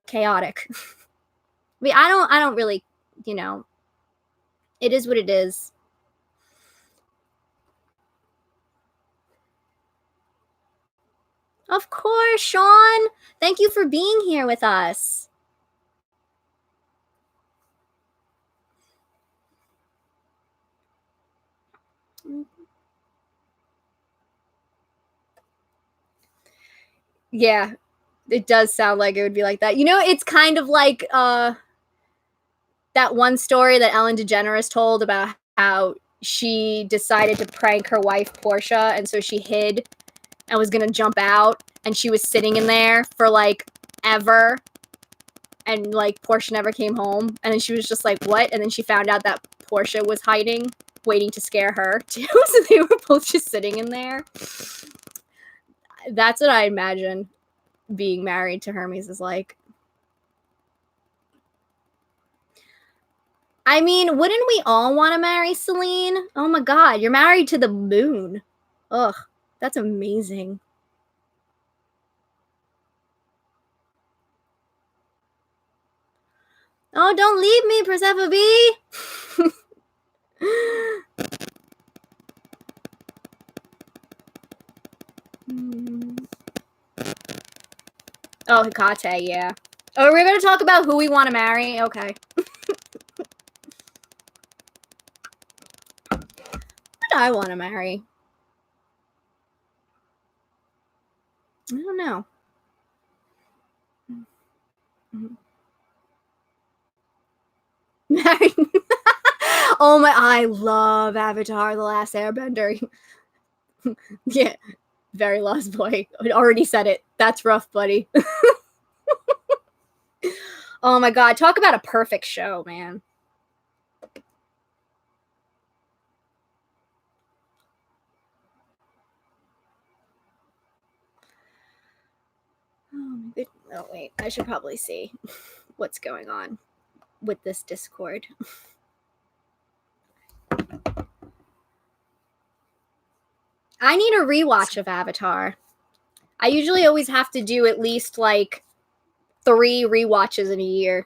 chaotic. I mean, I don't really, you know, it is what it is. Of course, Sean. Thank you for being here with us. Yeah, it does sound like it would be like that. You know, it's kind of like that one story that Ellen DeGeneres told about how she decided to prank her wife Portia, and so she hid and was gonna jump out, and she was sitting in there for like ever, and like Portia never came home, and then she was just like, what? And then she found out that Portia was hiding, waiting to scare her too. So they were both just sitting in there. That's what I imagine being married to Hermes is like. I mean, wouldn't we all want to marry Celine? Oh my god, you're married to the moon. Ugh, that's amazing. Oh, don't leave me, Persephone. Oh, Hecate, yeah. Oh, we're going to talk about who we want to marry? Okay. Who do I want to marry? I don't know. Married. Oh my, I love Avatar, The Last Airbender. Yeah, very lost boy. I already said it. That's rough, buddy. Oh my god, talk about a perfect show, man. Oh wait, I should probably see what's going on with this Discord. I need a rewatch of Avatar. I usually always have to do at least like 3 rewatches in a year.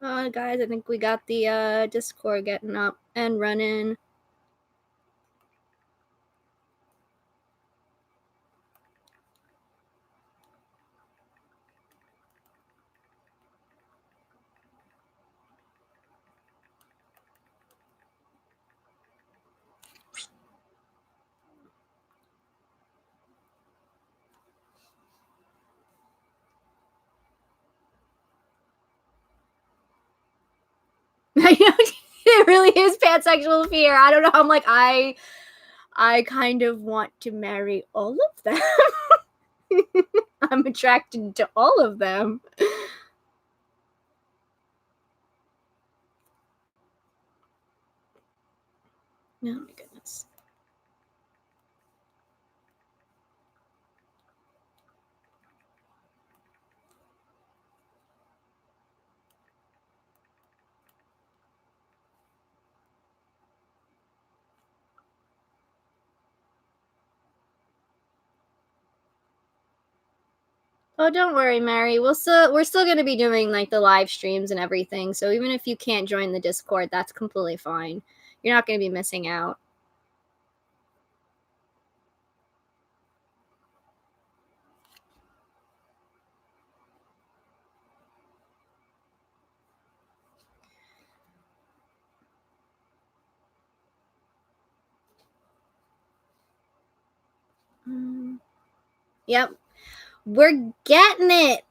Guys, I think we got the Discord getting up and running. It really is pansexual fear. I don't know. I'm like, I kind of want to marry all of them. I'm attracted to all of them. Oh my goodness. Oh, don't worry, Mary. We're still going to be doing like the live streams and everything. So even if you can't join the Discord, that's completely fine. You're not going to be missing out. Yep. We're getting it.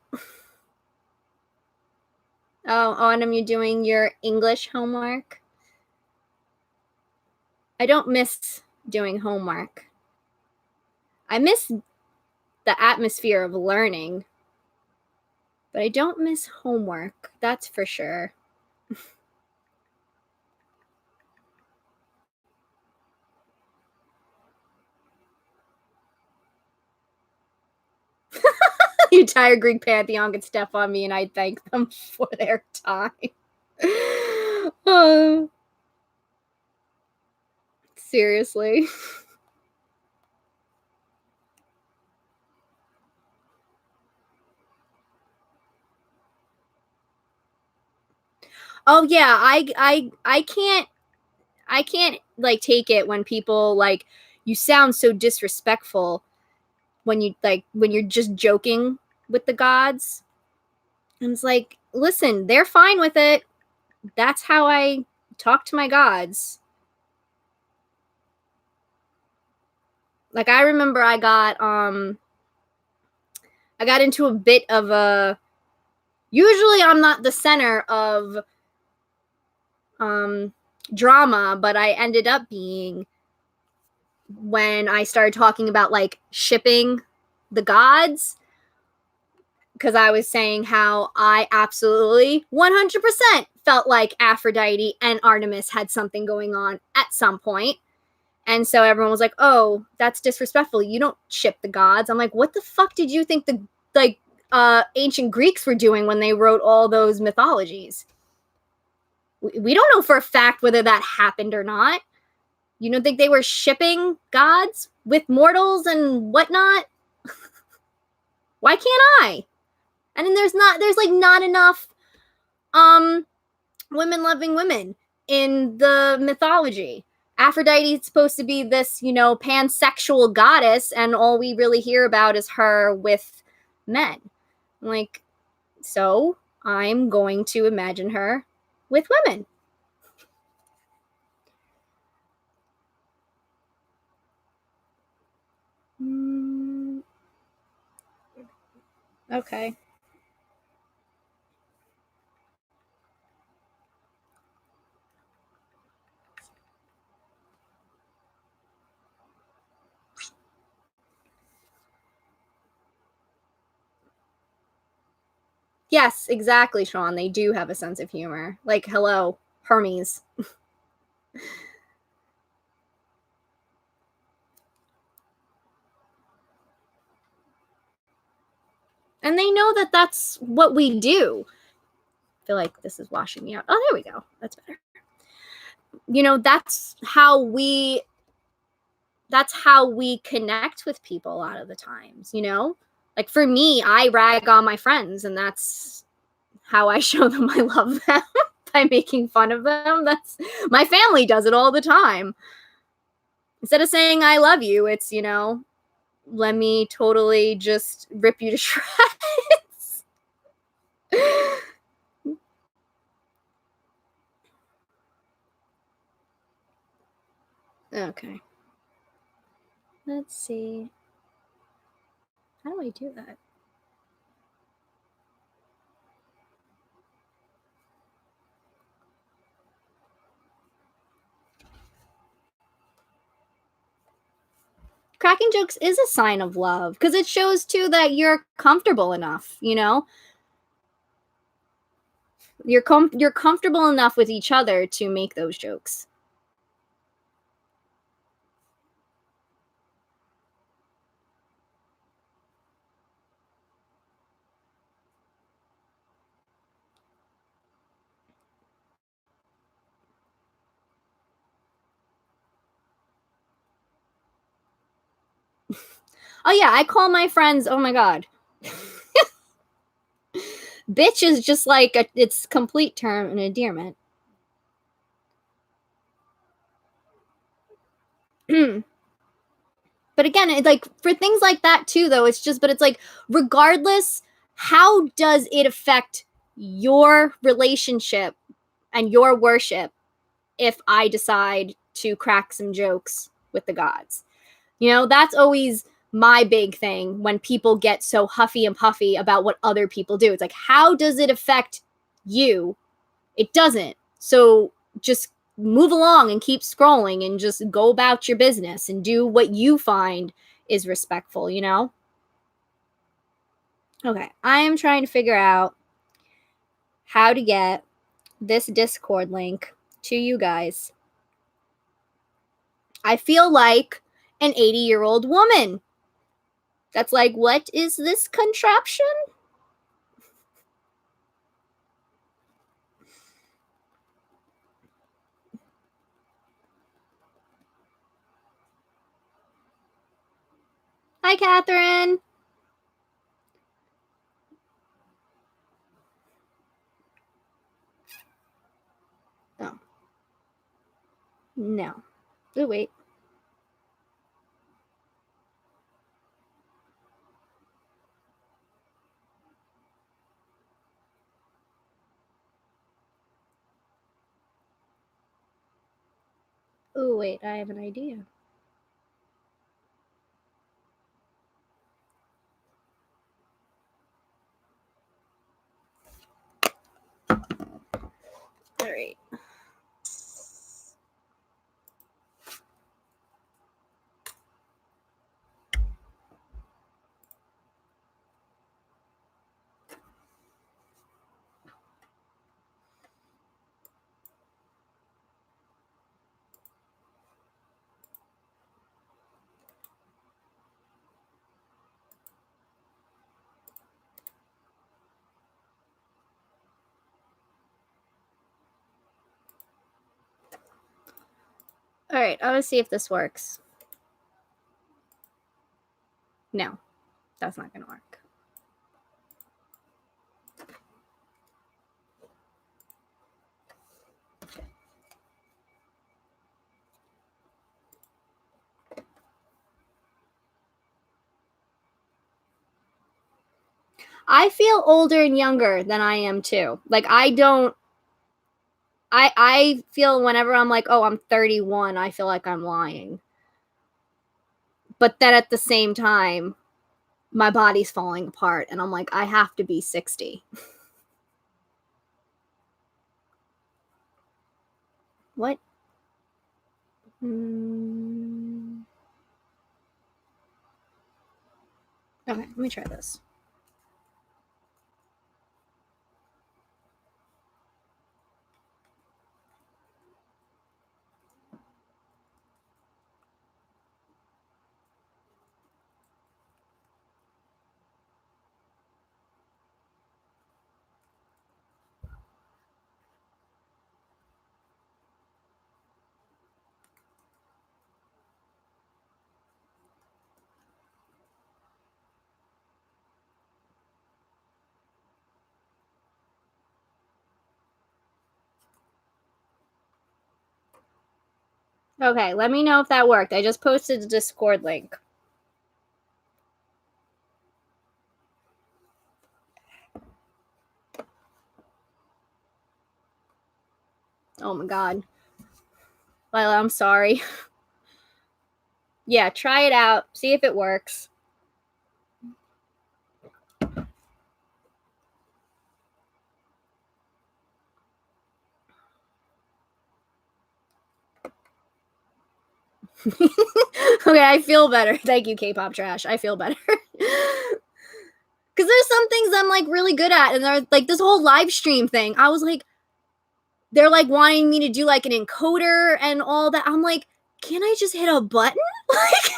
Oh, Autumn, you doing your English homework? I don't miss doing homework. I miss the atmosphere of learning, but I don't miss homework. That's for sure. The entire Greek pantheon could step on me and I thank them for their time. Seriously. Oh yeah, I can't like take it when people like, you sound so disrespectful. when you're just joking with the gods. And it's like, listen, they're fine with it. That's how I talk to my gods. Like, I remember I got into a bit of a, usually I'm not the center of drama, but I ended up being when I started talking about like shipping the gods, because I was saying how I absolutely 100% felt like Aphrodite and Artemis had something going on at some point. And so everyone was like, oh, that's disrespectful. You don't ship the gods. I'm like, what the fuck did you think the ancient Greeks were doing when they wrote all those mythologies? We don't know for a fact whether that happened or not. You don't think they were shipping gods with mortals and whatnot? Why can't I? And then there's like not enough women loving women in the mythology. Aphrodite is supposed to be this, pansexual goddess, and all we really hear about is her with men. Like, so I'm going to imagine her with women. Okay. Yes, exactly, Sean. They do have a sense of humor. Like, hello, Hermes. And they know that that's what we do. I feel like this is washing me out. Oh, there we go. That's better. That's how we connect with people a lot of the times, Like, for me, I rag on my friends, and that's how I show them I love them. By making fun of them. That's, my family does it all the time. Instead of saying I love you, it's, let me totally just rip you to shreds. Okay. Let's see. How do I do that? Cracking jokes is a sign of love, because it shows too that you're comfortable enough, You're comfortable enough with each other to make those jokes. Oh yeah, I call my friends, oh my god. Bitch is just like its complete term and endearment. But again, like, for things like that too, though, it's like, regardless, how does it affect your relationship and your worship if I decide to crack some jokes with the gods? That's always my big thing when people get so huffy and puffy about what other people do. It's like, how does it affect you? It doesn't. So just move along and keep scrolling and just go about your business and do what you find is respectful, Okay, I am trying to figure out how to get this Discord link to you guys. I feel like an 80-year-old woman. That's like, what is this contraption? Hi, Catherine. Oh. No. Oh, wait. Oh, wait, I have an idea. All right. All right, I want to see if this works. No, that's not going to work. I feel older and younger than I am too. Like I feel whenever I'm like, oh, I'm 31, I feel like I'm lying. But then at the same time, my body's falling apart and I'm like, I have to be 60. What? Okay, let me try this. Okay, let me know if that worked. I just posted a Discord link. Oh my god. Lila, I'm sorry. Yeah, try it out. See if it works. Okay, I feel better. Thank you, K-pop trash. I feel better. Because there's some things I'm like really good at, and they're like this whole live stream thing. I was like, they're like wanting me to do like an encoder and all that. I'm like, can I just hit a button? Like,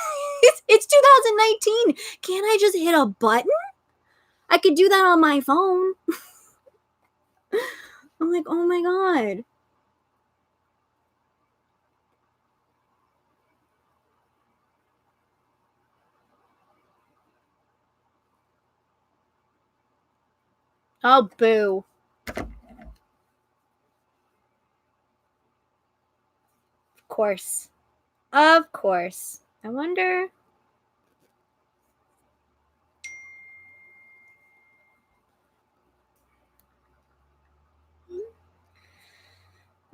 it's 2019. Can't I just hit a button? I could do that on my phone. I'm like, oh my god. Oh, boo. Of course. Of course. I wonder.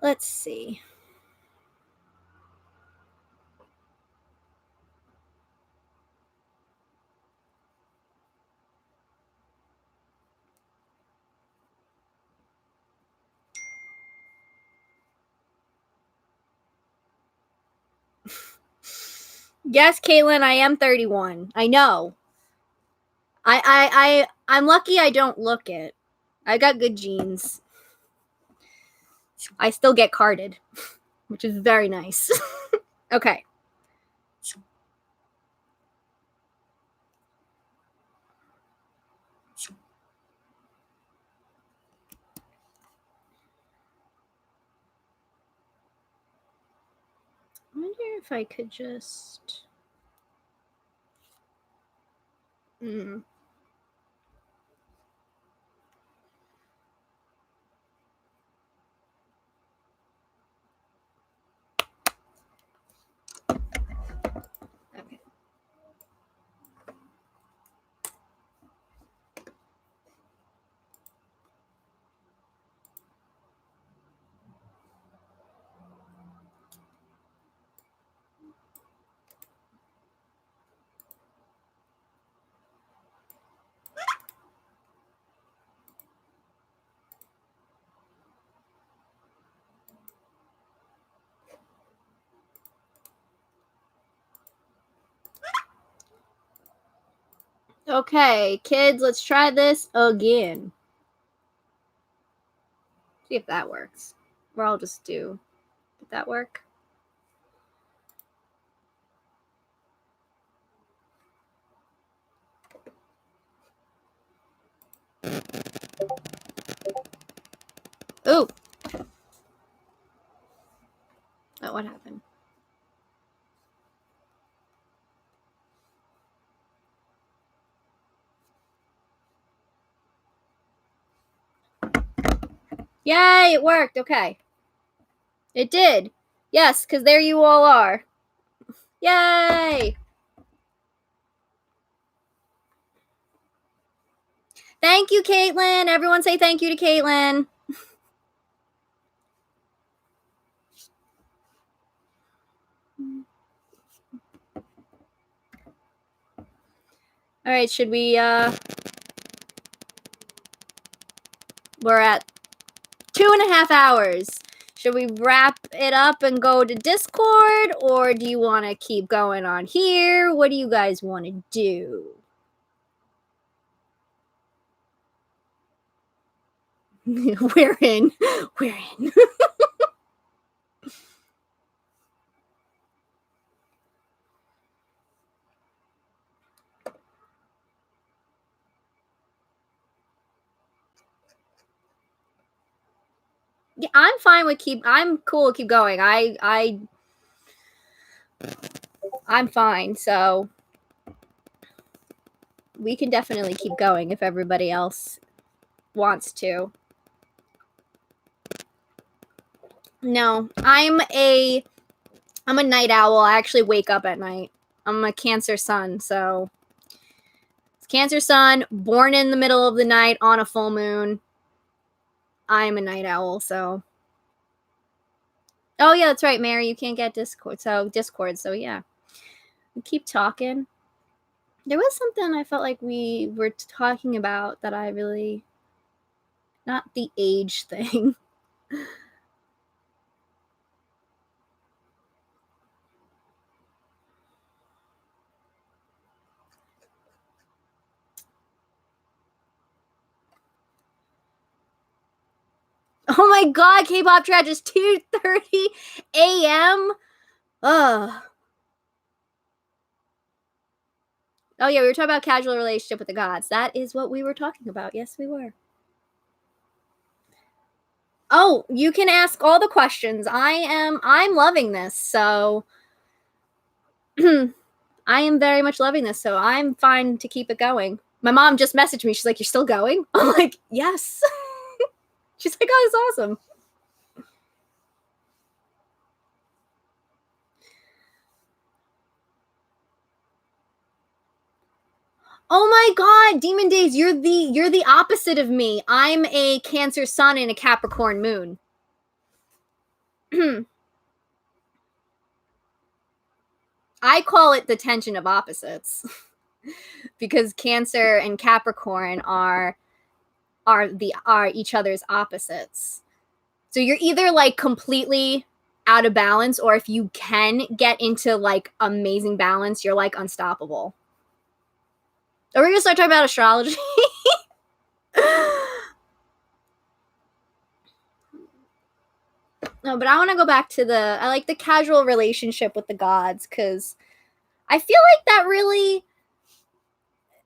Let's see. Yes, Caitlin, I am 31. I know. I'm lucky I don't look it. I got good genes. I still get carded, which is very nice. Okay. I wonder if I could just. Okay. Okay, kids, let's try this again. See if that works. Or I'll just do. Did that work? Ooh. Oh, what happened? Yay, it worked. Okay. It did. Yes, because there you all are. Yay! Thank you, Caitlin. Everyone say thank you to Caitlin. All right, should we, we're at 2.5 hours. Should we wrap it up and go to Discord, or do you want to keep going on here? What do you guys want to do? We're in. We're in. Yeah, I'm fine with I'm cool with keep going. I'm fine, so we can definitely keep going if everybody else wants to. No, I'm a night owl. I actually wake up at night. I'm a Cancer sun, so it's Cancer sun, born in the middle of the night on a full moon. I'm a night owl, so. Oh yeah, that's right, Mary. You can't get Discord, so yeah. We keep talking. There was something I felt like we were talking about that I really, not the age thing. Oh my god, K-pop trash is 2:30 a.m. Ugh. Oh yeah, we were talking about casual relationship with the gods. That is what we were talking about. Yes, we were. Oh, you can ask all the questions. I'm loving this. So I am very much loving this. So I'm fine to keep it going. My mom just messaged me. She's like, "You're still going?" I'm like, "Yes." She's like, "Oh, that's awesome." Oh my god, Demon Days, you're the opposite of me. I'm a Cancer sun and a Capricorn moon. I call it the tension of opposites. Because Cancer and Capricorn are each other's opposites. So you're either like completely out of balance, or if you can get into like amazing balance, you're like unstoppable. Are we gonna start talking about astrology? No, but I want to go back to I like the casual relationship with the gods, because I feel like that really,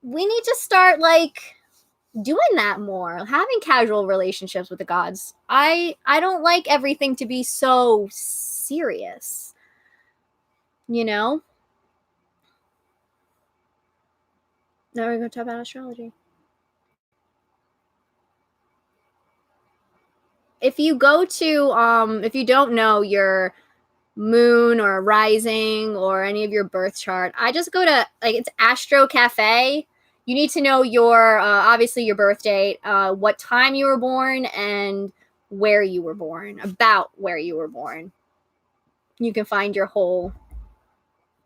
we need to start like doing that more, having casual relationships with the gods. I don't like everything to be so serious, you know. Now we're going to talk about astrology. If you go to if you don't know your moon or rising or any of your birth chart, I just go to, like, it's Astro Cafe. You need to know your obviously your birth date, what time you were born, and where you were born, about where you were born. You can find your whole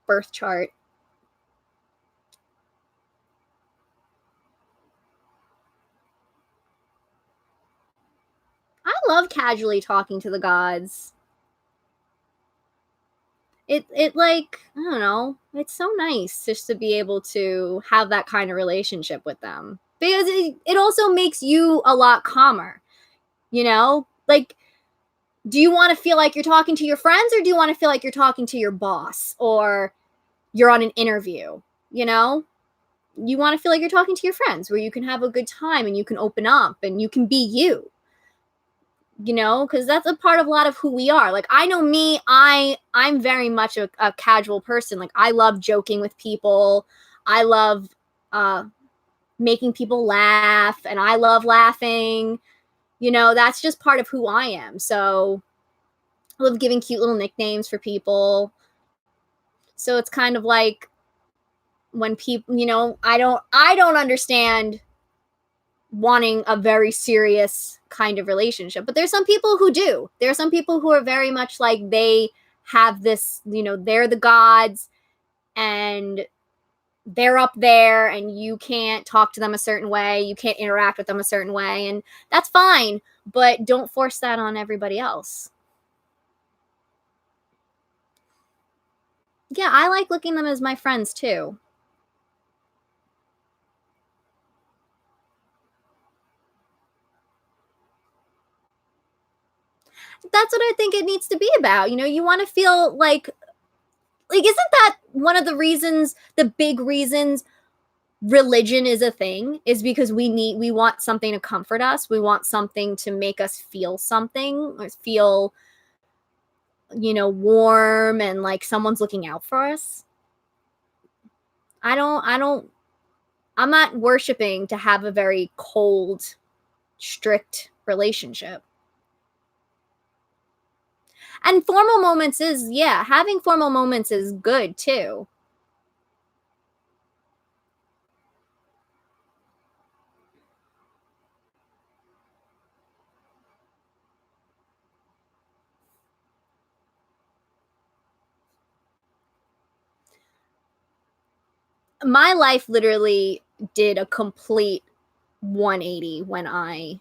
birth chart. I love casually talking to the gods. it like, I don't know, it's so nice just to be able to have that kind of relationship with them, because it also makes you a lot calmer, you know? Like, do you want to feel like you're talking to your friends, or do you want to feel like you're talking to your boss, or you're on an interview, you know? You want to feel like you're talking to your friends where you can have a good time and you can open up and you can be you, you know, because that's a part of a lot of who we are. Like, I know me, I'm very much a casual person. Like, I love joking with people. I love making people laugh, and I love laughing. You know, that's just part of who I am. So I love giving cute little nicknames for people. So it's kind of like, when people, you know, I don't understand wanting a very serious kind of relationship, but there's some people who do. There are some people who are very much like, they have this, you know, they're the gods and they're up there, and you can't talk to them a certain way, you can't interact with them a certain way, and that's fine, but don't force that on everybody else. Yeah, I like looking at them as my friends too. That's what I think it needs to be about. You know, you want to feel like, isn't that one of the reasons, the big reasons religion is a thing, is because we want something to comfort us. We want something to make us feel something, or feel, you know, warm, and like someone's looking out for us. I don't I'm not worshiping to have a very cold, strict relationship. And formal moments is, yeah, having formal moments is good too. My life literally did a complete 180 when I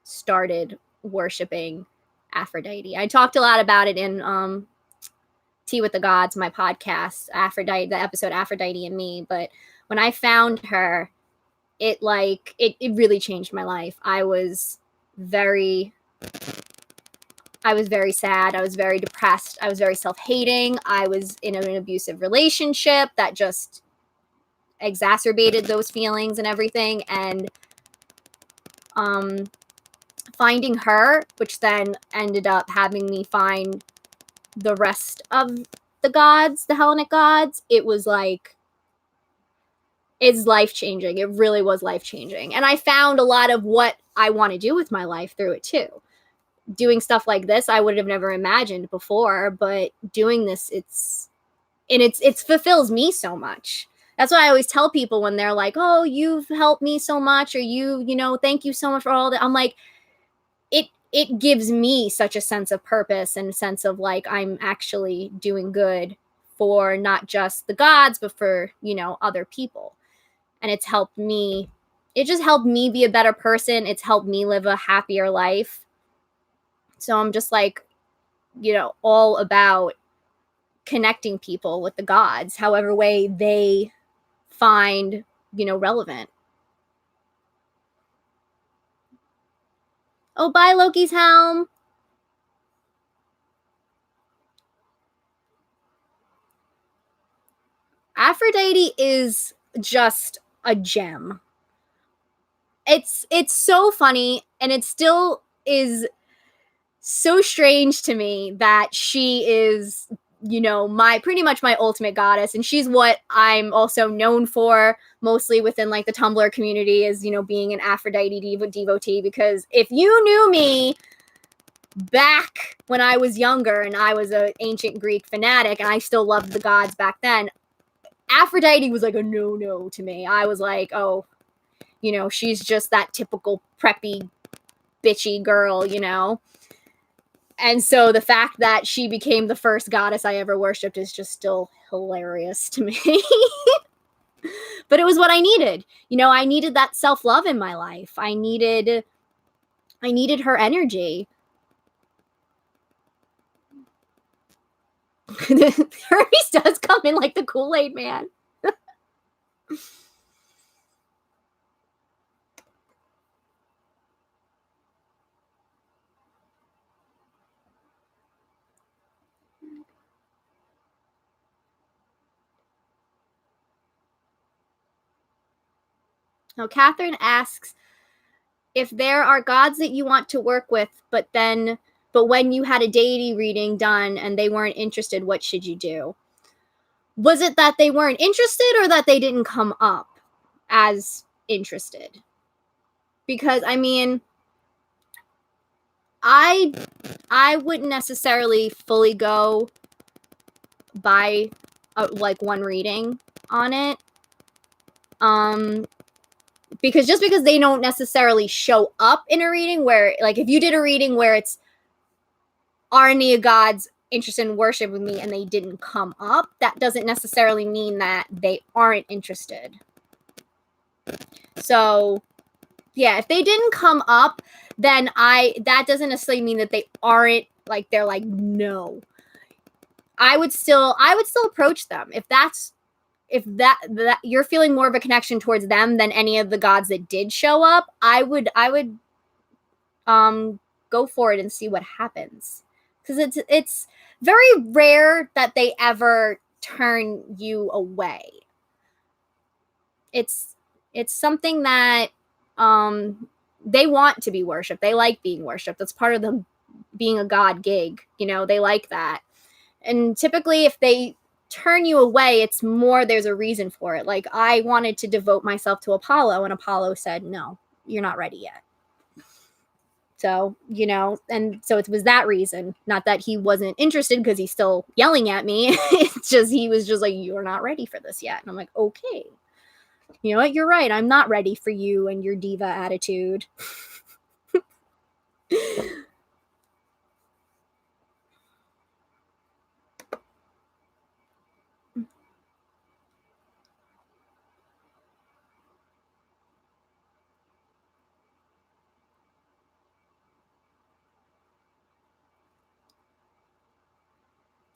started worshiping Aphrodite. I talked a lot about it in Tea with the Gods, my podcast, Aphrodite, the episode Aphrodite and Me. But when I found her, it really changed my life. Very I was very sad. I was very depressed. I was very self-hating. I was in an abusive relationship that just exacerbated those feelings and everything. And um finding her, which then ended up having me find the rest of the gods, the Hellenic gods, it was like, it's life changing. It really was life changing. And I found a lot of what I want to do with my life through it too. Doing stuff like this, I would have never imagined before, but doing this, it's fulfills me so much. That's why I always tell people when they're like, "Oh, you've helped me so much," or you know, thank you so much for all that. I'm like, it gives me such a sense of purpose and a sense of like, I'm actually doing good for not just the gods, but for, you know, other people. And it just helped me be a better person. It's helped me live a happier life. So I'm just like, you know, all about connecting people with the gods, however way they find, you know, relevant. Oh, bye, Loki's helm. Aphrodite is just a gem. It's so funny, and it still is so strange to me that she is, you know, my pretty much my ultimate goddess, and she's what I'm also known for mostly within like the Tumblr community, is, you know, being an Aphrodite devotee. Because if you knew me back when I was younger and I was an ancient Greek fanatic and I still loved the gods back then, Aphrodite was like a no to me. I was like, oh, you know, she's just that typical preppy, bitchy girl, you know? And so the fact that she became the first goddess I ever worshipped is just still hilarious to me. But it was what I needed. You know, I needed that self-love in my life. I needed her energy. Hermes does come in like the Kool-Aid man. Now, Catherine asks if there are gods that you want to work with, but when you had a deity reading done and they weren't interested, what should you do? Was it that they weren't interested or that they didn't come up as interested? Because I mean, I wouldn't necessarily fully go by like one reading on it. Because just because they don't necessarily show up in a reading where, like, if you did a reading where it's are any of gods interested in worship with me and they didn't come up, that doesn't necessarily mean that they aren't interested. So yeah, if they didn't come up, then that doesn't necessarily mean that they aren't, like, they're like, no. I would still approach them if that you're feeling more of a connection towards them than any of the gods that did show up. I would go for it and see what happens, because it's very rare that they ever turn you away. It's something that they want to be worshipped. They like being worshipped. That's part of the being a god gig. You know, they like that. And typically if they turn you away, it's more there's a reason for it. Like, I wanted to devote myself to Apollo, and Apollo said, no, you're not ready yet. So, you know, and so it was that reason, not that he wasn't interested because he's still yelling at me. It's just, he was just like, you're not ready for this yet. And I'm like, okay, you know what? You're right. I'm not ready for you and your diva attitude.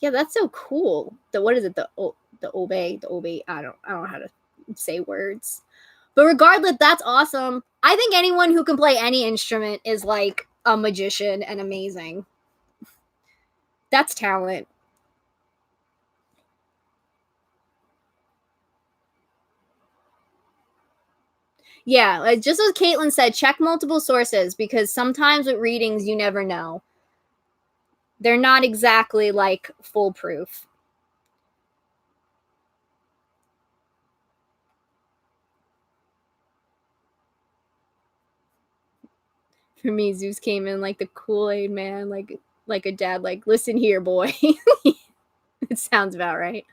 Yeah, that's so cool. What is it? The obey. I don't know how to say words. But regardless, that's awesome. I think anyone who can play any instrument is like a magician and amazing. That's talent. Yeah, just as Caitlin said, check multiple sources, because sometimes with readings, you never know. They're not exactly like foolproof. For me, Zeus came in like the Kool-Aid man, like a dad, like, listen here, boy. It sounds about right.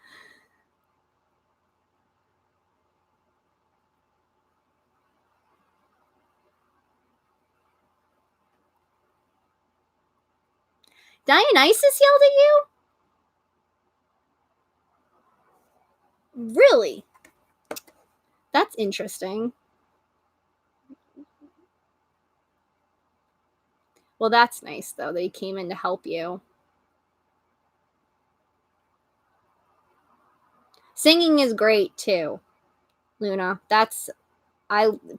Dionysus yelled at you? Really? That's interesting. Well, that's nice, though, that he came in to help you. Singing is great, too, Luna.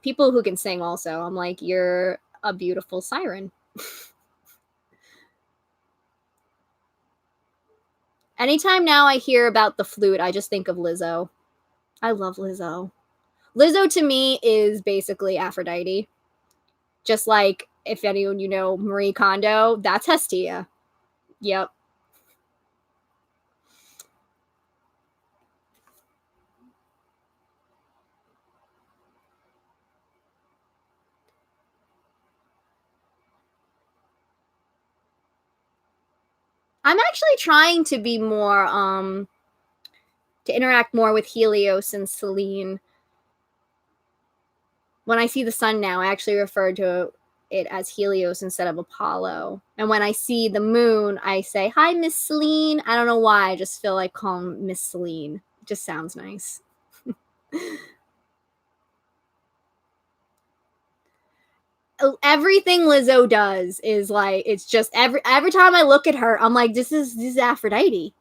People who can sing also, I'm like, you're a beautiful siren. Anytime now I hear about the flute, I just think of Lizzo. I love Lizzo. Lizzo to me is basically Aphrodite. Just like, if anyone you know Marie Kondo, that's Hestia. Yep. I'm actually trying to be more to interact more with Helios and Selene. When I see the sun now, I actually refer to it as Helios instead of Apollo. And when I see the moon, I say, hi, Miss Selene. I don't know why. I just feel like calling Miss Selene. It just sounds nice. Everything Lizzo does is like, it's just every time I look at her, I'm like, this is Aphrodite.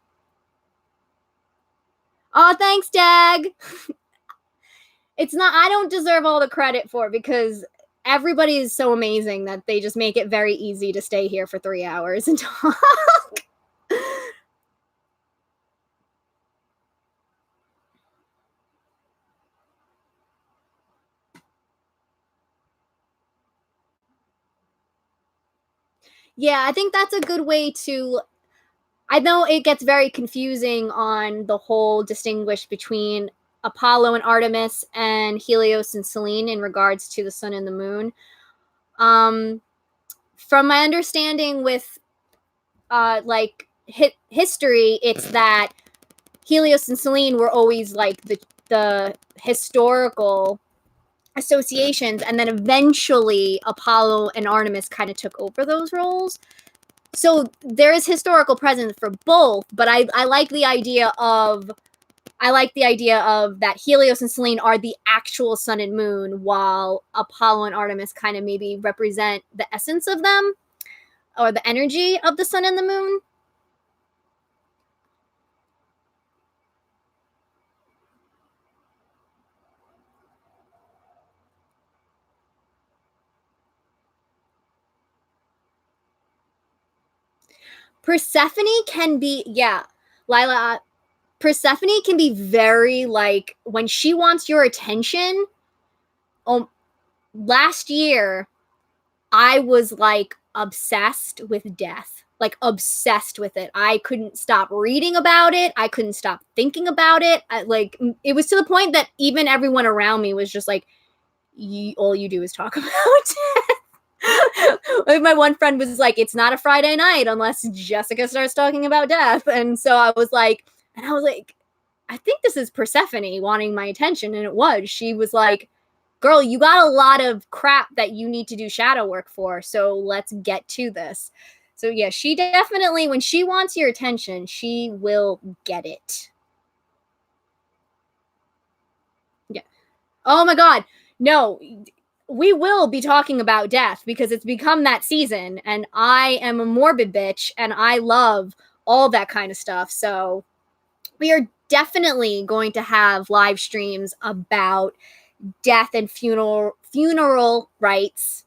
Oh, thanks, Dag. It's not, I don't deserve all the credit for it because everybody is so amazing that they just make it very easy to stay here for 3 hours and talk. Yeah, I think that's a good way to. I know it gets very confusing on the whole distinguish between Apollo and Artemis and Helios and Selene in regards to the sun and the moon. From my understanding with like history, it's that Helios and Selene were always like the historical associations, and then eventually Apollo and Artemis kind of took over those roles. So there is historical presence for both, but I like the idea of that Helios and Selene are the actual sun and moon, while Apollo and Artemis kind of maybe represent the essence of them or the energy of the sun and the moon. Persephone can be, yeah, Lila, Persephone can be very like when she wants your attention. Last year, I was like obsessed with death, like obsessed with it. I couldn't stop reading about it. I couldn't stop thinking about it. It was to the point that even everyone around me was just like, all you do is talk about it. Like my one friend was like, it's not a Friday night unless Jessica starts talking about death. And so I was like, I think this is Persephone wanting my attention. And it was. She was like, girl, you got a lot of crap that you need to do shadow work for. So let's get to this. So yeah, she definitely, when she wants your attention, she will get it. Yeah. Oh my God. No, we will be talking about death because it's become that season, and I am a morbid bitch and I love all that kind of stuff. So we are definitely going to have live streams about death and funeral rites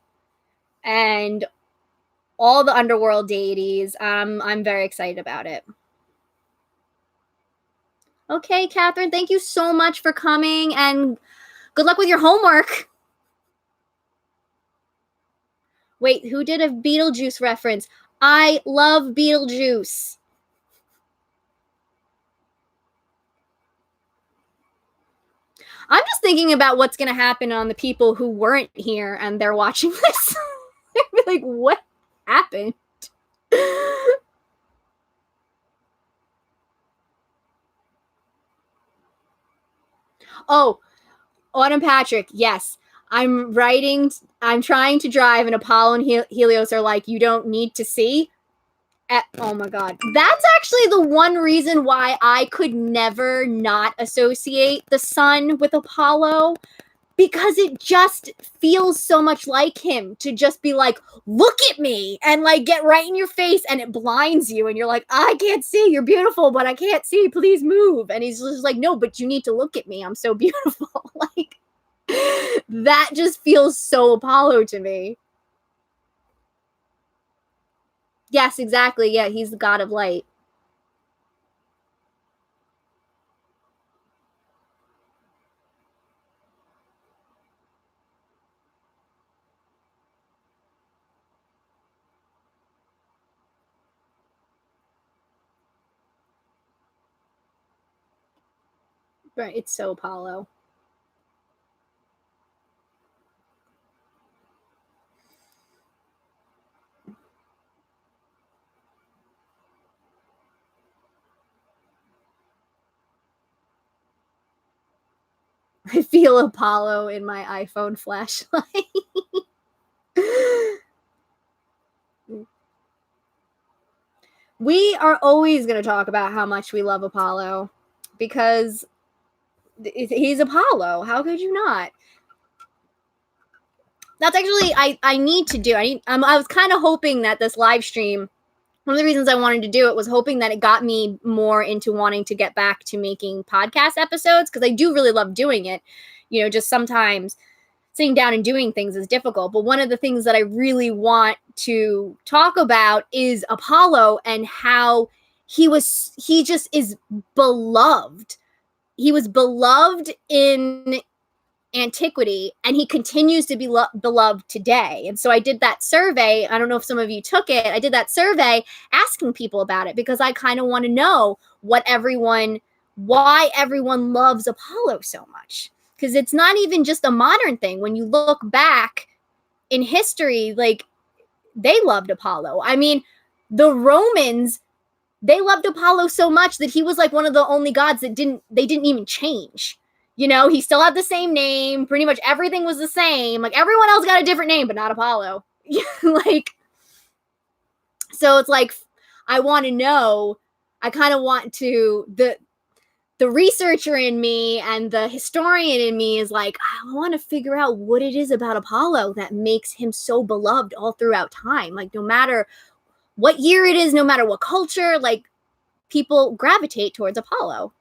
and all the underworld deities. I'm very excited about it. Okay, Catherine, thank you so much for coming and good luck with your homework. Wait, who did a Beetlejuice reference? I love Beetlejuice. I'm just thinking about what's going to happen on the people who weren't here and they're watching this. They're like, what happened? Oh, Autumn Patrick, yes. I'm trying to drive, and Apollo and Helios are like, you don't need to see. Oh my God. That's actually the one reason why I could never not associate the sun with Apollo, because it just feels so much like him to just be like, look at me, and like get right in your face, and it blinds you, and you're like, I can't see, you're beautiful, but I can't see, please move. And he's just like, no, but you need to look at me, I'm so beautiful. Like, that just feels so Apollo to me. Yes, exactly. Yeah, he's the god of light. Right, it's so Apollo. I feel Apollo in my iPhone flashlight. We are always going to talk about how much we love Apollo because he's Apollo. How could you not? That's actually I need to do. I was kind of hoping that this live stream one of the reasons I wanted to do it was hoping that it got me more into wanting to get back to making podcast episodes, because I do really love doing it. You know, just sometimes sitting down and doing things is difficult. But one of the things that I really want to talk about is Apollo and how he just is beloved. He was beloved in antiquity, and he continues to be beloved today. And so I did that survey. I don't know if some of you took it. I did that survey asking people about it, because I kind of want to know why everyone loves Apollo so much. Because it's not even just a modern thing. When you look back in history, like, they loved Apollo. I mean, the Romans, they loved Apollo so much that he was like one of the only gods that didn't even change. You know, he still had the same name. Pretty much everything was the same. Like, everyone else got a different name, but not Apollo. Like, so it's like, I want to know, I kind of want to, the researcher in me and the historian in me is like, I want to figure out what it is about Apollo that makes him so beloved all throughout time. Like, no matter what year it is, no matter what culture, like, people gravitate towards Apollo.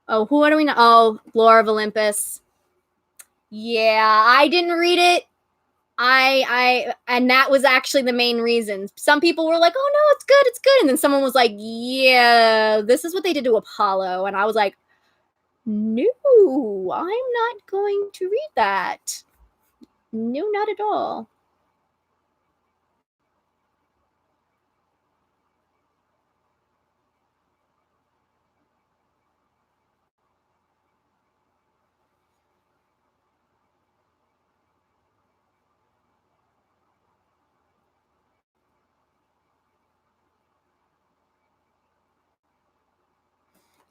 Oh, what do we know? Oh, Lore of Olympus. Yeah, I didn't read it. And that was actually the main reason. Some people were like, oh no, it's good. And then someone was like, yeah, this is what they did to Apollo. And I was like, no, I'm not going to read that. No, not at all.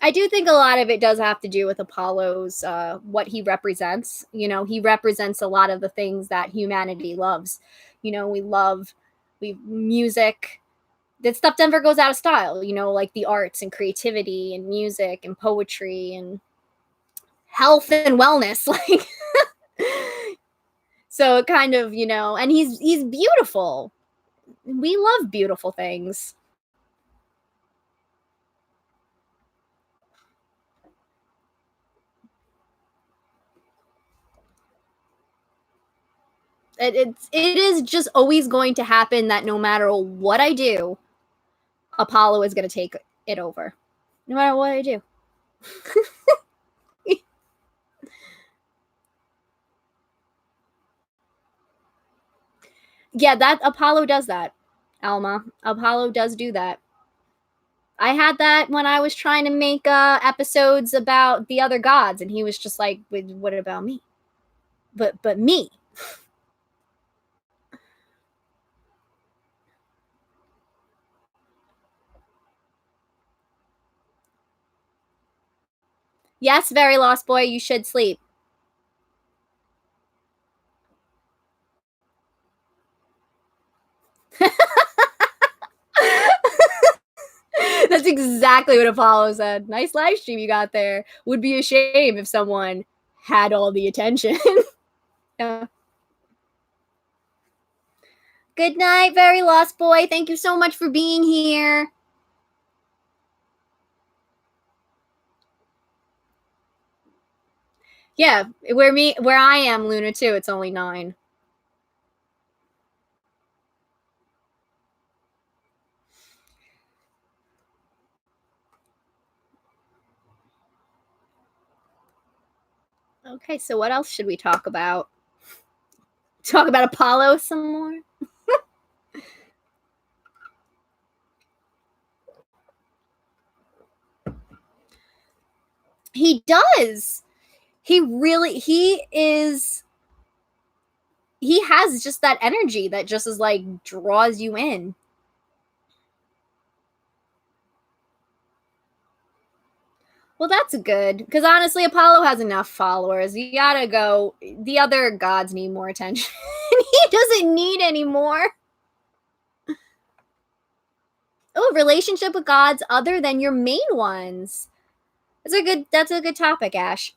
I do think a lot of it does have to do with Apollo's, what he represents. You know, he represents a lot of the things that humanity loves. You know, we music. That stuff never goes out of style. You know, like the arts and creativity and music and poetry and health and wellness. Like, so it kind of, you know, and he's beautiful. We love beautiful things. It is just always going to happen that no matter what I do, Apollo is going to take it over. No matter what I do. Yeah, that Apollo does that, Alma. Apollo does do that. I had that when I was trying to make episodes about the other gods, and he was just like, "What about me?" But me. Yes, very lost boy, you should sleep. That's exactly what Apollo said. Nice live stream you got there. Would be a shame if someone had all the attention. Yeah. Good night, very lost boy. Thank you so much for being here. Yeah, where I am, Luna too, it's only 9. Okay, so what else should we talk about? Talk about Apollo some more? He does. He has just that energy that just is like draws you in. Well, that's good, because honestly, Apollo has enough followers. You gotta go. The other gods need more attention. He doesn't need any more. Oh, relationship with gods other than your main ones. That's a good topic, Ash.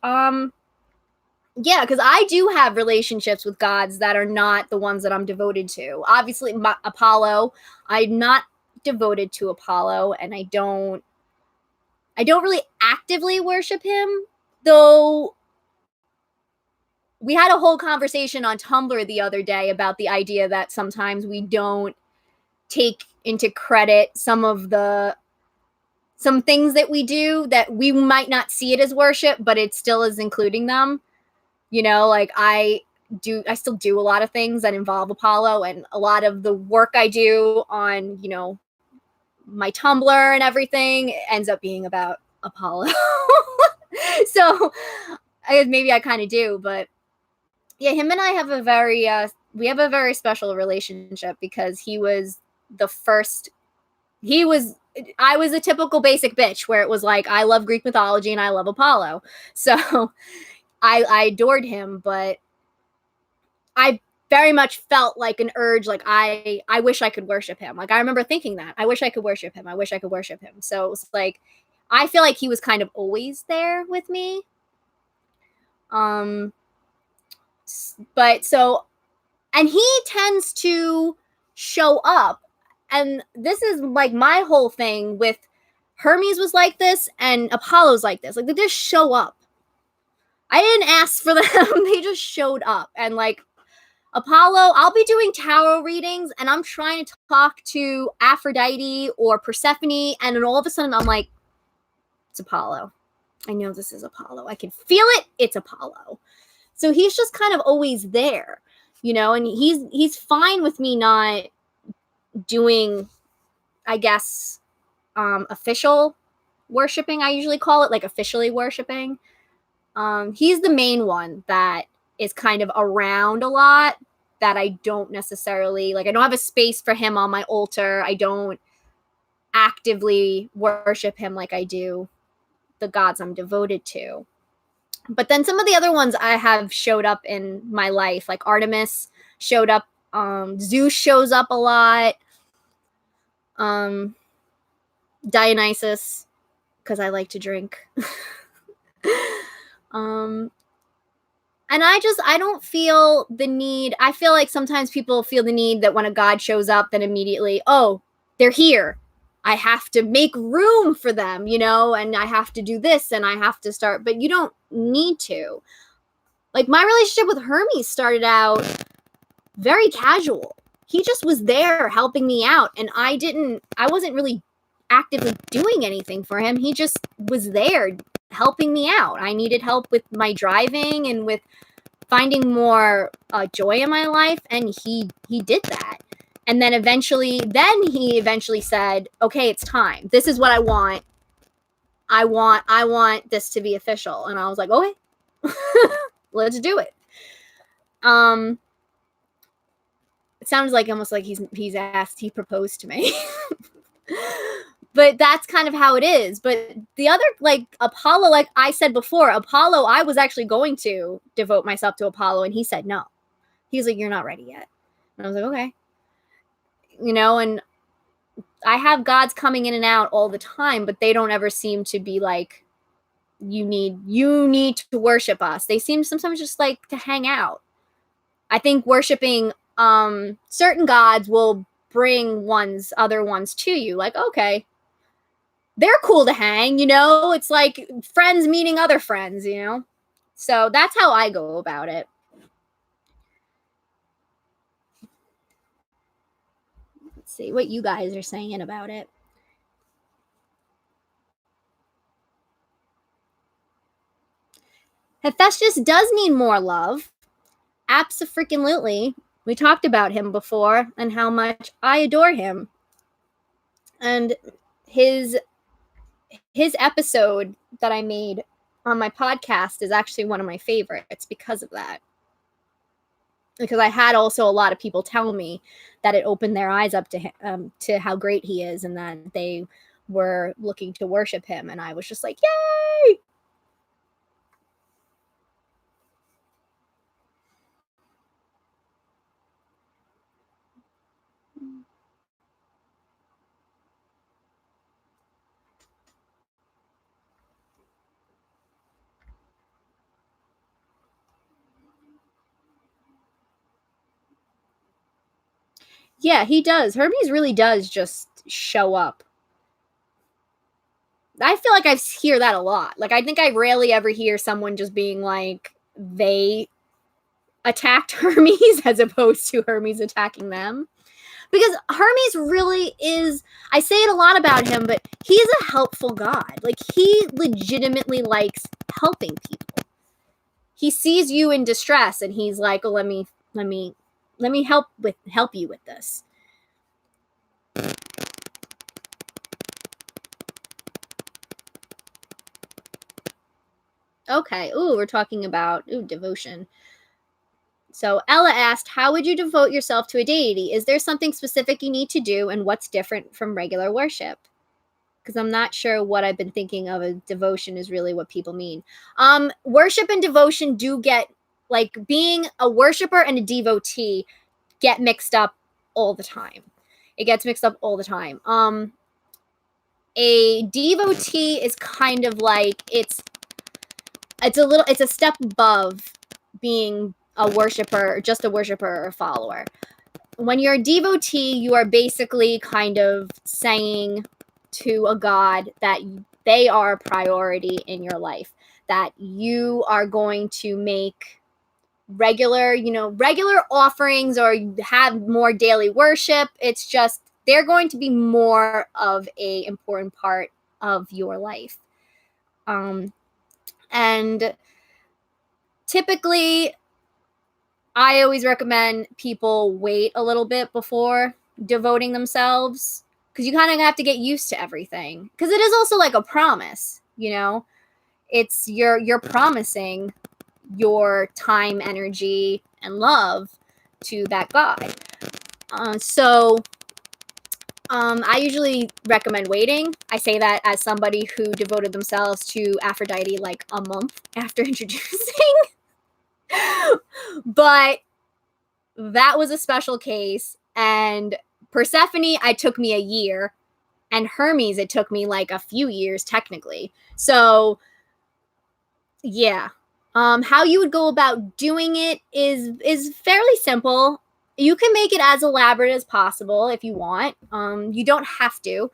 Yeah, because I do have relationships with gods that are not the ones that I'm devoted to. Obviously, Apollo, I'm not devoted to Apollo, and I don't really actively worship him, though. We had a whole conversation on Tumblr the other day about the idea that sometimes we don't take into credit some things that we do, that we might not see it as worship, but it still is including them. You know, like I still do a lot of things that involve Apollo, and a lot of the work I do on, my Tumblr and everything ends up being about Apollo. So maybe I kind of do, but yeah, him and I have a very special relationship, because he was the first. I was a typical basic bitch where it was like, I love Greek mythology and I love Apollo. So I adored him, but I very much felt like an urge, like I wish I could worship him. Like I remember thinking that. I wish I could worship him. I wish I could worship him. So it was like, I feel like he was kind of always there with me. But so, and he tends to show up, and this is like my whole thing with Hermes was like this, and Apollo's like this. Like they just show up. I didn't ask for them. They just showed up. And like Apollo, I'll be doing tarot readings and I'm trying to talk to Aphrodite or Persephone, and then all of a sudden I'm like, it's Apollo. I know this is Apollo. I can feel it. It's Apollo. So he's just kind of always there, and he's fine with me not doing, I guess, official worshiping. I usually call it, like, officially worshiping. He's the main one that is kind of around a lot, that I don't necessarily, like, I don't have a space for him on my altar. I don't actively worship him like I do the gods I'm devoted to. But then some of the other ones I have showed up in my life, like Artemis showed up, Zeus shows up a lot, Dionysus, because I like to drink. And I don't feel the need. I feel like sometimes people feel the need that when a god shows up, then immediately, oh, they're here. I have to make room for them, and I have to do this and I have to start. But you don't need to. Like my relationship with Hermes started out very casual. He just was there helping me out, and I wasn't really actively doing anything for him. He just was there helping me out. I needed help with my driving and with finding more joy in my life, and he did that. And then he eventually said, okay, it's time. This is what I want. I want this to be official. And I was like, okay, let's do it. It sounds like almost like he proposed to me. But that's kind of how it is. But the other, like Apollo, like I said before, Apollo, I was actually going to devote myself to Apollo, and he said no. He was like, you're not ready yet. And I was like, okay. And I have gods coming in and out all the time, but they don't ever seem to be like, you need to worship us. They seem sometimes just like to hang out. I think worshiping certain gods will bring other ones to you. Like, okay, they're cool to hang, it's like friends meeting other friends, so that's how I go about it. Let's see what you guys are saying about it. Hephaestus does need more love. Abso-freaking-lutely. We talked about him before and how much I adore him. And his episode that I made on my podcast is actually one of my favorites because of that. Because I had also a lot of people tell me that it opened their eyes up to him, to how great he is, and that they were looking to worship him. And I was just like, yay! Yeah, he does. Hermes really does just show up. I feel like I hear that a lot. Like, I think I rarely ever hear someone just being like, they attacked Hermes as opposed to Hermes attacking them. Because Hermes really is, I say it a lot about him, but he's a helpful god. Like, he legitimately likes helping people. He sees you in distress and he's like, oh, let me help you with this. Okay. Ooh, we're talking about devotion. So Ella asked, how would you devote yourself to a deity? Is there something specific you need to do, and what's different from regular worship? Because I'm not sure what I've been thinking of as devotion is really what people mean. Worship and devotion do get, like, being a worshiper and a devotee get mixed up all the time. It gets mixed up all the time. A devotee is kind of like, it's a step above being a worshiper, just a worshiper or a follower. When you're a devotee, you are basically kind of saying to a god that they are a priority in your life, that you are going to make regular offerings or have more daily worship. It's just, they're going to be more of a important part of your life. And typically, I always recommend people wait a little bit before devoting themselves, because you kind of have to get used to everything. Because it is also like a promise, it's you're promising your time, energy, and love to that god. So I usually recommend waiting. I say that as somebody who devoted themselves to Aphrodite like a month after introducing. But that was a special case. And Persephone, it took me a year. And Hermes, it took me like a few years, technically. So, yeah. How you would go about doing it is fairly simple. You can make it as elaborate as possible if you want. You don't have to.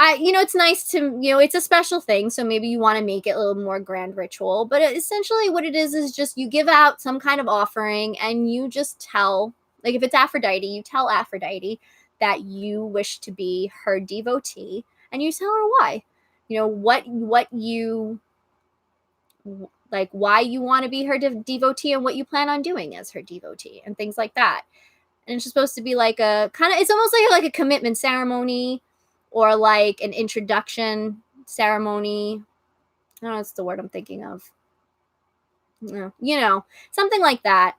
It's nice to, it's a special thing, so maybe you want to make it a little more grand ritual. But essentially what it is just you give out some kind of offering and you just tell, like if it's Aphrodite, you tell Aphrodite that you wish to be her devotee, and you tell her why. What you like, why you want to be her devotee and what you plan on doing as her devotee and things like that. And it's supposed to be like a kind of, it's almost like a commitment ceremony or like an introduction ceremony. I don't know, that's the word I'm thinking of. Something like that.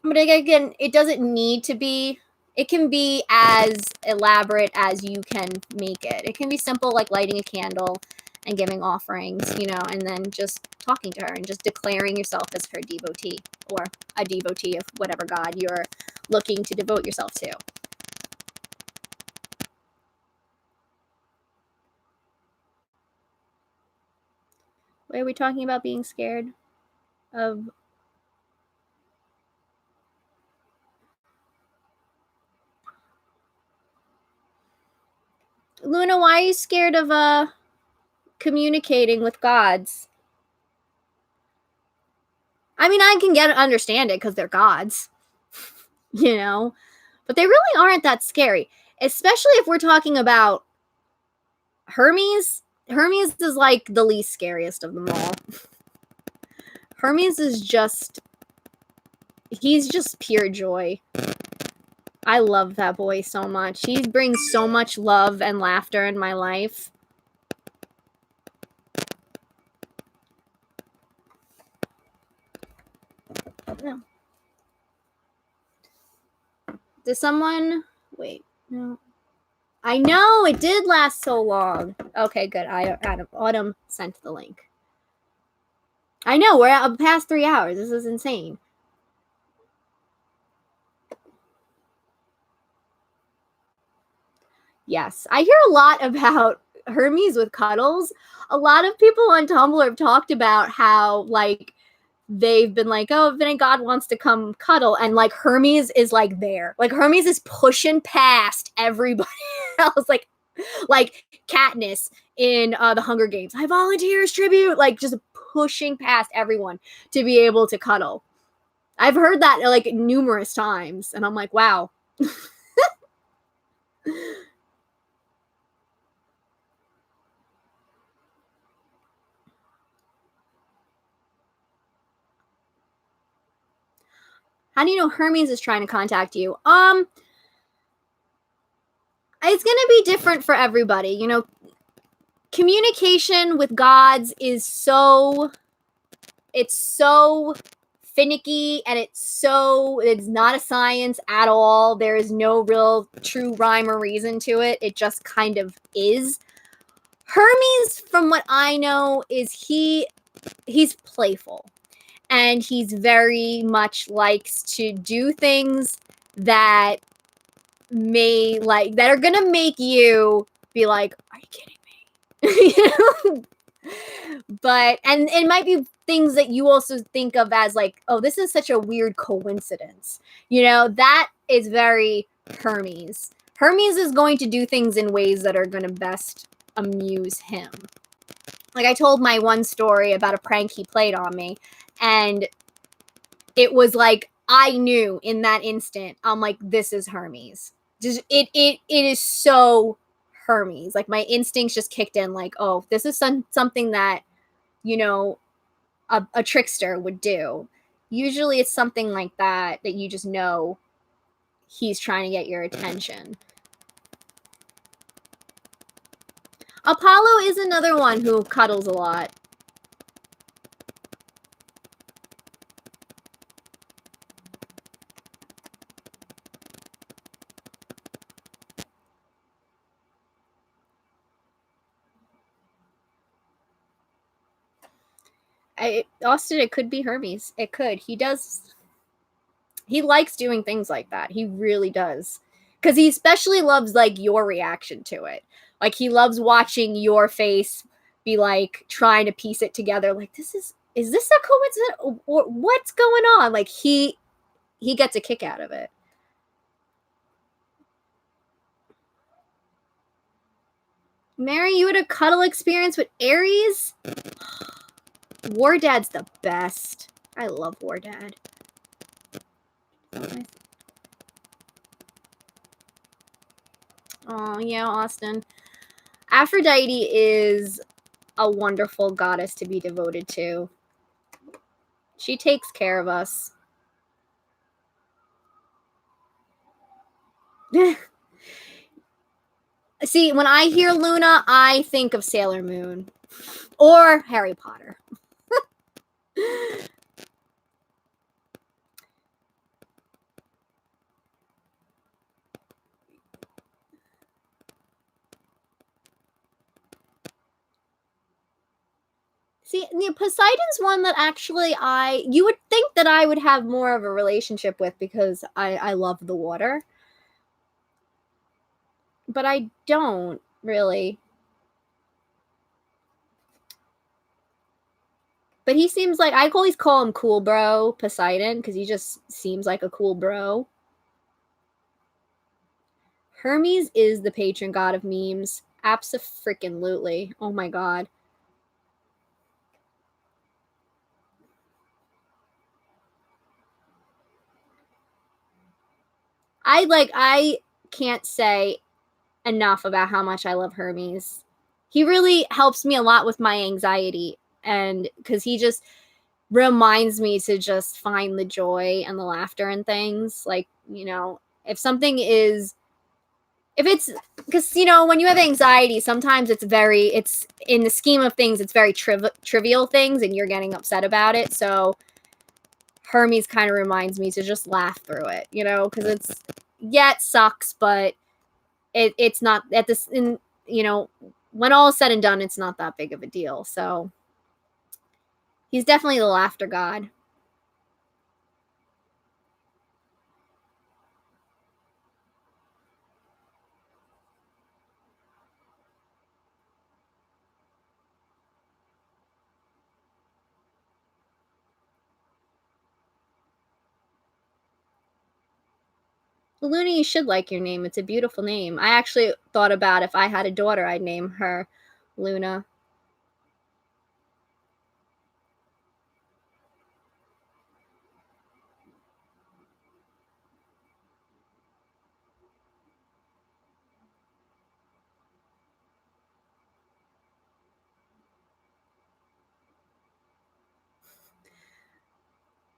But again, it doesn't need to be, it can be as elaborate as you can make it. It can be simple, like lighting a candle and giving offerings, and then just talking to her and just declaring yourself as her devotee or a devotee of whatever god you're looking to devote yourself to. Why are we talking about being scared of? Luna, why are you scared of communicating with gods? I mean, I can understand it because they're gods, but they really aren't that scary, especially if we're talking about Hermes. Hermes is like the least scariest of them all. Hermes is he's just pure joy. I love that boy so much. He brings so much love and laughter in my life. No. Does someone... Wait, no. I know, it did last so long. Okay, good. Autumn sent the link. I know, we're at past 3 hours. This is insane. Yes, I hear a lot about Hermes with cuddles. A lot of people on Tumblr have talked about how, like, they've been like, oh, if any god wants to come cuddle, and like Hermes is like there. Like Hermes is pushing past everybody else, like Katniss in the Hunger Games. I volunteer as tribute, like just pushing past everyone to be able to cuddle. I've heard that like numerous times, and I'm like, wow. How do you know Hermes is trying to contact you? It's gonna be different for everybody. You know, communication with gods is so finicky, and it's not a science at all. There is no real true rhyme or reason to it. It just kind of is. Hermes, from what I know, is he's playful, and he's very much likes to do things that are gonna make you be like, are you kidding me? You know? But and it might be things that you also think of as like, oh, this is such a weird coincidence. You know, that is very Hermes. Hermes is going to do things in ways that are going to best amuse him. Like I told my one story about a prank he played on me, and it was like I knew in that instant, I'm like, this is Hermes. Just it is so Hermes. Like my instincts just kicked in, like, oh, this is something that, you know, a trickster would do. Usually it's something like that you just know he's trying to get your attention. Apollo is another one who cuddles a lot. Austin, it could be Hermes. It could. He likes doing things like that. He really does. Because he especially loves like your reaction to it. Like he loves watching your face be like trying to piece it together. Like, is this a coincidence? Or what's going on? Like he gets a kick out of it. Mary, you had a cuddle experience with Aries? War Dad's the best. I love War Dad. Oh, yeah, Austin. Aphrodite is a wonderful goddess to be devoted to. She takes care of us. See, when I hear Luna, I think of Sailor Moon or Harry Potter. See, Poseidon's one that actually you would think that I would have more of a relationship with because I love the water. But I don't really. But he seems like, I always call him cool bro Poseidon because he just seems like a cool bro. Hermes is the patron god of memes. Abso-freaking-lutely. Oh my god. I can't say enough about how much I love Hermes. He really helps me a lot with my anxiety, and because he just reminds me to just find the joy and the laughter in things. Like, you know, if it's because, you know, when you have anxiety, sometimes it's in the scheme of things, it's very trivial things and you're getting upset about it. So Hermes kind of reminds me to just laugh through it, you know, because it sucks, but it's not at this, you know, when all is said and done, it's not that big of a deal. So he's definitely the laughter god. Well, Luna, you should like your name. It's a beautiful name. I actually thought about if I had a daughter, I'd name her Luna.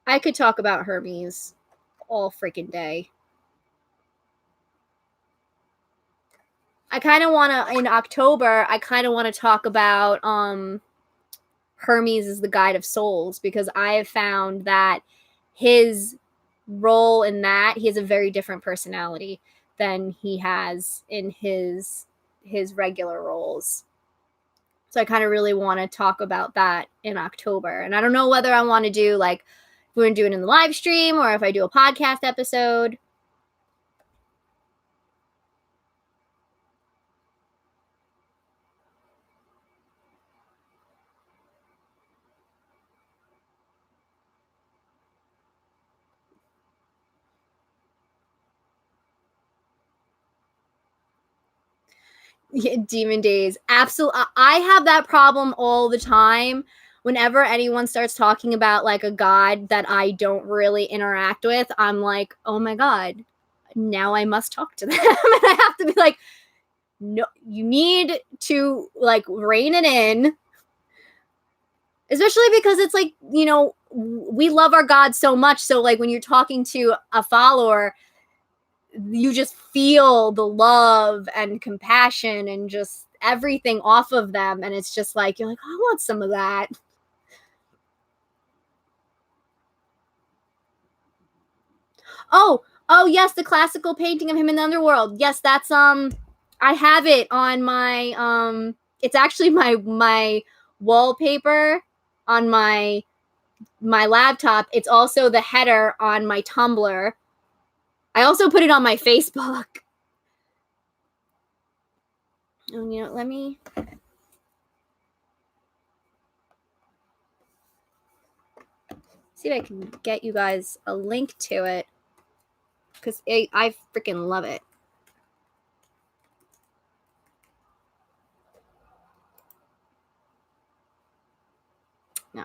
I could talk about Hermes all freaking day. I kind of want to, in October, I kind of want to talk about Hermes is the guide of souls, because I have found that his role in that, he has a very different personality than he has in his regular roles. So I kind of really want to talk about that in October. And I don't know whether I want to do like, if we're going to do it in the live stream or if I do a podcast episode. Yeah, Demon Days. Absolutely. I have that problem all the time. Whenever anyone starts talking about like a god that I don't really interact with, I'm like, oh my God, now I must talk to them. And I have to be like, no, you need to like rein it in. Especially because it's like, you know, we love our God so much. So like when you're talking to a follower, you just feel the love and compassion and just everything off of them. And it's just like, you're like, oh, I want some of that. Oh, yes, the classical painting of him in the underworld. Yes, that's I have it on my it's actually my wallpaper on my laptop. It's also the header on my Tumblr. I also put it on my Facebook. Oh, you know, let me see if I can get you guys a link to it, because I freaking love it. No.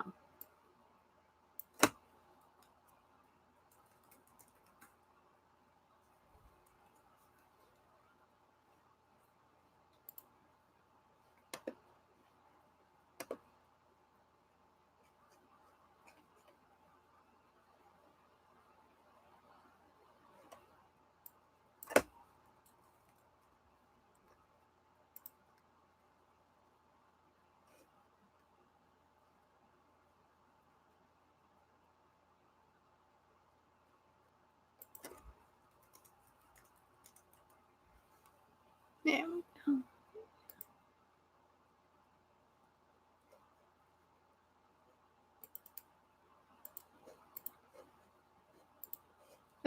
There we go.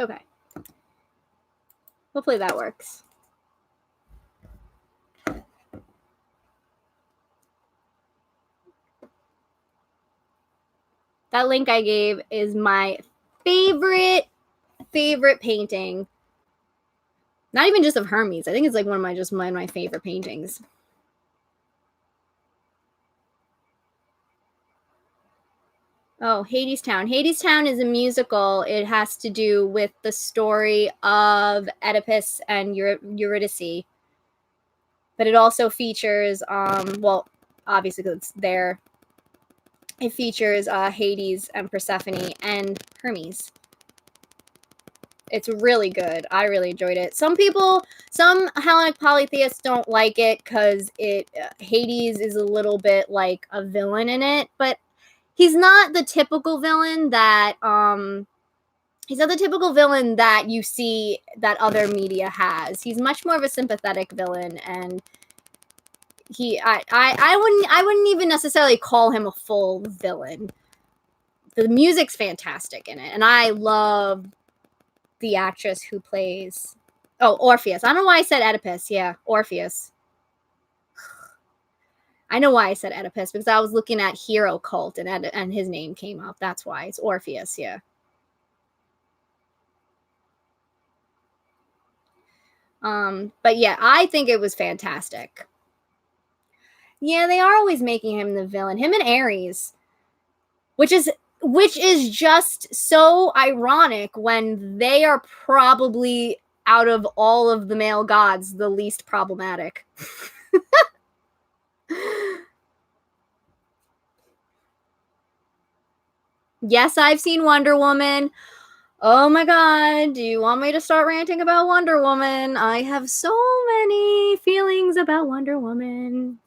Okay. Hopefully that works. That link I gave is my favorite painting. Not even just of Hermes. I think it's like one of my favorite paintings. Oh, Hadestown. Hadestown is a musical. It has to do with the story of Oedipus and Eurydice. But it also features, well, obviously because it's there, it features Hades and Persephone and Hermes. It's really good. I really enjoyed it. Some Hellenic polytheists don't like it because Hades is a little bit like a villain in it, but he's not the typical villain that you see that other media has. He's much more of a sympathetic villain, and I wouldn't even necessarily call him a full villain. The music's fantastic in it, and I love the actress who plays Orpheus. I don't know why I said Oedipus. Yeah, Orpheus. I know why I said Oedipus, because I was looking at Hero Cult and his name came up. That's why. It's Orpheus, yeah. But yeah, I think it was fantastic. Yeah, they are always making him the villain. Him and Ares, which is just so ironic when they are probably, out of all of the male gods, the least problematic. Yes, I've seen Wonder Woman. Oh my god, do you want me to start ranting about Wonder Woman? I have so many feelings about Wonder Woman.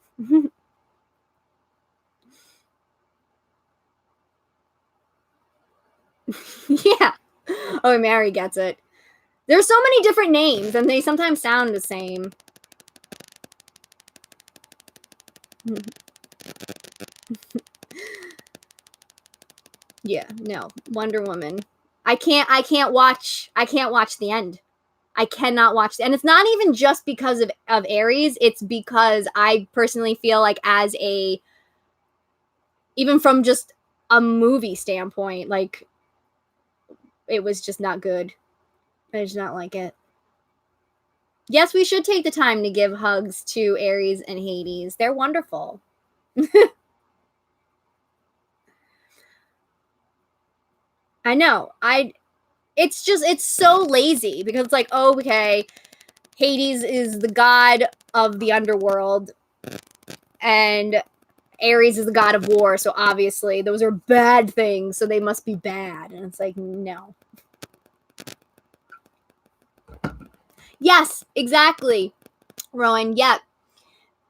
Yeah. Oh, Mary gets it. There's so many different names, and they sometimes sound the same. Yeah, no. Wonder Woman. I can't watch the end. I cannot watch, and it's not even just because of Ares. It's because I personally feel like, as a, even from just a movie standpoint, like, it was just not good. I did not like it. Yes, we should take the time to give hugs to Ares and Hades. They're wonderful. I know. It's so lazy, because it's like, oh, okay, Hades is the god of the underworld, and Ares is the god of war, so obviously those are bad things, so they must be bad. And it's like, no. Yes, exactly, Rowan. Yep.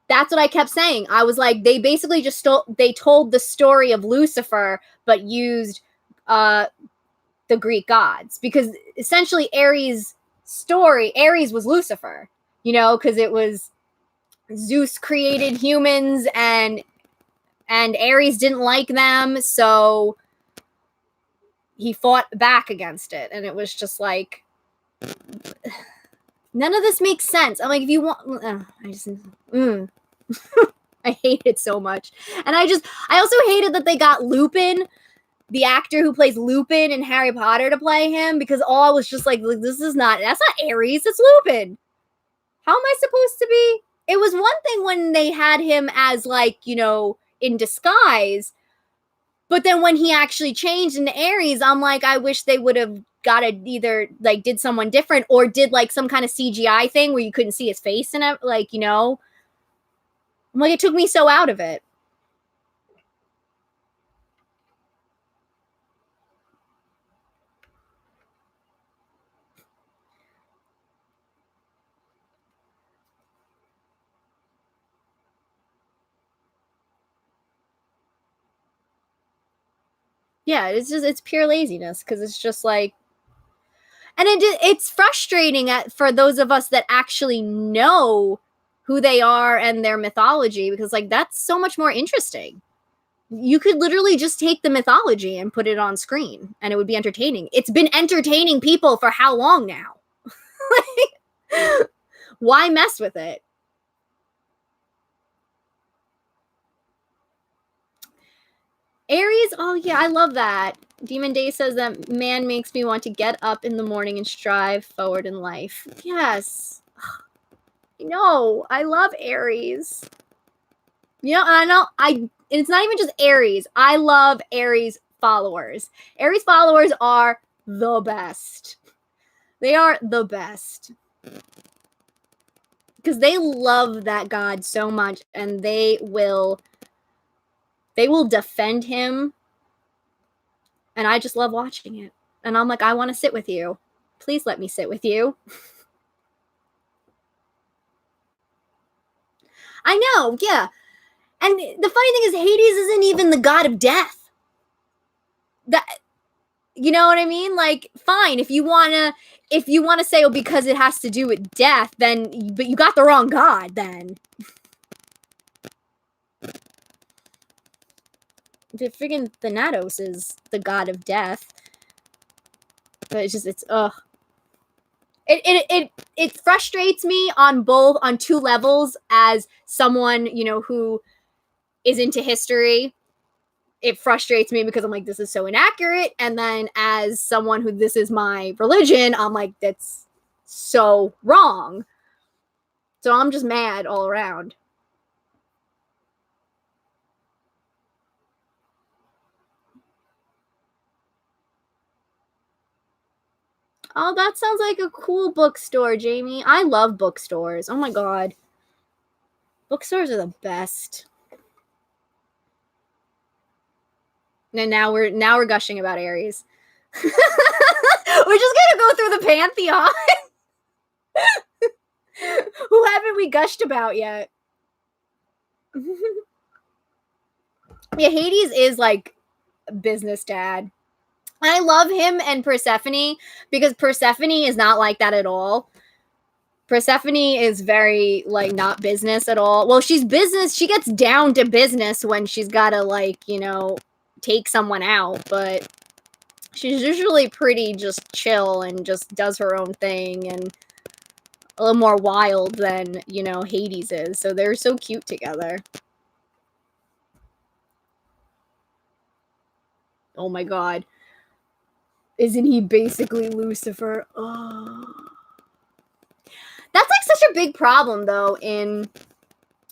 That's what I kept saying. I was like, they basically just told the story of Lucifer, but used the Greek gods, because essentially Ares' story, Ares was Lucifer, because it was Zeus created humans, and Ares didn't like them, so he fought back against it, and it was just like, none of this makes sense. I'm like, if you want, I hate it so much. And I also hated that they got Lupin, the actor who plays Lupin in Harry Potter, to play him, because all I was just like, that's not Ares, it's Lupin. How am I supposed to be? It was one thing when they had him as, like, in disguise, but then when he actually changed into Ares, I'm like, I wish they would have got it, either like did someone different, or did like some kind of CGI thing where you couldn't see his face, and like, I'm like, it took me so out of it. Yeah, it's pure laziness, because it's just like, and it's frustrating for those of us that actually know who they are and their mythology, because like, that's so much more interesting. You could literally just take the mythology and put it on screen, and it would be entertaining. It's been entertaining people for how long now? Why mess with it? Aries, oh yeah, I love that. Demon Day says that man makes me want to get up in the morning and strive forward in life. Yes. No, I love Aries. It's not even just Aries. I love Aries followers. Aries followers are the best. They are the best. Because they love that god so much, and they will defend him, and I just love watching it. And I'm like, I want to sit with you. Please let me sit with you. I know, yeah. And the funny thing is, Hades isn't even the god of death. That, you know what I mean? Like, fine, if you wanna say, oh, because it has to do with death, then, but you got the wrong god then. The freaking Thanatos is the god of death. But it frustrates me on two levels, as someone, who is into history. It frustrates me because I'm like, this is so inaccurate. And then as someone who, this is my religion, I'm like, that's so wrong. So I'm just mad all around. Oh, that sounds like a cool bookstore, Jamie. I love bookstores. Oh my god. Bookstores are the best. And now we're gushing about Aries. We're just gonna go through the pantheon. Who haven't we gushed about yet? Yeah, Hades is like business dad. I love him and Persephone because Persephone is not like that at all. Persephone is very like not business at all. Well, she's business. She gets down to business when she's got to like, take someone out, but she's usually pretty just chill and just does her own thing and a little more wild than, Hades is. So they're so cute together. Oh my god. Isn't he basically Lucifer? Oh. That's like such a big problem though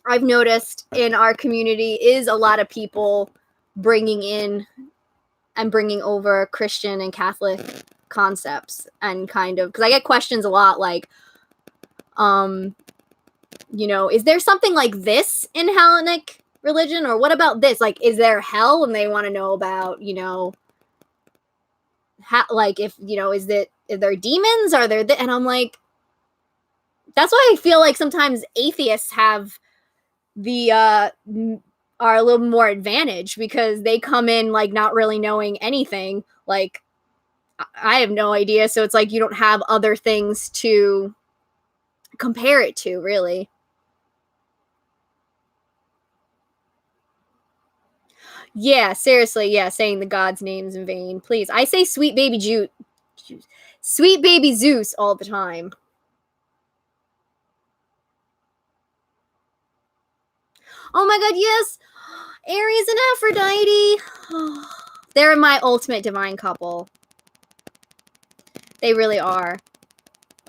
I've noticed in our community is a lot of people bringing over Christian and Catholic concepts and kind of, because I get questions a lot like, is there something like this in Hellenic religion, or what about this? Like, is there hell? And they want to know about, like if, is there demons? Are there, and I'm like, that's why I feel like sometimes atheists have are a little more advantaged because they come in like not really knowing anything. Like I have no idea, so it's like you don't have other things to compare it to, really. Yeah, seriously, yeah, saying the gods' names in vain. Please. I say sweet baby Sweet baby Zeus all the time. Oh my god, yes! Aries and Aphrodite! They're my ultimate divine couple. They really are.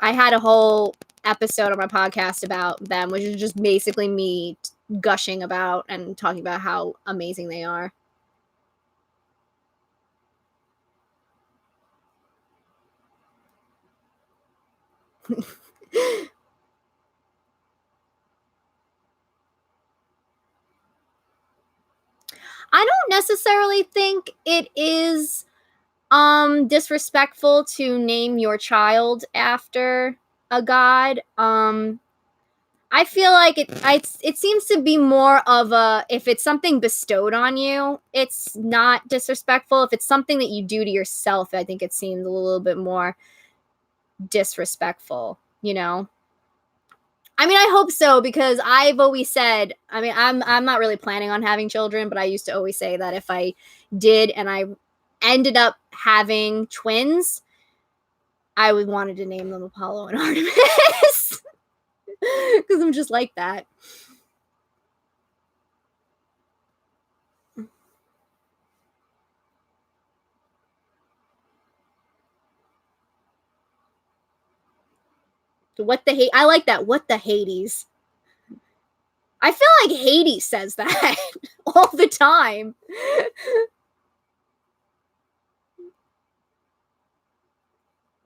I had a whole episode on my podcast about them, which is just basically me gushing about and talking about how amazing they are. I don't necessarily think it is disrespectful to name your child after a god. I feel like it seems to be more of a, if it's something bestowed on you, it's not disrespectful. If it's something that you do to yourself, I think it seems a little bit more disrespectful, I mean, I hope so, because I've always said, I mean, I'm not really planning on having children, but I used to always say that if I did and I ended up having twins, I would wanted to name them Apollo and Artemis. Because I'm just like that. What the I like that. What the Hades? I feel like Hades says that all the time.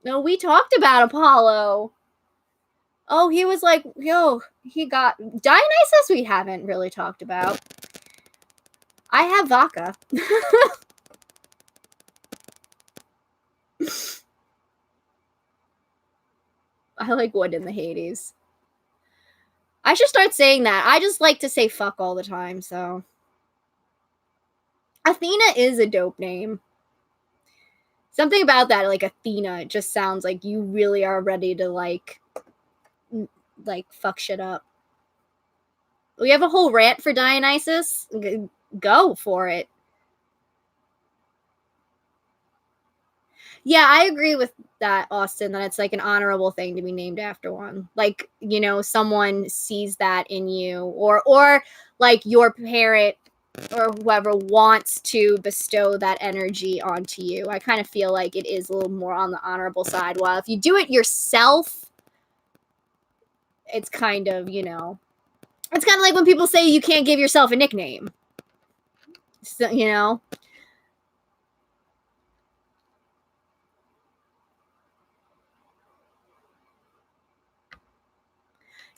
No, we talked about Apollo. Oh, he was like, yo, he got Dionysus. We haven't really talked about. I have vodka. I like wood in the Hades. I should start saying that. I just like to say fuck all the time, so. Athena is a dope name. Something about that, like Athena, it just sounds like you really are ready to like fuck shit up. We have a whole rant for Dionysus. Go for it. Yeah, I agree with that, Austin, that it's like an honorable thing to be named after one. Like, someone sees that in you, or like your parent or whoever wants to bestow that energy onto you. I kind of feel like it is a little more on the honorable side. While if you do it yourself, it's kind of, it's kind of like when people say you can't give yourself a nickname. So,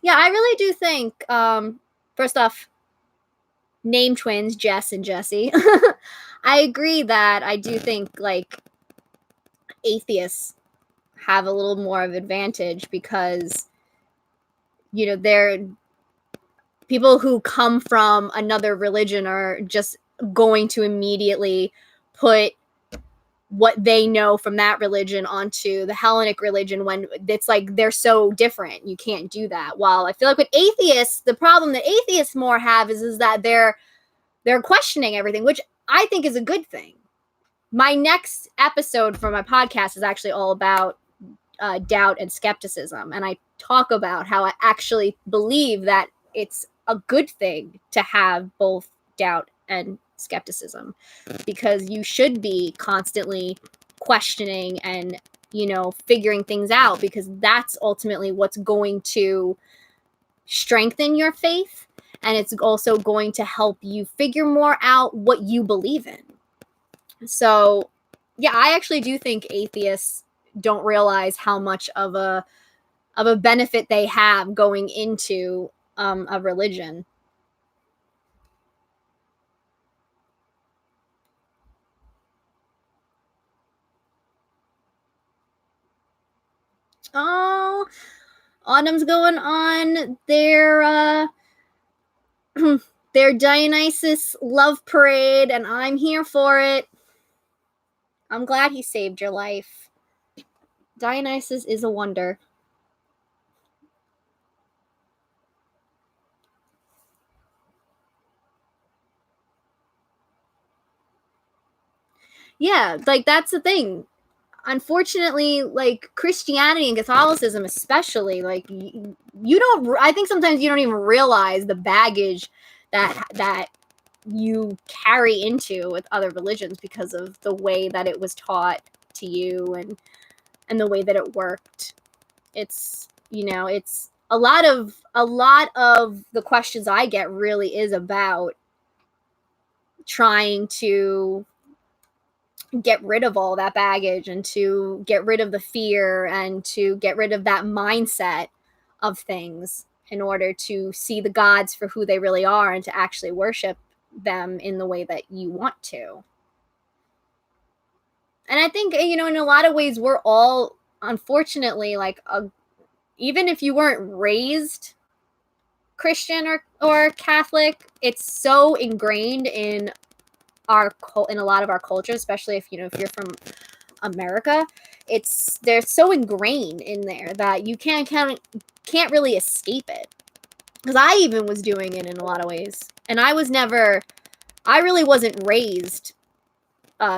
Yeah, I really do think, first off, name twins, Jess and Jesse. I agree that I do think, like, atheists have a little more of advantage because, they're people who come from another religion are just going to immediately put what they know from that religion onto the Hellenic religion when it's like they're so different. You can't do that. While I feel like with atheists, the problem that atheists more have is that they're questioning everything, which I think is a good thing. My next episode for my podcast is actually all about doubt and skepticism, and I talk about how I actually believe that it's a good thing to have both doubt and skepticism, because you should be constantly questioning and figuring things out, because that's ultimately what's going to strengthen your faith, and it's also going to help you figure more out what you believe in. So yeah, I actually do think atheists don't realize how much of a benefit they have going into a religion. Oh, autumn's going on their Dionysus love parade, and I'm here for it. I'm glad he saved your life. Dionysus is a wonder. Yeah, like that's the thing. Unfortunately, like Christianity and Catholicism especially, like you don't, I think sometimes you don't even realize the baggage that you carry into with other religions because of the way that it was taught to you, and the way that it worked. It's it's a lot of the questions I get really is about trying to get rid of all that baggage and to get rid of the fear and to get rid of that mindset of things in order to see the gods for who they really are and to actually worship them in the way that you want to. And I think, in a lot of ways, we're all, unfortunately, like, even if you weren't raised Christian or Catholic, it's so ingrained in in a lot of our culture, especially if if you're from America. They're so ingrained in there that you can't really escape it. Because I even was doing it in a lot of ways, and I really wasn't raised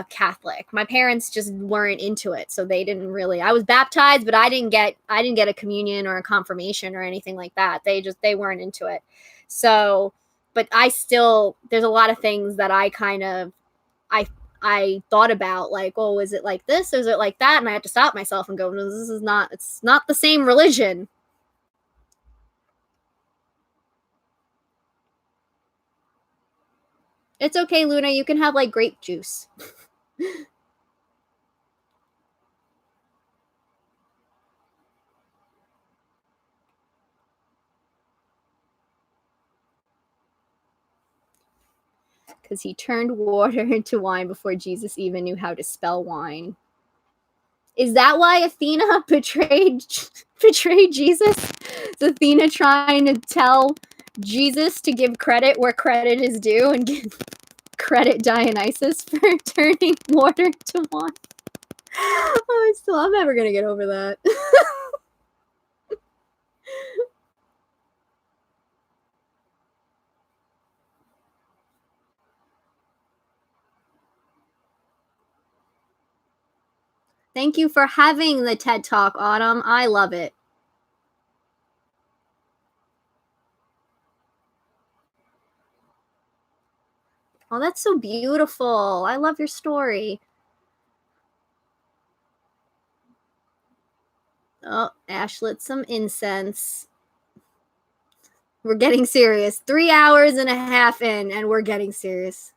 Catholic. My parents just weren't into it, so they didn't really. I was baptized, but I didn't get a communion or a confirmation or anything like that. They weren't into it. So, but there's a lot of things that I kind of I thought about, like, oh, is it like this or is it like that? And I had to stop myself and go, no, it's not the same religion. It's okay, Luna, you can have like grape juice. Because he turned water into wine before Jesus even knew how to spell wine. Is that why Athena betrayed Jesus? Is Athena trying to tell Jesus to give credit where credit is due and give credit Dionysus for turning water to wine? Oh, I'm never gonna get over that. Thank you for having the TED Talk, Autumn. I love it. Oh, that's so beautiful. I love your story. Oh, Ash lit some incense. We're getting serious. 3 hours and a half in, and we're getting serious.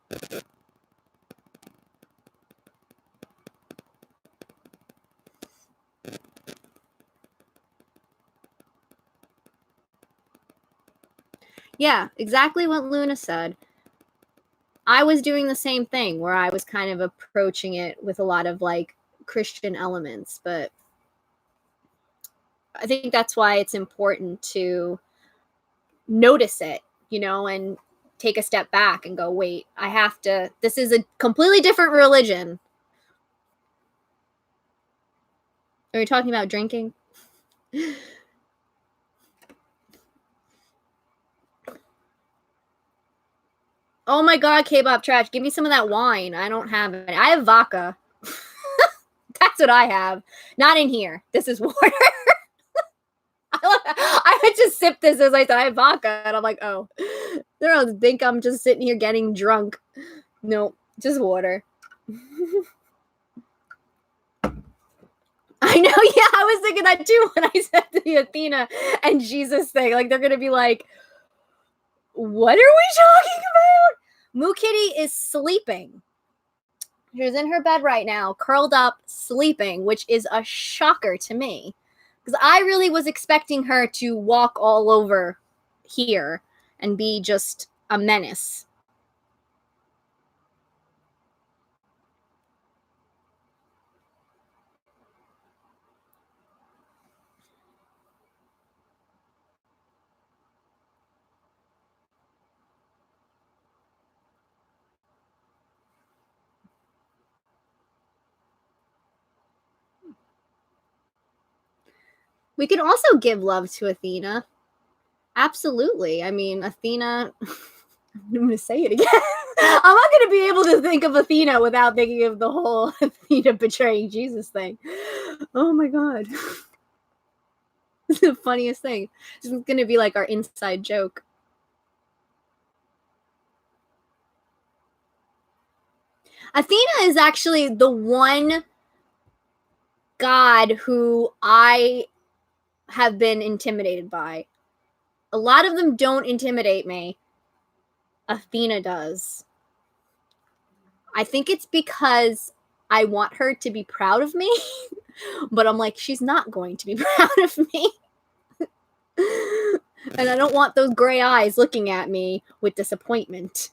Yeah, exactly what Luna said. I was doing the same thing where I was kind of approaching it with a lot of like Christian elements, but I think that's why it's important to notice it, you know, and take a step back and go, wait, I have to, this is a completely different religion. Are we talking about drinking? Oh my God, K-pop trash. Give me some of that wine. I don't have it. I have vodka. That's what I have. Not in here. This is water. I would just sip this as I said I have vodka, and I'm like, oh, they don't think I'm just sitting here getting drunk. No, just water. I know, yeah, I was thinking that too when I said the Athena and Jesus thing. Like, they're gonna be like, what are we talking about? Moo Kitty is sleeping. She's in her bed right now, curled up, sleeping, which is a shocker to me. Because I really was expecting her to walk all over here and be just a menace. We could also give love to Athena. Absolutely. I mean, Athena. I'm going to say it again. I'm not going to be able to think of Athena without thinking of the whole Athena betraying Jesus thing. Oh my God. It's the funniest thing. This is going to be like our inside joke. Athena is actually the one god who I have been intimidated by. A lot of them don't intimidate me. Athena does. I think it's because I want her to be proud of me, but I'm like, she's not going to be proud of me. And I don't want those gray eyes looking at me with disappointment.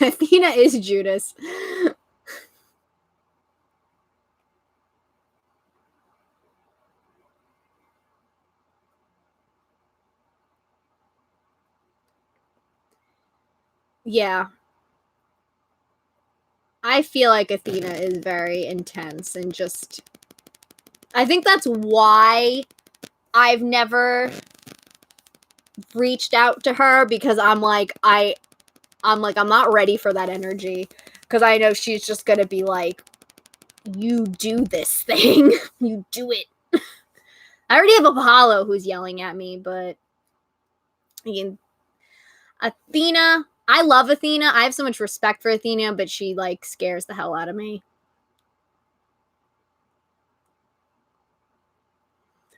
Athena is Judas. Yeah. I feel like Athena is very intense and just... I think that's why I've never reached out to her, because I'm like, I'm not ready for that energy, because I know she's just gonna be like, you do this thing. You do it. I already have Apollo who's yelling at me, but again, Athena, I love Athena. I have so much respect for Athena, but she like scares the hell out of me.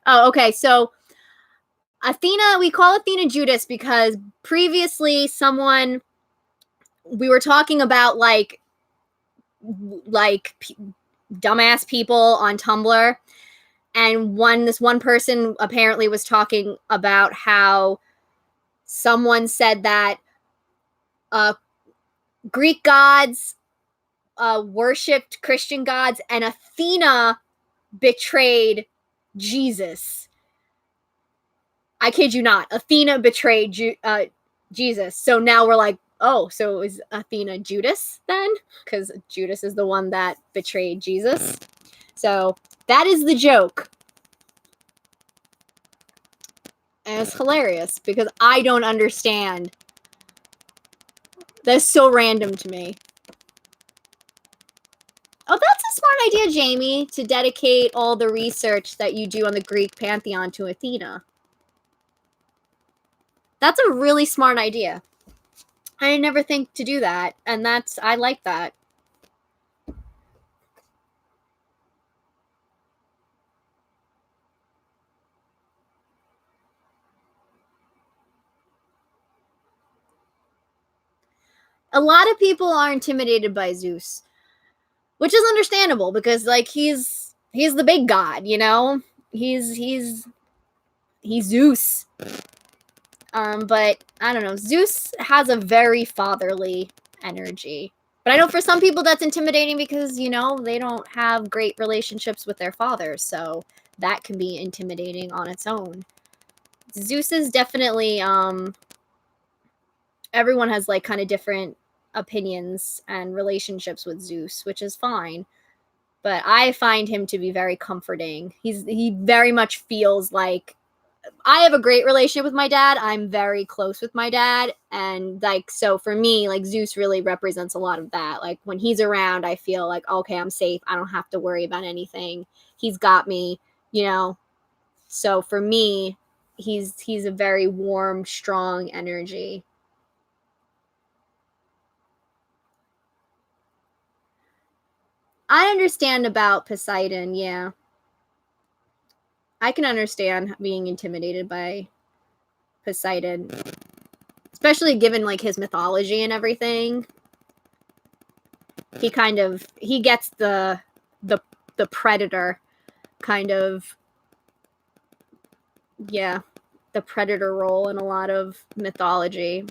Oh, okay. So Athena, we call Athena Judas because previously we were talking about like dumbass people on Tumblr, and this one person apparently was talking about how someone said that Greek gods worshipped Christian gods, and Athena betrayed Jesus. I kid you not. Athena betrayed Jesus. So now we're like, oh, so is Athena Judas then? Because Judas is the one that betrayed Jesus. So that is the joke. And it's hilarious because I don't understand. That's so random to me. Oh, that's a smart idea, Jamie, to dedicate all the research that you do on the Greek pantheon to Athena. That's a really smart idea. I never think to do that, and I like that. A lot of people are intimidated by Zeus, which is understandable because like he's the big god, you know? He's Zeus. But I don't know. Zeus has a very fatherly energy. But I know for some people that's intimidating because, you know, they don't have great relationships with their fathers. So that can be intimidating on its own. Zeus is definitely everyone has like kind of different opinions and relationships with Zeus, which is fine. But I find him to be very comforting. He very much feels like I have a great relationship with my dad. I'm very close with my dad. And like, so for me, like Zeus really represents a lot of that. Like when he's around, I feel like, okay, I'm safe. I don't have to worry about anything. He's got me, you know? So for me, he's a very warm, strong energy. I understand about Poseidon. Yeah. I can understand being intimidated by Poseidon, especially given like his mythology and everything. He gets the predator kind of, yeah, the predator role in a lot of mythology.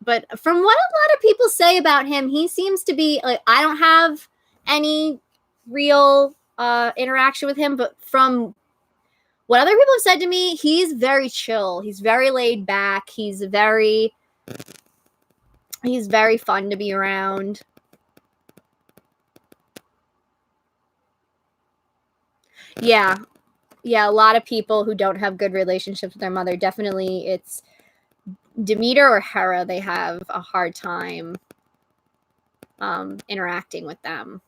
But from what a lot of people say about him, he seems to be like, I don't have any real interaction with him, but from what other people have said to me, he's very chill. He's very laid back. He's very fun to be around. Yeah. Yeah, a lot of people who don't have good relationships with their mother, definitely it's Demeter or Hera, they have a hard time interacting with them.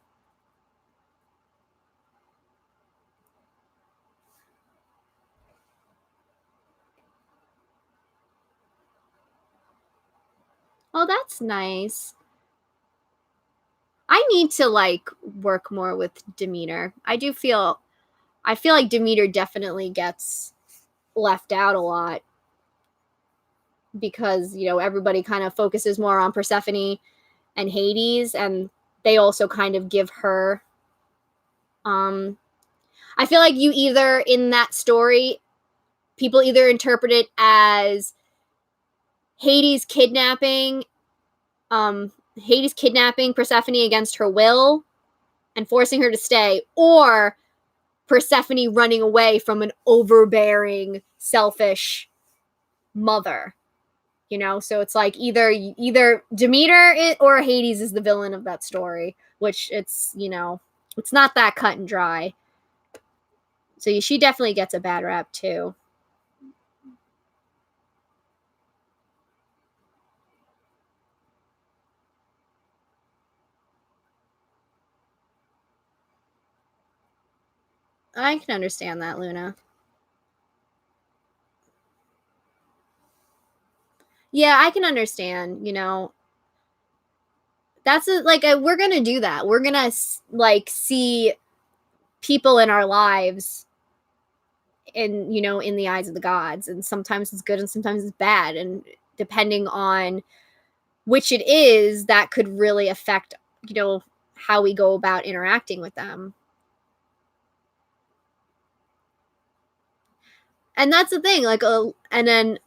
Oh, that's nice. I need to like work more with Demeter. I feel like Demeter definitely gets left out a lot because, you know, everybody kind of focuses more on Persephone and Hades, and they also kind of give her I feel like you either in that story people either interpret it as Hades kidnapping Persephone against her will and forcing her to stay, or Persephone running away from an overbearing, selfish mother. You know, so it's like either Demeter or Hades is the villain of that story, which it's, you know, it's not that cut and dry. So she definitely gets a bad rap too. I can understand that, Luna. Yeah, I can understand, you know. That's we're going to do that. We're going to like see people in our lives in, you know, in the eyes of the gods, and sometimes it's good and sometimes it's bad, and depending on which it is, that could really affect, you know, how we go about interacting with them. And that's the thing, like and then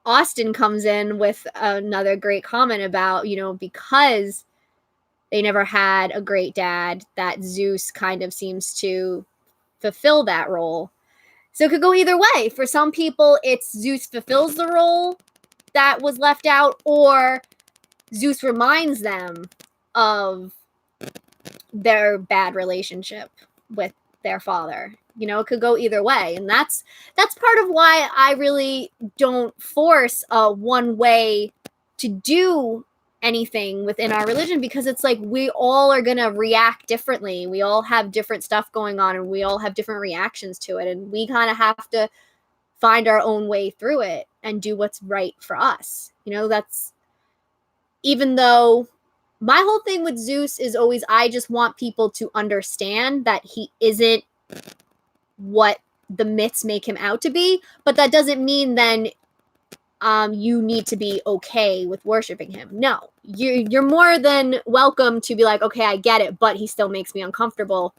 Austin comes in with another great comment about, you know, because they never had a great dad, that Zeus kind of seems to fulfill that role. So it could go either way. For some people, it's Zeus fulfills the role that was left out, or Zeus reminds them of their bad relationship with their father. You know, it could go either way. And that's part of why I really don't force a one way to do anything within our religion, because it's like we all are going to react differently. We all have different stuff going on and we all have different reactions to it, and we kind of have to find our own way through it. and do what's right for us. That's, even though my whole thing with Zeus is always, I just want people to understand that he isn't what the myths make him out to be, but that doesn't mean then you need to be okay with worshiping him. No, you're more than welcome to be like, okay, I get it, but he still makes me uncomfortable.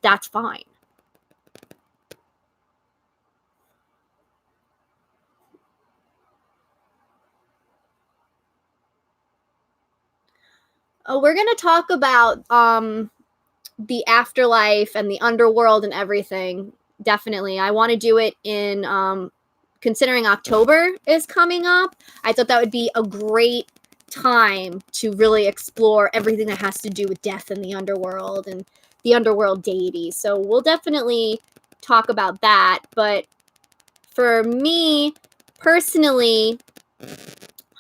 That's fine. We're going to talk about the afterlife and the underworld and everything. Definitely. I want to do it in, considering October is coming up, I thought that would be a great time to really explore everything that has to do with death and the underworld and the underworld deities. So we'll definitely talk about that. But for me personally,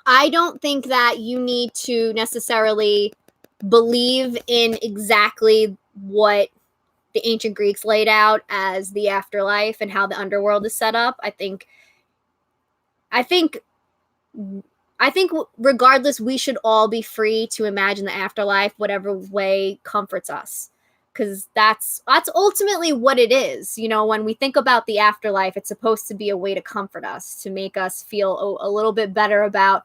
I don't think that you need to necessarily believe in exactly what the ancient Greeks laid out as the afterlife and how the underworld is set up. I think regardless, we should all be free to imagine the afterlife whatever way comforts us, because that's ultimately what it is. When we think about the afterlife, it's supposed to be a way to comfort us, to make us feel a little bit better about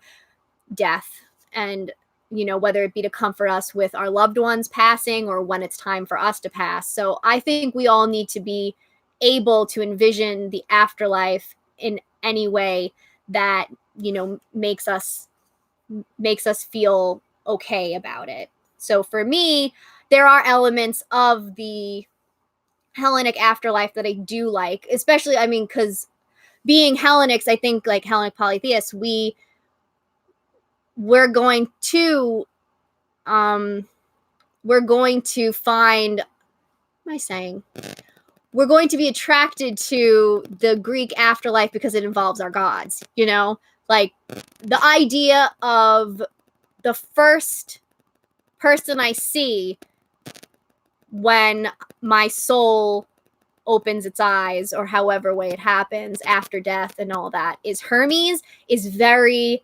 death, and whether it be to comfort us with our loved ones passing or when it's time for us to pass. So I think we all need to be able to envision the afterlife in any way that makes us feel okay about it. So for me, there are elements of the Hellenic afterlife that I do like, especially, because being Hellenics, I think, like Hellenic polytheists, we're going to find, what am I saying? We're going to be attracted to the Greek afterlife because it involves our gods, like the idea of the first person I see when my soul opens its eyes, or however way it happens after death and all that, is Hermes, is very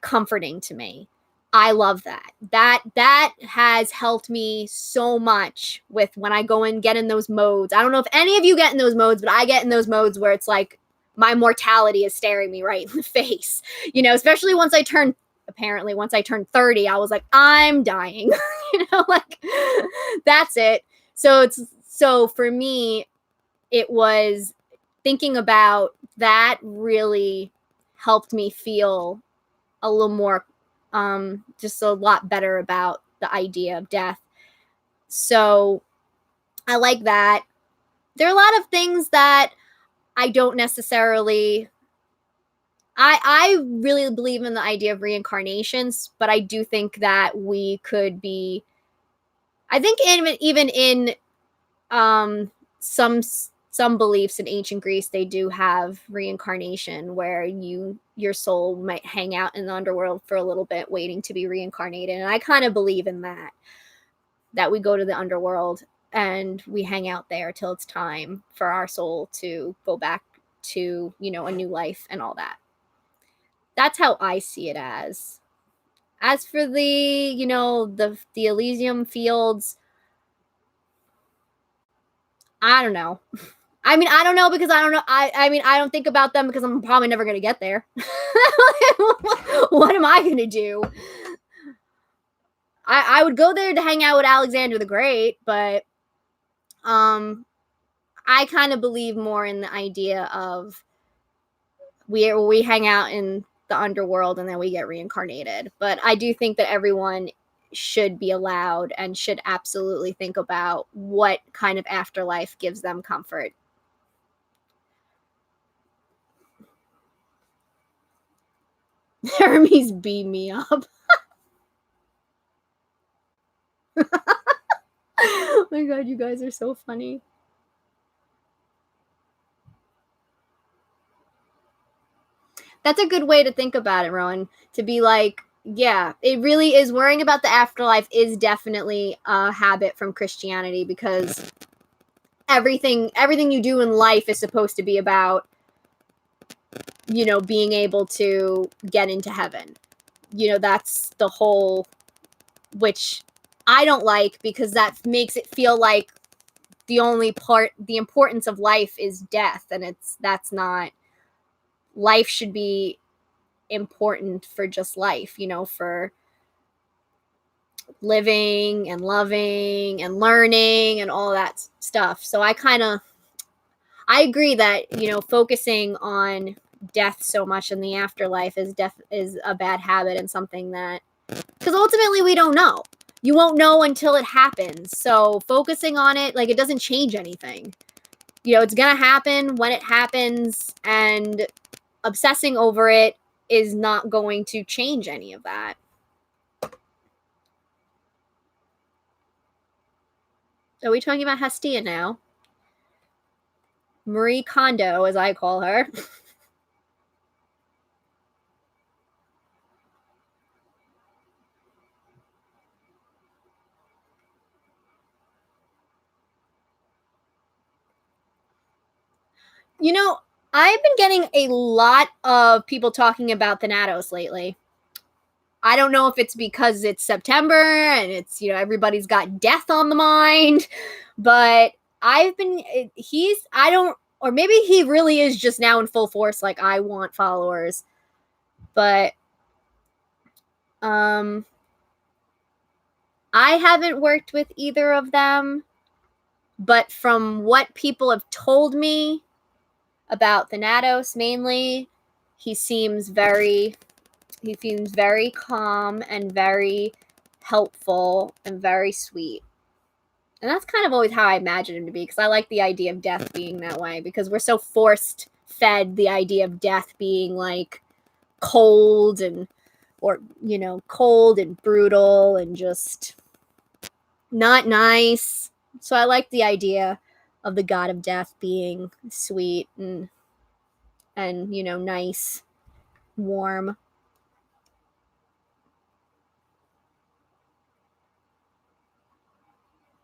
comforting to me. I love that. That has helped me so much with when I go and get in those modes. I don't know if any of you get in those modes, but I get in those modes where it's like my mortality is staring me right in the face. Especially once I turned 30, I was like, I'm dying. Like that's it. So for me, it was thinking about that really helped me feel a little more, just a lot better about the idea of death. So I like that. There are a lot of things that I don't necessarily, I really believe in the idea of reincarnations, but I do think that we could be, I think even in some beliefs in ancient Greece, they do have reincarnation where your soul might hang out in the underworld for a little bit waiting to be reincarnated. And I kind of believe in that we go to the underworld and we hang out there till it's time for our soul to go back to, a new life and all that. That's how I see it as. As for the, the Elysium fields, I don't know. I don't know, because I don't know. I don't think about them because I'm probably never going to get there. What am I going to do? I would go there to hang out with Alexander the Great, but I kind of believe more in the idea of we hang out in the underworld and then we get reincarnated. But I do think that everyone should be allowed and should absolutely think about what kind of afterlife gives them comfort. Hermes beat me up. Oh my god, you guys are so funny. That's a good way to think about it, Rowan. To be like, yeah, it really is. Worrying about the afterlife is definitely a habit from Christianity, because everything you do in life is supposed to be about being able to get into heaven. That's the whole, which I don't like, because that makes it feel like the importance of life is death, and that's not. Life should be important for just life, for living and loving and learning and all that stuff. So I agree that, focusing on death so much in the afterlife is a bad habit, and something that, because ultimately we don't know. You won't know until it happens. So focusing on it, it doesn't change anything. It's going to happen when it happens, and obsessing over it is not going to change any of that. Are we talking about Hestia now? Marie Kondo, as I call her. I've been getting a lot of people talking about Thanatos lately. I don't know if it's because it's September and it's, everybody's got death on the mind, but or maybe he really is just now in full force, like, I want followers. But I haven't worked with either of them, but from what people have told me about Thanatos mainly, he seems very calm and very helpful and very sweet. And that's kind of always how I imagine him to be, because I like the idea of death being that way, because we're so forced fed the idea of death being like cold and brutal and just not nice. So I like the idea of the god of death being sweet and nice, warm.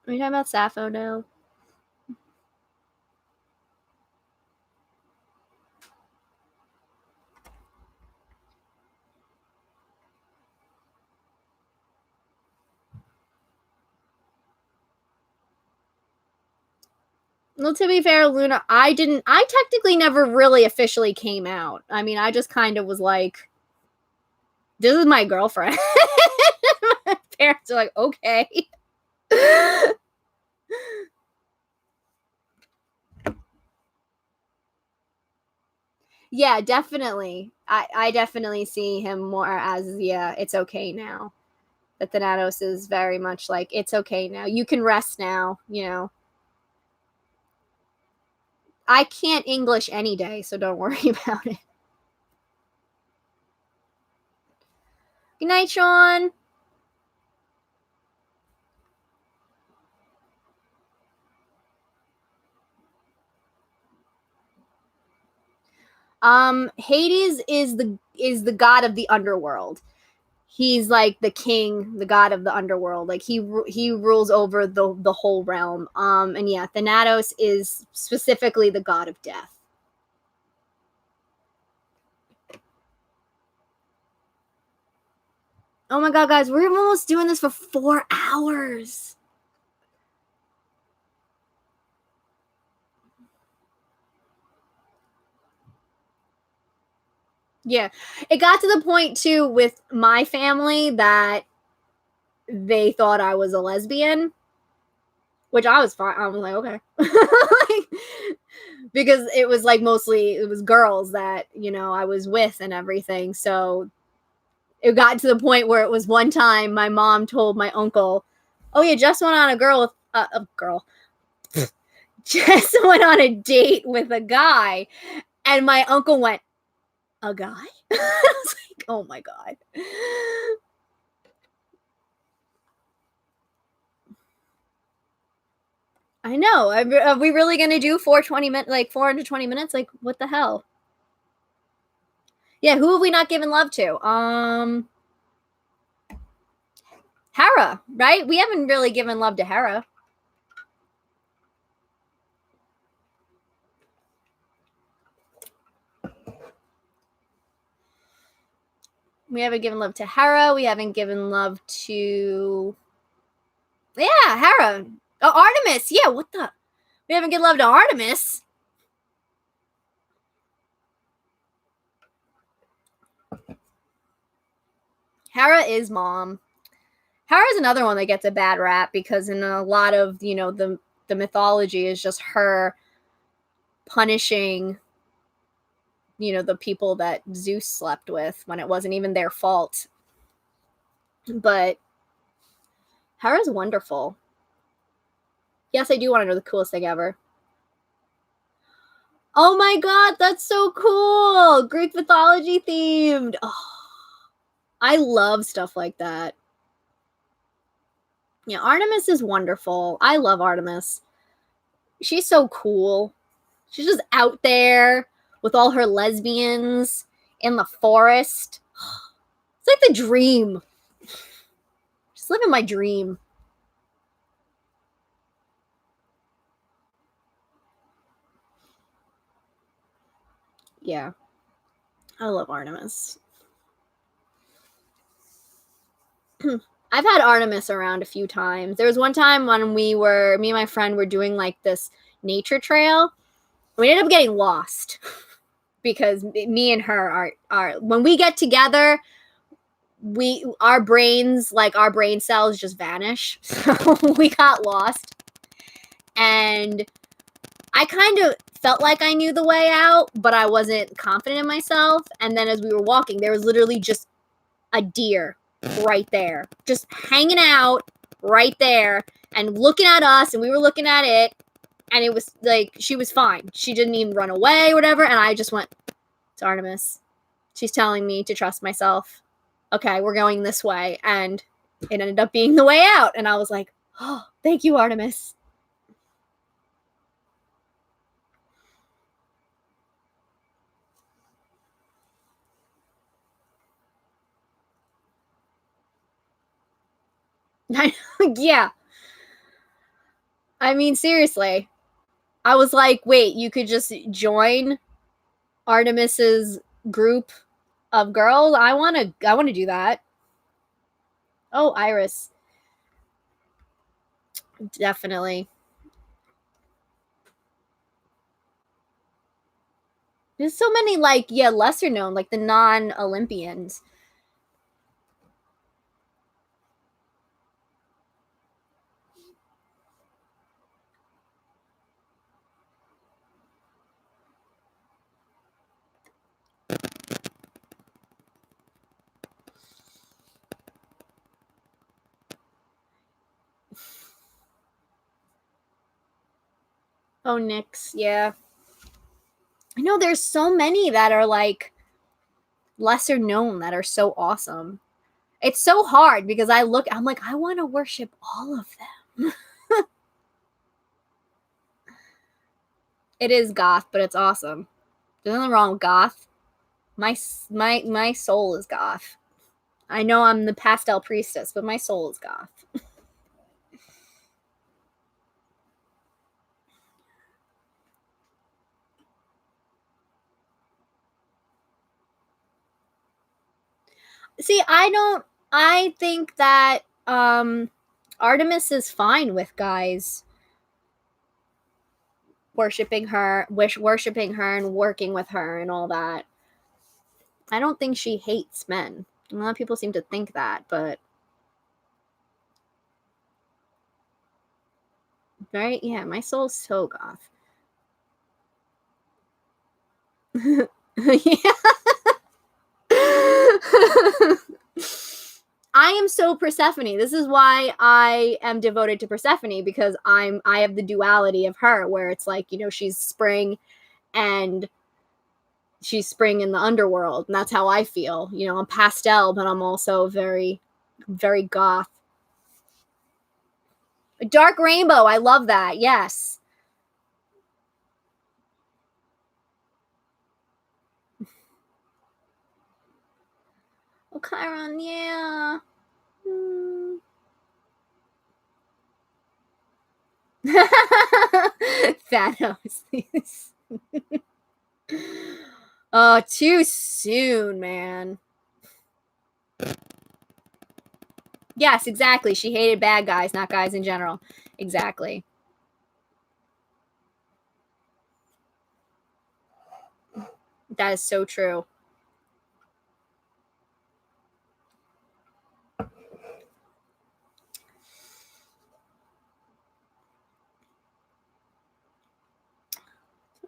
Are you talking about Sappho now? Well, to be fair, Luna, I technically never really officially came out. I mean, I just kind of was like, this is my girlfriend. My parents are like, okay. Yeah, definitely. I definitely see him more as, yeah, it's okay now. That Thanatos is very much like, it's okay now. You can rest now, I can't English any day, so don't worry about it. Good night, Sean. Hades is the god of the underworld. He's like the king, the god of the underworld. Like he rules over the whole realm. And yeah, Thanatos is specifically the god of death. Oh my god, guys, we're almost doing this for 4 hours. Yeah. It got to the point too with my family that they thought I was a lesbian, which I was fine. I was like, okay. Because it was like mostly it was girls that, I was with and everything. So it got to the point where it was one time my mom told my uncle, "Oh yeah, Jess went on a girl. Jess went on a date with a guy," and my uncle went, "A guy?" I was like, "Oh my god." I know. Are we really gonna do 420 minutes? Like 420 minutes? Like what the hell? Yeah, who have we not given love to? Hera, right? We haven't really given love to Hera. We haven't given love to Hera. We haven't given love to... Yeah, Hera. Oh, Artemis. Yeah, what the... We haven't given love to Artemis. Hera is mom. Hera's another one that gets a bad rap because in a lot of, you know, the mythology is just her punishing, you know, the people that Zeus slept with when it wasn't even their fault. But Hera's wonderful. Yes, I do want to know the coolest thing ever. Oh my god, that's so cool! Greek mythology themed. Oh, I love stuff like that. Yeah, Artemis is wonderful. I love Artemis. She's so cool. She's just out there with all her lesbians in the forest. It's like the dream. Just living my dream. Yeah. I love Artemis. I've had Artemis around a few times. There was one time when me and my friend were doing like this nature trail. We ended up getting lost because me and her are when we get together, our brain cells just vanish. So we got lost. And I kind of felt like I knew the way out, but I wasn't confident in myself. And then as we were walking, there was literally just a deer right there, just hanging out right there and looking at us, and we were looking at it, and it was like, she was fine. She didn't even run away or whatever, and I just went, it's Artemis. She's telling me to trust myself. Okay, we're going this way, and it ended up being the way out, and I was like, oh, thank you, Artemis. Yeah. I mean, seriously. I was like, wait, you could just join Artemis's group of girls? I want to do that. Oh, Iris. Definitely. There's so many, like, yeah, lesser known, like the non-Olympians. Oh, Nyx, yeah. I know there's so many that are like lesser known that are so awesome. It's so hard because I'm like, I want to worship all of them. It is goth, but it's awesome. There's nothing wrong with goth. My soul is goth. I know I'm the pastel priestess, but my soul is goth. See, I think that Artemis is fine with guys worshiping her and working with her and all that. I don't think she hates men. A lot of people seem to think that, but right? Yeah, my soul's so goth. Yeah. I am so Persephone. This is why I am devoted to Persephone, because I have the duality of her, where it's like, you know, she's spring and she's spring in the underworld, and that's how I feel. You know, I'm pastel, but I'm also very, very goth. A dark rainbow, I love that. Yes. Oh, Chiron, yeah. Thanos. Oh, too soon, man. Yes, exactly. She hated bad guys, not guys in general. Exactly. That is so true.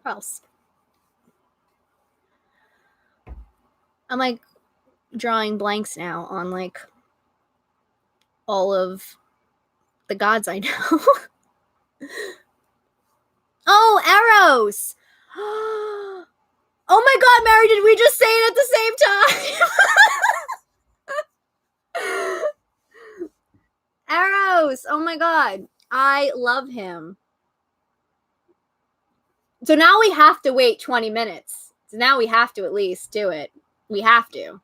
What else? I'm like drawing blanks now on like all of the gods I know. Oh, Eros. Oh my god, Mary, did we just say it at the same time? Eros. Oh my god. I love him. So now we have to wait 20 minutes. So now we have to at least do it. We have to.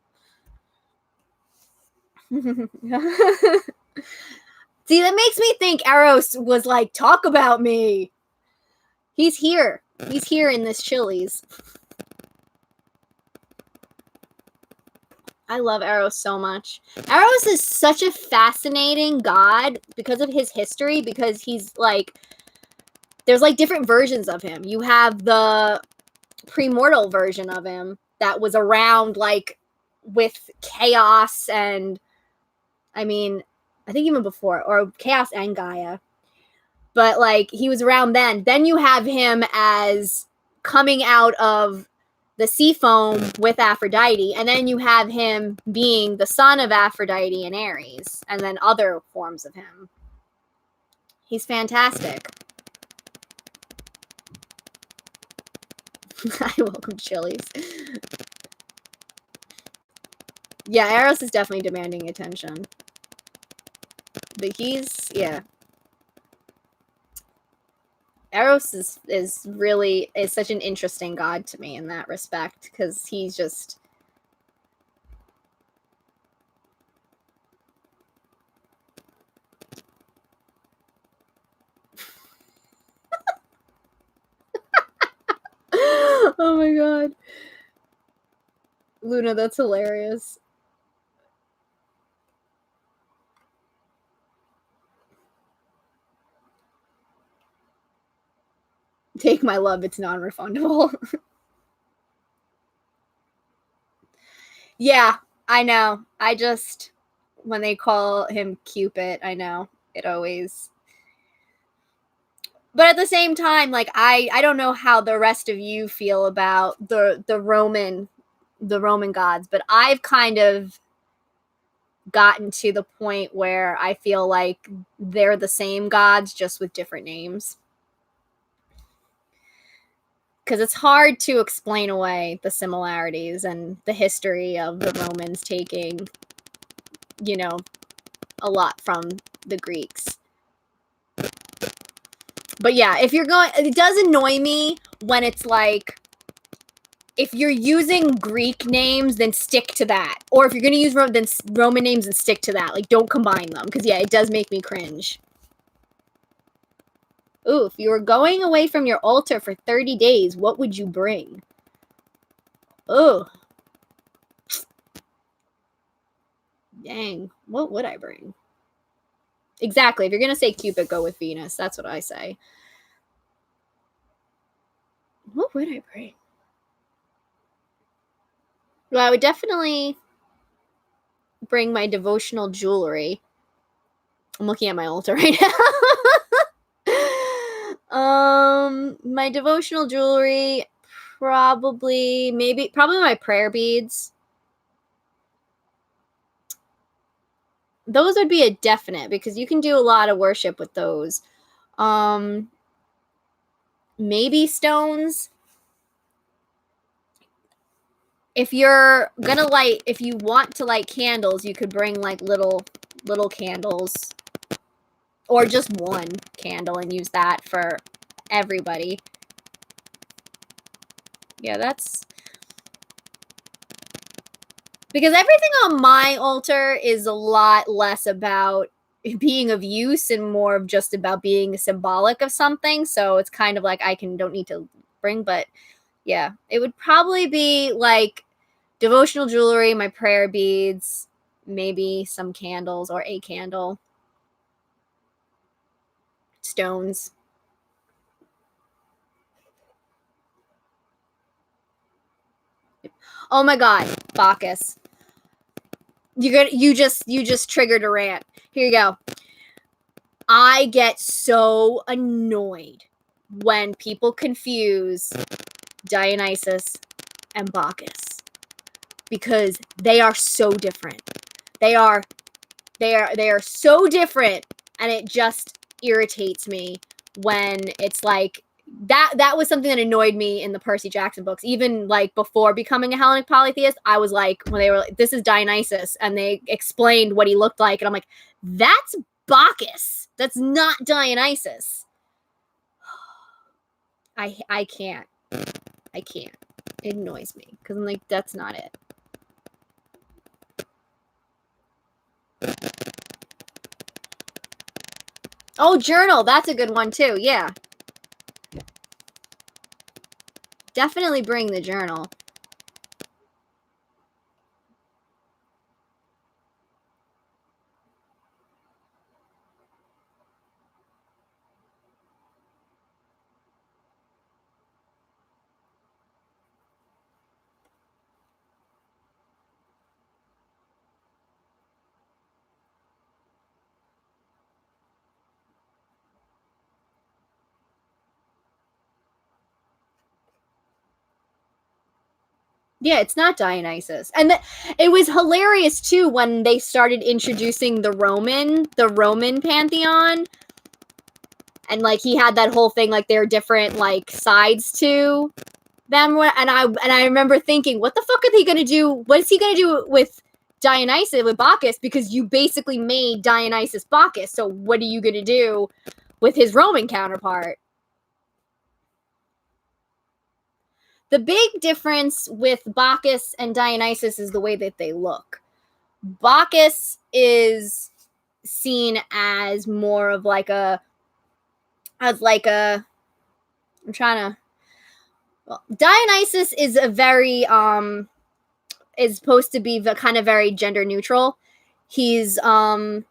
See, that makes me think Eros was like, talk about me. He's here. He's here in this Chili's. I love Eros so much. Eros is such a fascinating god because of his history, because he's like, there's like different versions of him. You have the premortal version of him that was around like with chaos and, I mean, I think even before, or chaos and Gaia. But like he was around then. Then you have him as coming out of the sea foam with Aphrodite, and then you have him being the son of Aphrodite and Ares, and then other forms of him. He's fantastic. I welcome Chili's. Yeah, Eros is definitely demanding attention. But he's, yeah. Eros is really such an interesting god to me in that respect, because he's just oh my god. Luna, that's hilarious. Take my love, it's non-refundable. Yeah, I know. I just, when they call him Cupid, I know. It always. But at the same time, like I don't know how the rest of you feel about the Roman gods, but I've kind of gotten to the point where I feel like they're the same gods just with different names. Because it's hard to explain away the similarities and the history of the Romans taking, you know, a lot from the Greeks. But yeah, if you're going, it does annoy me when it's like, if you're using Greek names, then stick to that. Or if you're going to use Roman names, and stick to that. Like, don't combine them. Because, yeah, it does make me cringe. Ooh, if you were going away from your altar for 30 days, what would you bring? Ooh. Dang. What would I bring? Exactly. If you're going to say Cupid, go with Venus. That's what I say. What would I bring? Well, I would definitely bring my devotional jewelry. I'm looking at my altar right now. My devotional jewelry, probably my prayer beads. Those would be a definite, because you can do a lot of worship with those. Maybe stones. If you're gonna light, if you want to light candles, you could bring like little candles, or just one candle and use that for everybody. Yeah, that's because everything on my altar is a lot less about being of use and more of just about being symbolic of something. So it's kind of like don't need to bring, but yeah, it would probably be like devotional jewelry, my prayer beads, maybe some candles or a candle. Stones. Oh my god, Bacchus. You just triggered a rant. Here you go. I get so annoyed when people confuse Dionysus and Bacchus because they are so different. They are so different, and it just irritates me when it's like that was something that annoyed me in the Percy Jackson books. Even like before becoming a Hellenic polytheist, I was like, when they were like, this is Dionysus, and they explained what he looked like, and I'm like, that's Bacchus. That's not Dionysus. I can't. It annoys me because I'm like, that's not it. Oh, journal. That's a good one too. Yeah. Definitely bring the journal. Yeah, it's not Dionysus. And it was hilarious too when they started introducing the Roman pantheon. And like he had that whole thing like there are different like sides to them, and I remember thinking, what the fuck are they going to do? What is he going to do with Dionysus, with Bacchus, because you basically made Dionysus Bacchus. So what are you going to do with his Roman counterpart? The big difference with Bacchus and Dionysus is the way that they look. Bacchus is seen as more of like I'm trying to, well, Dionysus is a very is supposed to be the kind of very gender neutral. He's sorry,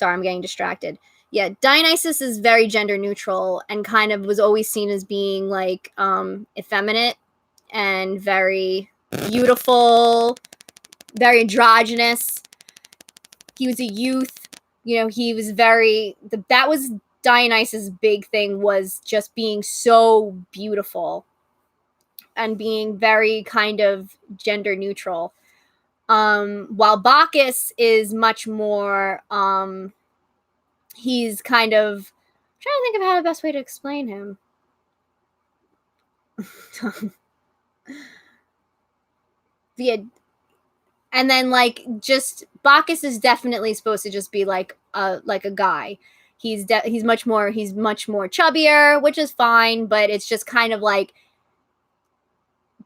I'm getting distracted. Yeah, Dionysus is very gender neutral and kind of was always seen as being like effeminate and very beautiful, very androgynous. He was a youth, you know, he was that was Dionysus' big thing, was just being so beautiful and being very kind of gender neutral. While Bacchus is much more he's kind of, I'm trying to think of how the best way to explain him. Yeah. And then like just Bacchus is definitely supposed to just be like a guy. He's much more chubbier, which is fine, but it's just kind of like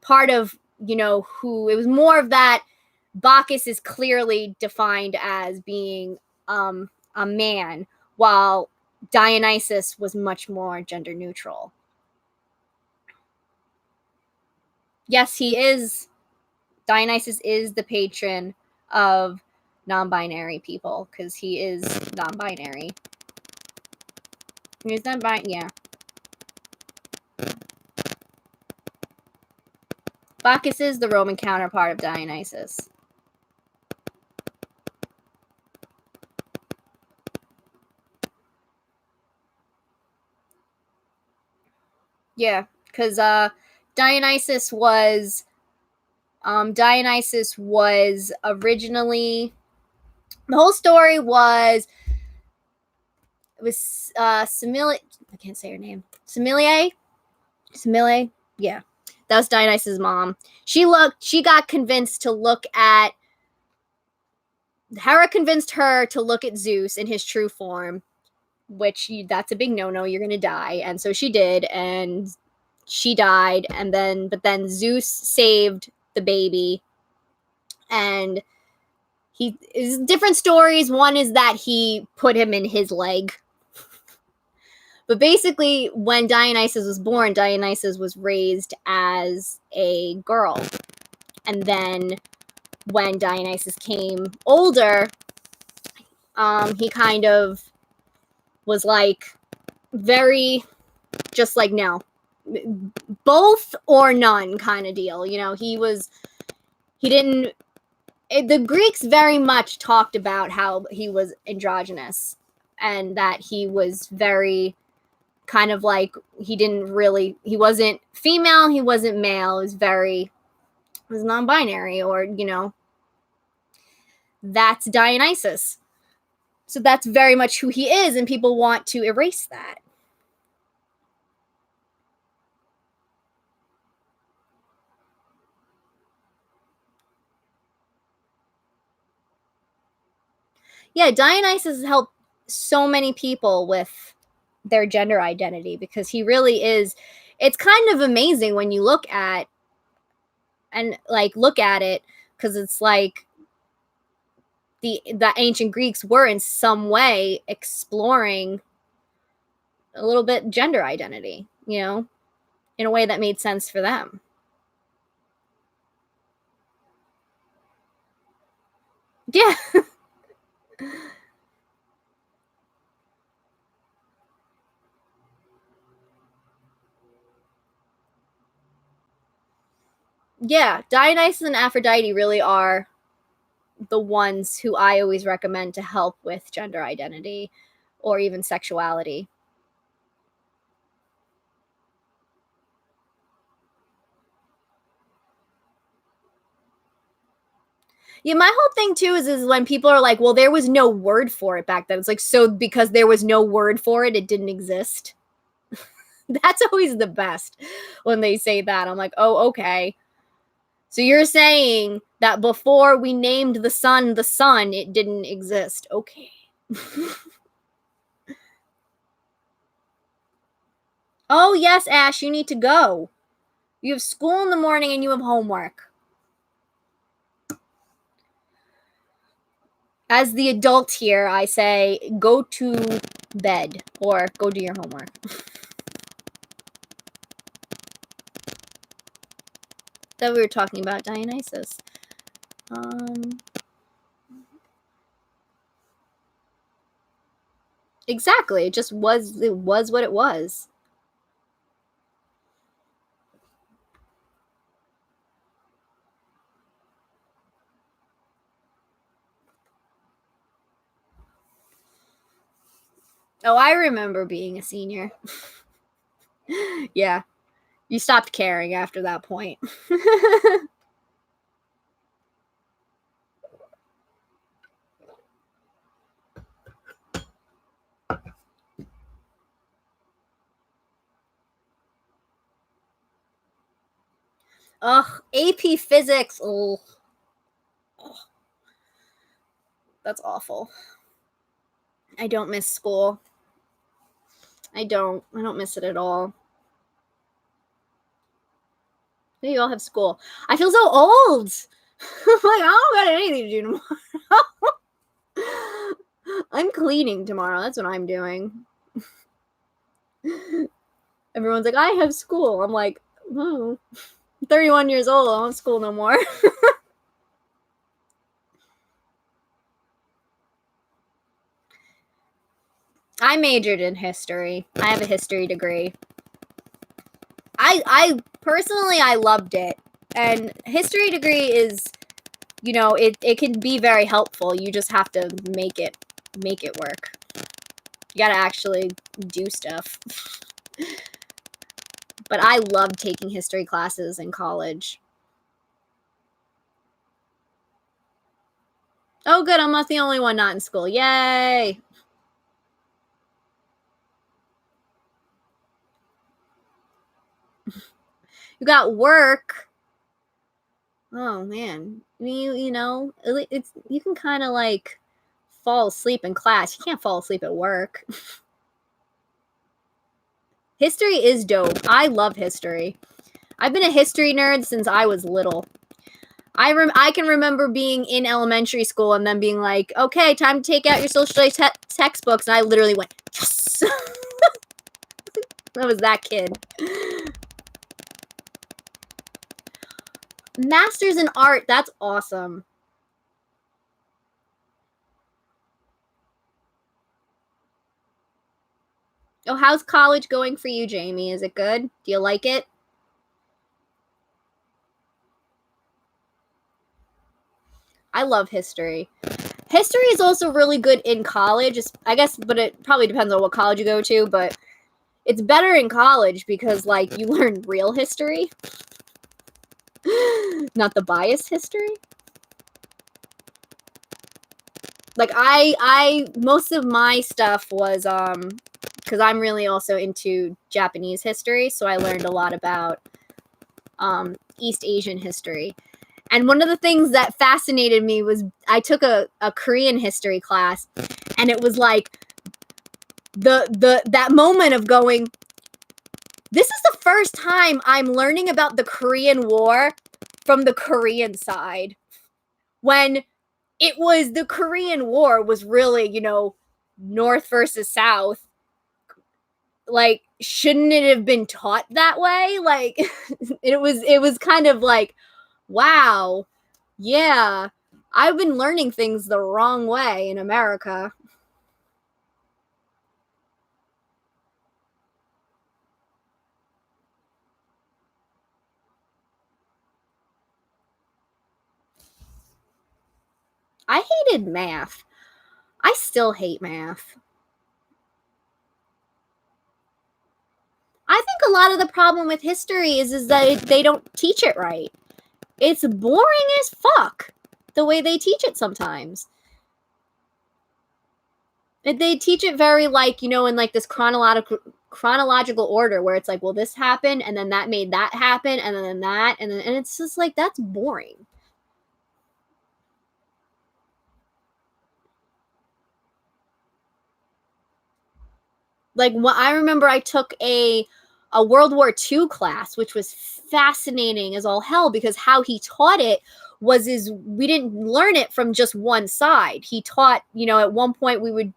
part of, you know, who it was more of that. Bacchus is clearly defined as being a man, while Dionysus was much more gender neutral. Yes, he is. Dionysus is the patron of non-binary people because he is non-binary. He's non-binary, yeah. Bacchus is the Roman counterpart of Dionysus. Yeah, because Dionysus was originally, the whole story was, it was Semele, I can't say her name. Semele, yeah. That was Dionysus' mom. She got convinced to look at, Hera convinced her to look at Zeus in his true form, which that's a big no-no, you're gonna die. And so she did, and she died, but then Zeus saved the baby, and he is different stories. One is that he put him in his leg. But basically, when Dionysus was born, Dionysus was raised as a girl. And then when Dionysus came older, he kind of was like very just like, no, both or none kind of deal. You know, the Greeks very much talked about how he was androgynous and that he was very kind of like, he wasn't female, he wasn't male, he was non-binary, or, you know, that's Dionysus. So that's very much who he is, and people want to erase that. Yeah, Dionysus helped so many people with their gender identity because he really is. It's kind of amazing when you look at it, because it's like the ancient Greeks were in some way exploring a little bit gender identity, you know, in a way that made sense for them. Yeah. Yeah, Dionysus and Aphrodite really are the ones who I always recommend to help with gender identity or even sexuality. Yeah, my whole thing too is when people are like, well, there was no word for it back then. It's like, so because there was no word for it, it didn't exist. That's always the best when they say that. I'm like, oh, okay. So you're saying that before we named the sun, it didn't exist. Okay. Oh, yes, Ash, you need to go. You have school in the morning and you have homework. As the adult here, I say go to bed or go do your homework. That we were talking about Dionysus. Exactly. It was what it was. Oh, I remember being a senior. Yeah. You stopped caring after that point. Ugh, AP Physics. Ugh. That's awful. I don't miss school. I don't miss it at all. You all have school. I feel so old. Like, I don't got anything to do tomorrow. I'm cleaning tomorrow. That's what I'm doing. Everyone's like, I have school. I'm like, oh, I'm 31 years old. I don't have school no more. I majored in history. I have a history degree. I personally, I loved it. And history degree is, you know, it can be very helpful. You just have to make it work. You gotta actually do stuff. But I loved taking history classes in college. Oh, good. I'm not the only one not in school. Yay. You got work. Oh, man. You know, you can kind of like fall asleep in class. You can't fall asleep at work. History is dope. I love history. I've been a history nerd since I was little. I can remember being in elementary school and then being like, okay, time to take out your social studies textbooks. And I literally went, yes. I was that kid. Masters in art. That's awesome. Oh, how's college going for you, Jamie? Is it good? Do you like it? I love history. History is also really good in college, I guess, but it probably depends on what college you go to, but it's better in college because, like, you learn real history, not the biased history. Like, most of my stuff was, because I'm really also into Japanese history, so I learned a lot about, East Asian history. And one of the things that fascinated me was I took a Korean history class, and it was like that moment of going, this is the first time I'm learning about the Korean War from the Korean side. When it was the Korean War was really, North versus South. Like, shouldn't it have been taught that way? Like, it was kind of like, wow, yeah, I've been learning things the wrong way in America. I hated math. I still hate math. I think a lot of the problem with history is that they don't teach it right. It's boring as fuck the way they teach it sometimes. They teach it very, like, in like this chronological order where it's like, well, this happened and then that made that happen and then that and it's just like, that's boring. Like, what I remember, I took a World War II class, which was fascinating as all hell because how he taught it is we didn't learn it from just one side. He taught, at one point we would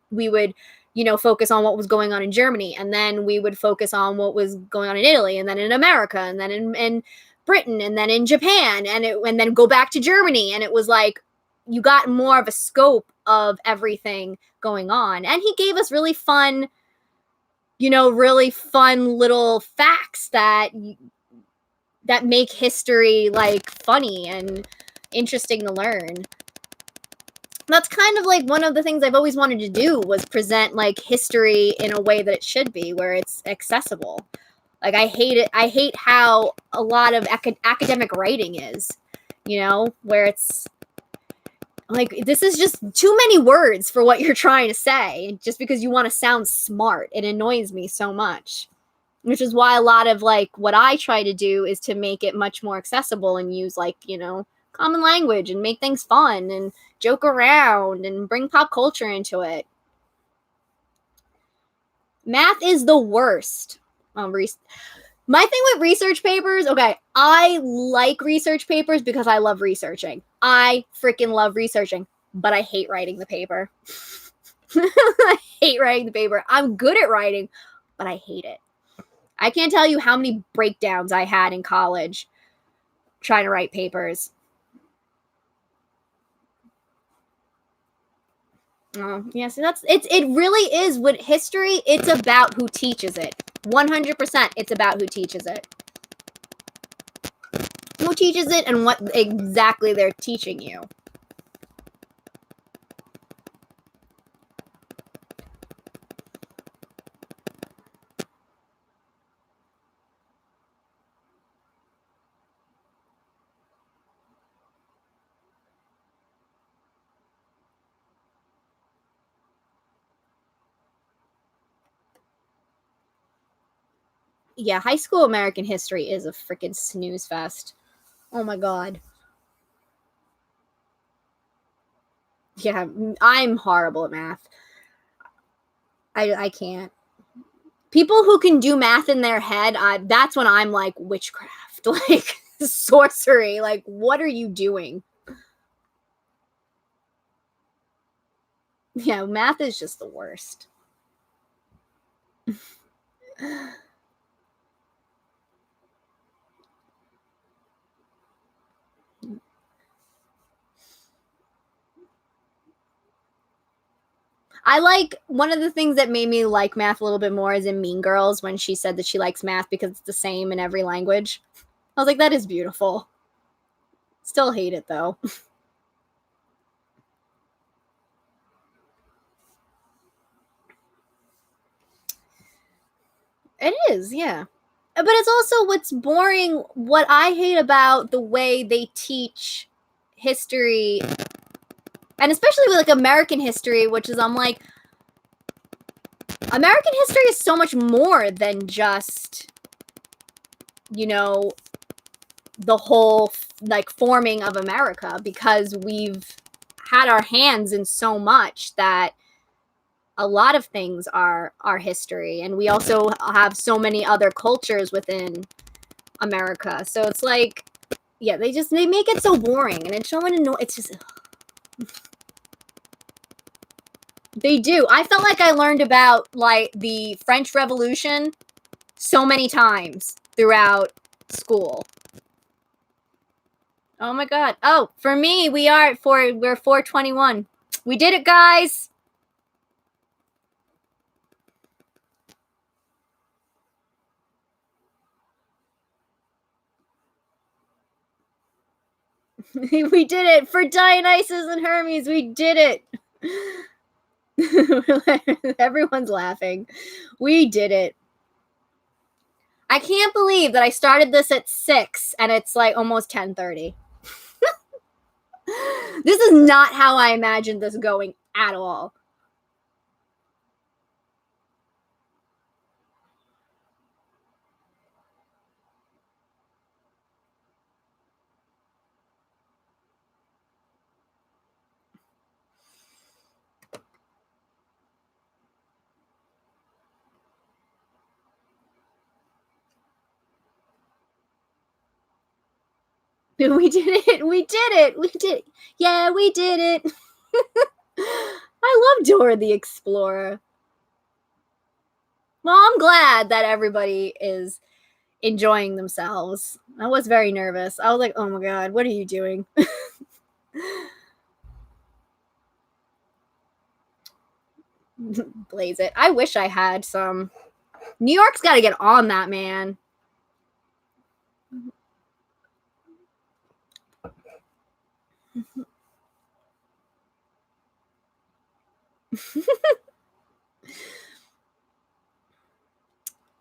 focus on what was going on in Germany, and then we would focus on what was going on in Italy, and then in America, and then in Britain, and then in Japan, and then go back to Germany, and it was like you got more of a scope of everything going on, and he gave us really fun little facts that make history, like, funny and interesting to learn. That's kind of like one of the things I've always wanted to do was present, like, history in a way that it should be, where it's accessible. Like, I hate it. I hate how a lot of academic writing is, where it's like, this is just too many words for what you're trying to say, just because you want to sound smart. It annoys me so much. Which is why a lot of, like, what I try to do is to make it much more accessible and use, like, common language and make things fun and joke around and bring pop culture into it. Math is the worst. My thing with research papers, okay, I like research papers because I love researching. I freaking love researching, but I hate writing the paper. I hate writing the paper. I'm good at writing, but I hate it. I can't tell you how many breakdowns I had in college trying to write papers. Yeah, so it really is with history, it's about who teaches it. 100% it's about who teaches it. Who teaches it and what exactly they're teaching you. Yeah, high school American history is a freaking snooze fest. Oh my god. Yeah, I'm horrible at math. I can't. People who can do math in their head, that's when I'm like, witchcraft, like, sorcery. Like, what are you doing? Yeah, math is just the worst. I like one of the things that made me like math a little bit more is in Mean Girls when she said that she likes math because it's the same in every language. I was like, that is beautiful. Still hate it though. It is, yeah. But it's also what's boring, what I hate about the way they teach history, and especially with like American history, which is I'm like, American history is so much more than just, you know, the whole like forming of America, because we've had our hands in so much that a lot of things are our history, and we also have so many other cultures within America. So it's like, yeah, they make it so boring, and it's so annoying. It's just they do. I felt like I learned about like the French Revolution so many times throughout school. Oh my god. Oh, for me, we're 421. We did it, guys. We did it for Dionysus and Hermes. We did it. Everyone's laughing. We did it. I can't believe that I started this at 6 and it's like almost 10:30. This is not how I imagined this going at all. We did it. We did it. We did. Yeah, we did it. I love Dora the Explorer. Well, I'm glad that everybody is enjoying themselves. I was very nervous. I was like, oh my god, what are you doing? Blaze it. I wish I had some. New York's got to get on that, man.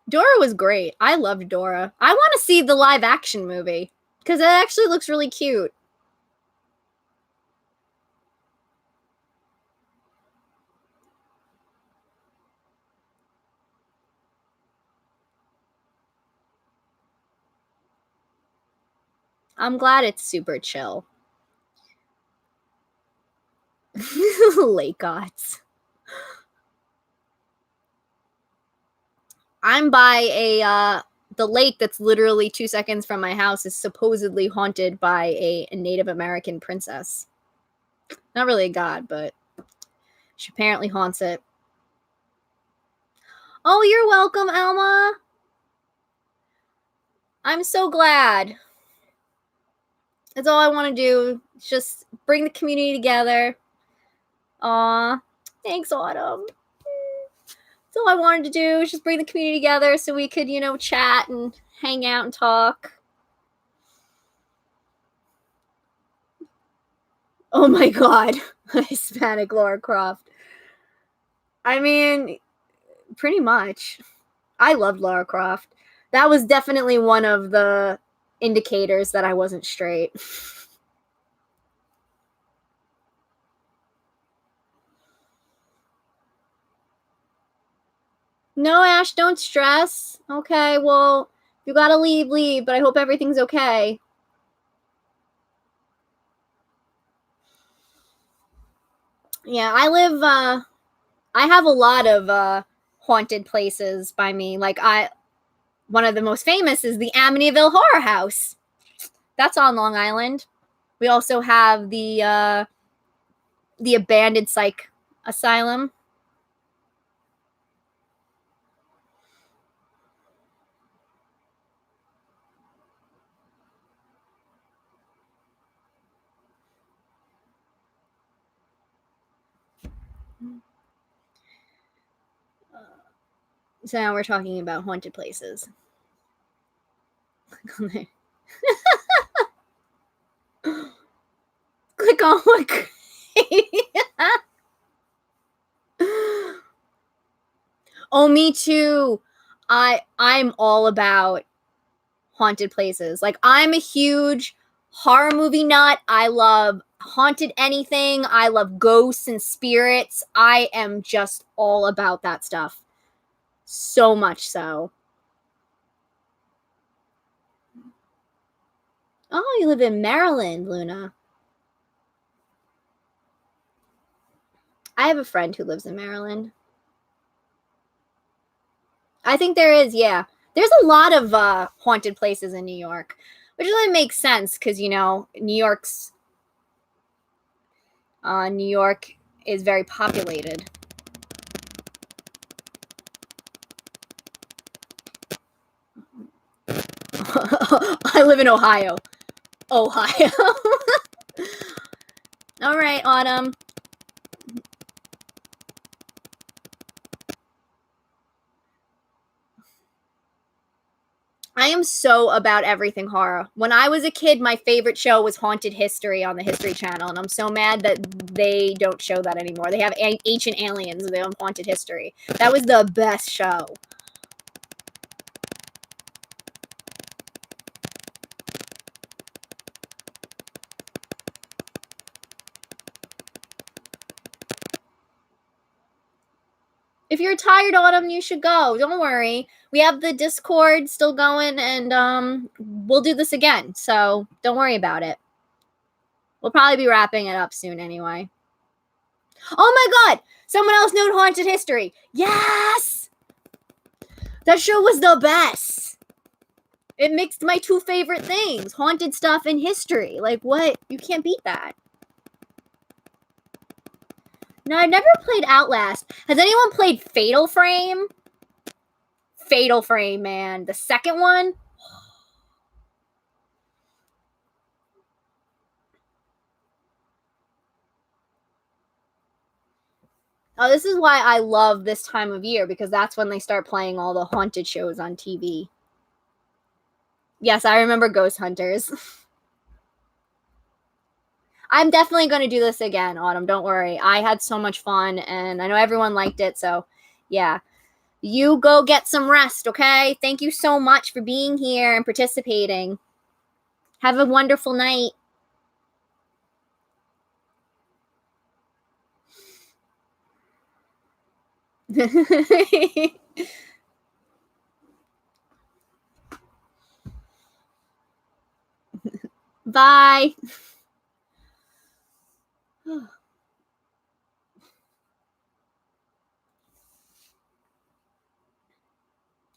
Dora was great. I loved Dora. I want to see the live action movie because it actually looks really cute. I'm glad it's super chill. Lake gods. I'm by the lake that's literally 2 seconds from my house is supposedly haunted by a Native American princess. Not really a god, but she apparently haunts it. Oh, you're welcome, Alma. I'm so glad. That's all I want to do. Just bring the community together. Aw, thanks, Autumn. That's all I wanted to do is just bring the community together so we could, chat and hang out and talk. Oh my god, Hispanic Lara Croft. I mean, pretty much. I loved Lara Croft. That was definitely one of the indicators that I wasn't straight. No, Ash, don't stress. Okay, well, you gotta leave, but I hope everything's okay. Yeah, I have a lot of haunted places by me. Like one of the most famous is the Amityville Horror House. That's on Long Island. We also have the abandoned psych asylum. So now we're talking about haunted places. Click on there. Click on what? Oh, me too. I'm all about haunted places. Like, I'm a huge horror movie nut. I love haunted anything. I love ghosts and spirits. I am just all about that stuff. So much so. Oh, you live in Maryland, Luna. I have a friend who lives in Maryland. I think there is, yeah. There's a lot of haunted places in New York, which really makes sense because, you know, New York is very populated. I live in Ohio. Ohio. All right, Autumn. I am so about everything horror. When I was a kid, my favorite show was Haunted History on the History Channel, and I'm so mad that they don't show that anymore. They have Ancient Aliens, they have Haunted History. That was the best show. If you're tired, Autumn, you should go. Don't worry. We have the Discord still going, and we'll do this again. So don't worry about it. We'll probably be wrapping it up soon anyway. Oh my god! Someone else knew Haunted History. Yes! That show was the best. It mixed my two favorite things, haunted stuff and history. Like, what? You can't beat that. No, I've never played Outlast. Has anyone played Fatal Frame? Fatal Frame, man. The second one? Oh, this is why I love this time of year, because that's when they start playing all the haunted shows on TV. Yes, I remember Ghost Hunters. I'm definitely going to do this again, Autumn. Don't worry. I had so much fun, and I know everyone liked it, so yeah. You go get some rest, okay? Thank you so much for being here and participating. Have a wonderful night. Bye.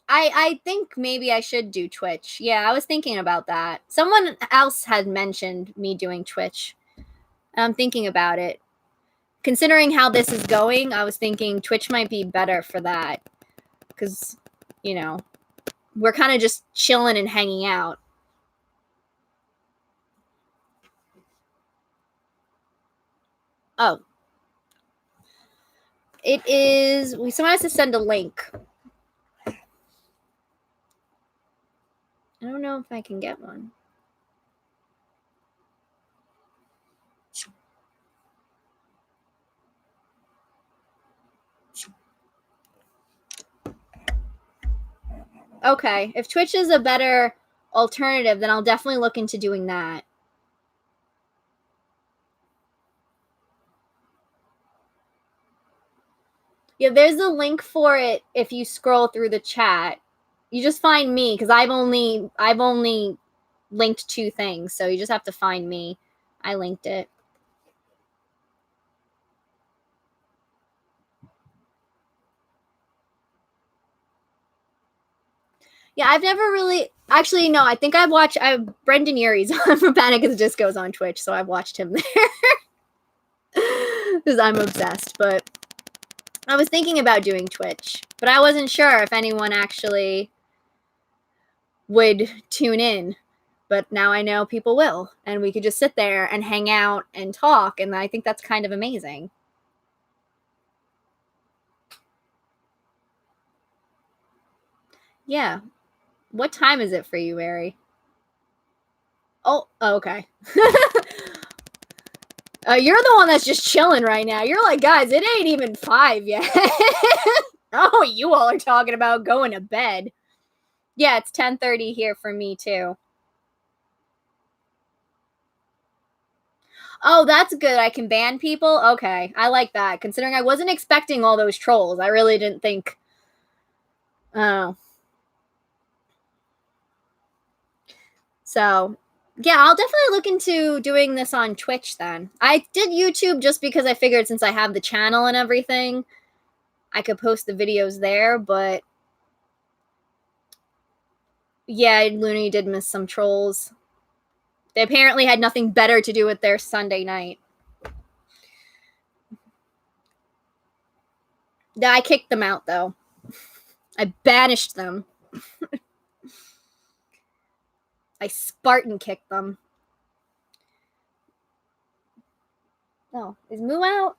I think maybe I should do Twitch. Yeah, I was thinking about that. Someone else had mentioned me doing Twitch. I'm thinking about it. Considering how this is going, I was thinking Twitch might be better for that. Because, you know, we're kind of just chilling and hanging out. Oh. It is. Someone has to send a link. I don't know if I can get one. Okay. If Twitch is a better alternative, then I'll definitely look into doing that. Yeah, there's a link for it if you scroll through the chat. You just find me because I've only linked 2 things, so you just have to find me. I linked it. Yeah, I've never really actually no. I think I've watched. Brendan Urie's from Panic at the Disco's on Twitch, so I've watched him there because I'm obsessed. But I was thinking about doing Twitch, but I wasn't sure if anyone actually would tune in. But now I know people will, and we could just sit there and hang out and talk, and I think that's kind of amazing. Yeah. What time is it for you, Mary? Oh, okay. You're the one that's just chilling right now. You're like, guys, it ain't even 5 yet. Oh, you all are talking about going to bed. Yeah, it's 10:30 here for me too. Oh, that's good. I can ban people? Okay. I like that. Considering I wasn't expecting all those trolls. I really didn't think. Oh. So, yeah, I'll definitely look into doing this on Twitch then. I did YouTube just because I figured since I have the channel and everything, I could post the videos there, but yeah, Looney did miss some trolls. They apparently had nothing better to do with their Sunday night. I kicked them out, though. I banished them. I Spartan kicked them. No. Is Moo out?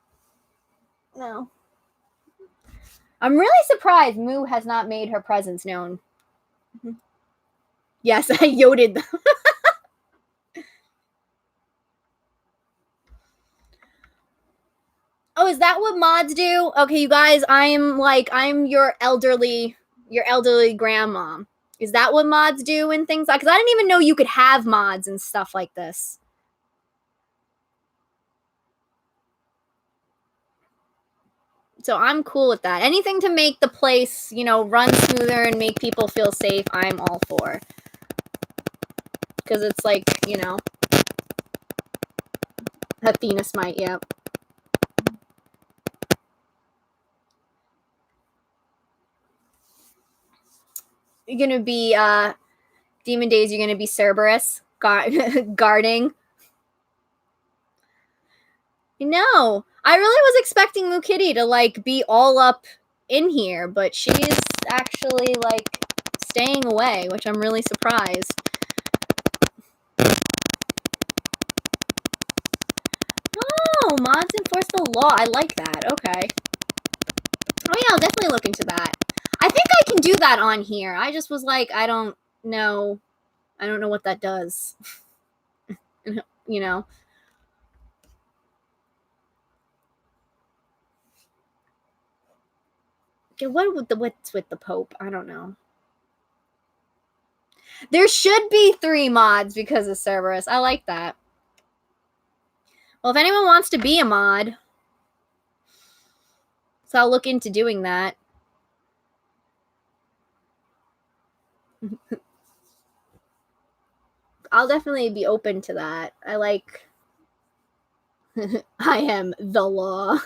No. I'm really surprised Moo has not made her presence known. Yes, I yoted them. Oh, is that what mods do? Okay, you guys, I'm your elderly grandma. Is that what mods do and things like? Because I didn't even know you could have mods and stuff like this. So I'm cool with that. Anything to make the place, run smoother and make people feel safe, I'm all for. Because it's like, Athena Smite, yep. You're going to be, Demon Days, you're going to be Cerberus, guarding. No, I really was expecting Moo Kitty to, be all up in here, but she's actually, staying away, which I'm really surprised. Oh, mods enforce the law. I like that. Okay. Oh, yeah, I'll definitely look into that. I think I can do that on here. I just was like, I don't know. I don't know what that does. What's with the Pope? I don't know. There should be 3 mods because of Cerberus. I like that. Well, if anyone wants to be a mod, so I'll look into doing that. I'll definitely be open to that. I like... I am the law.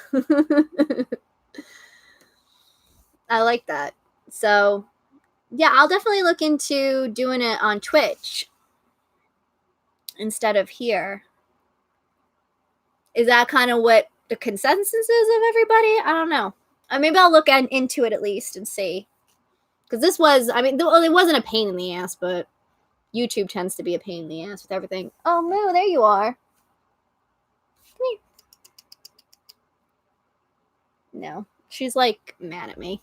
I like that. So, yeah, I'll definitely look into doing it on Twitch instead of here. Is that kind of what the consensus is of everybody? I don't know. Maybe I'll look into it at least and see. Because this was, it wasn't a pain in the ass, but YouTube tends to be a pain in the ass with everything. Oh, Moo, there you are. Come here. No, she's mad at me.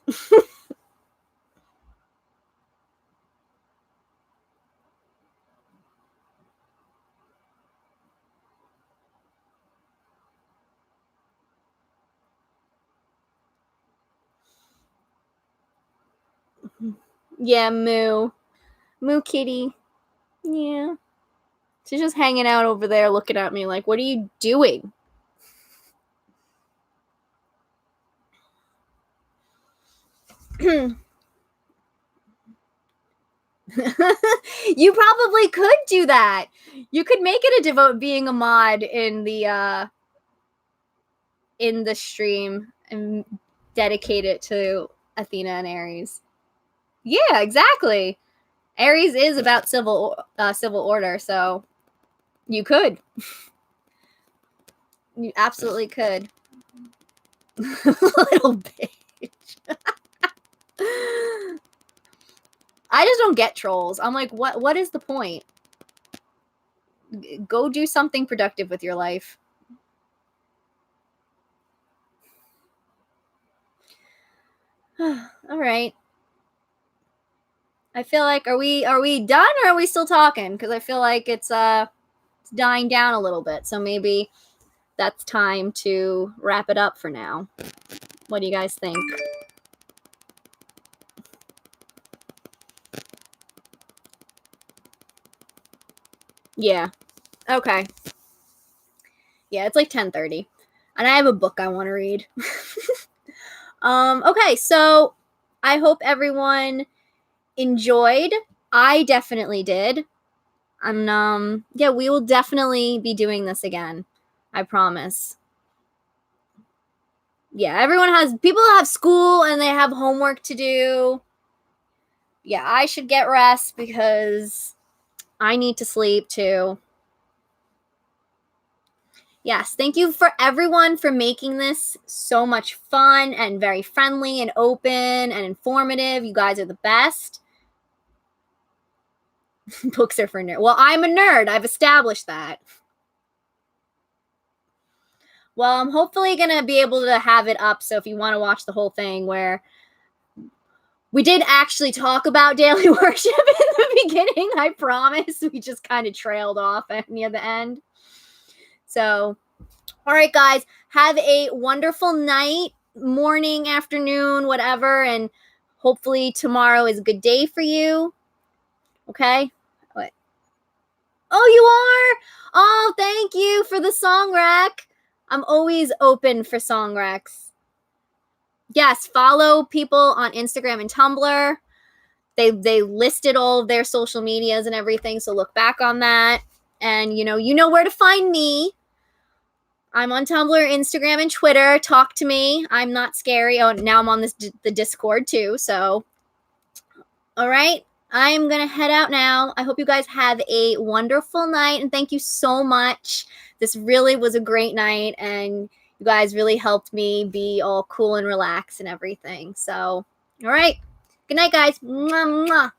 Yeah, Moo. Moo Kitty. Yeah. She's just hanging out over there looking at me like, what are you doing? You probably could do that. You could make it a devote being a mod in the stream and dedicate it to Athena and Ares. Yeah, exactly. Ares is about civil order, so you could. You absolutely could. Little bitch. I just don't get trolls. I'm like, what is the point? Go do something productive with your life. All right. I feel like are we done or are we still talking? Because I feel like it's dying down a little bit. So maybe that's time to wrap it up for now. What do you guys think? Yeah. Okay. Yeah, it's like 10:30. And I have a book I want to read. Okay, so I hope everyone enjoyed. I definitely did. And yeah, we will definitely be doing this again. I promise. Yeah, people have school and they have homework to do. Yeah, I should get rest because I need to sleep too. Yes, thank you for everyone for making this so much fun and very friendly and open and informative. You guys are the best. Books are for nerds. Well, I'm a nerd. I've established that. Well, I'm hopefully going to be able to have it up. So if you want to watch the whole thing, where we did actually talk about daily worship in the beginning, I promise. We just kind of trailed off near the end. So, all right, guys, have a wonderful night, morning, afternoon, whatever. And hopefully tomorrow is a good day for you. Okay? What? Oh, you are? Oh, thank you for the song rec. I'm always open for song recs. Yes, follow people on Instagram and Tumblr. They listed all of their social medias and everything, so look back on that. And you know where to find me. I'm on Tumblr, Instagram, and Twitter. Talk to me. I'm not scary. Oh, now I'm on the Discord too. So, all right. I am going to head out now. I hope you guys have a wonderful night. And thank you so much. This really was a great night. And you guys really helped me be all cool and relaxed and everything. So, all right. Good night, guys. Mwah, mwah.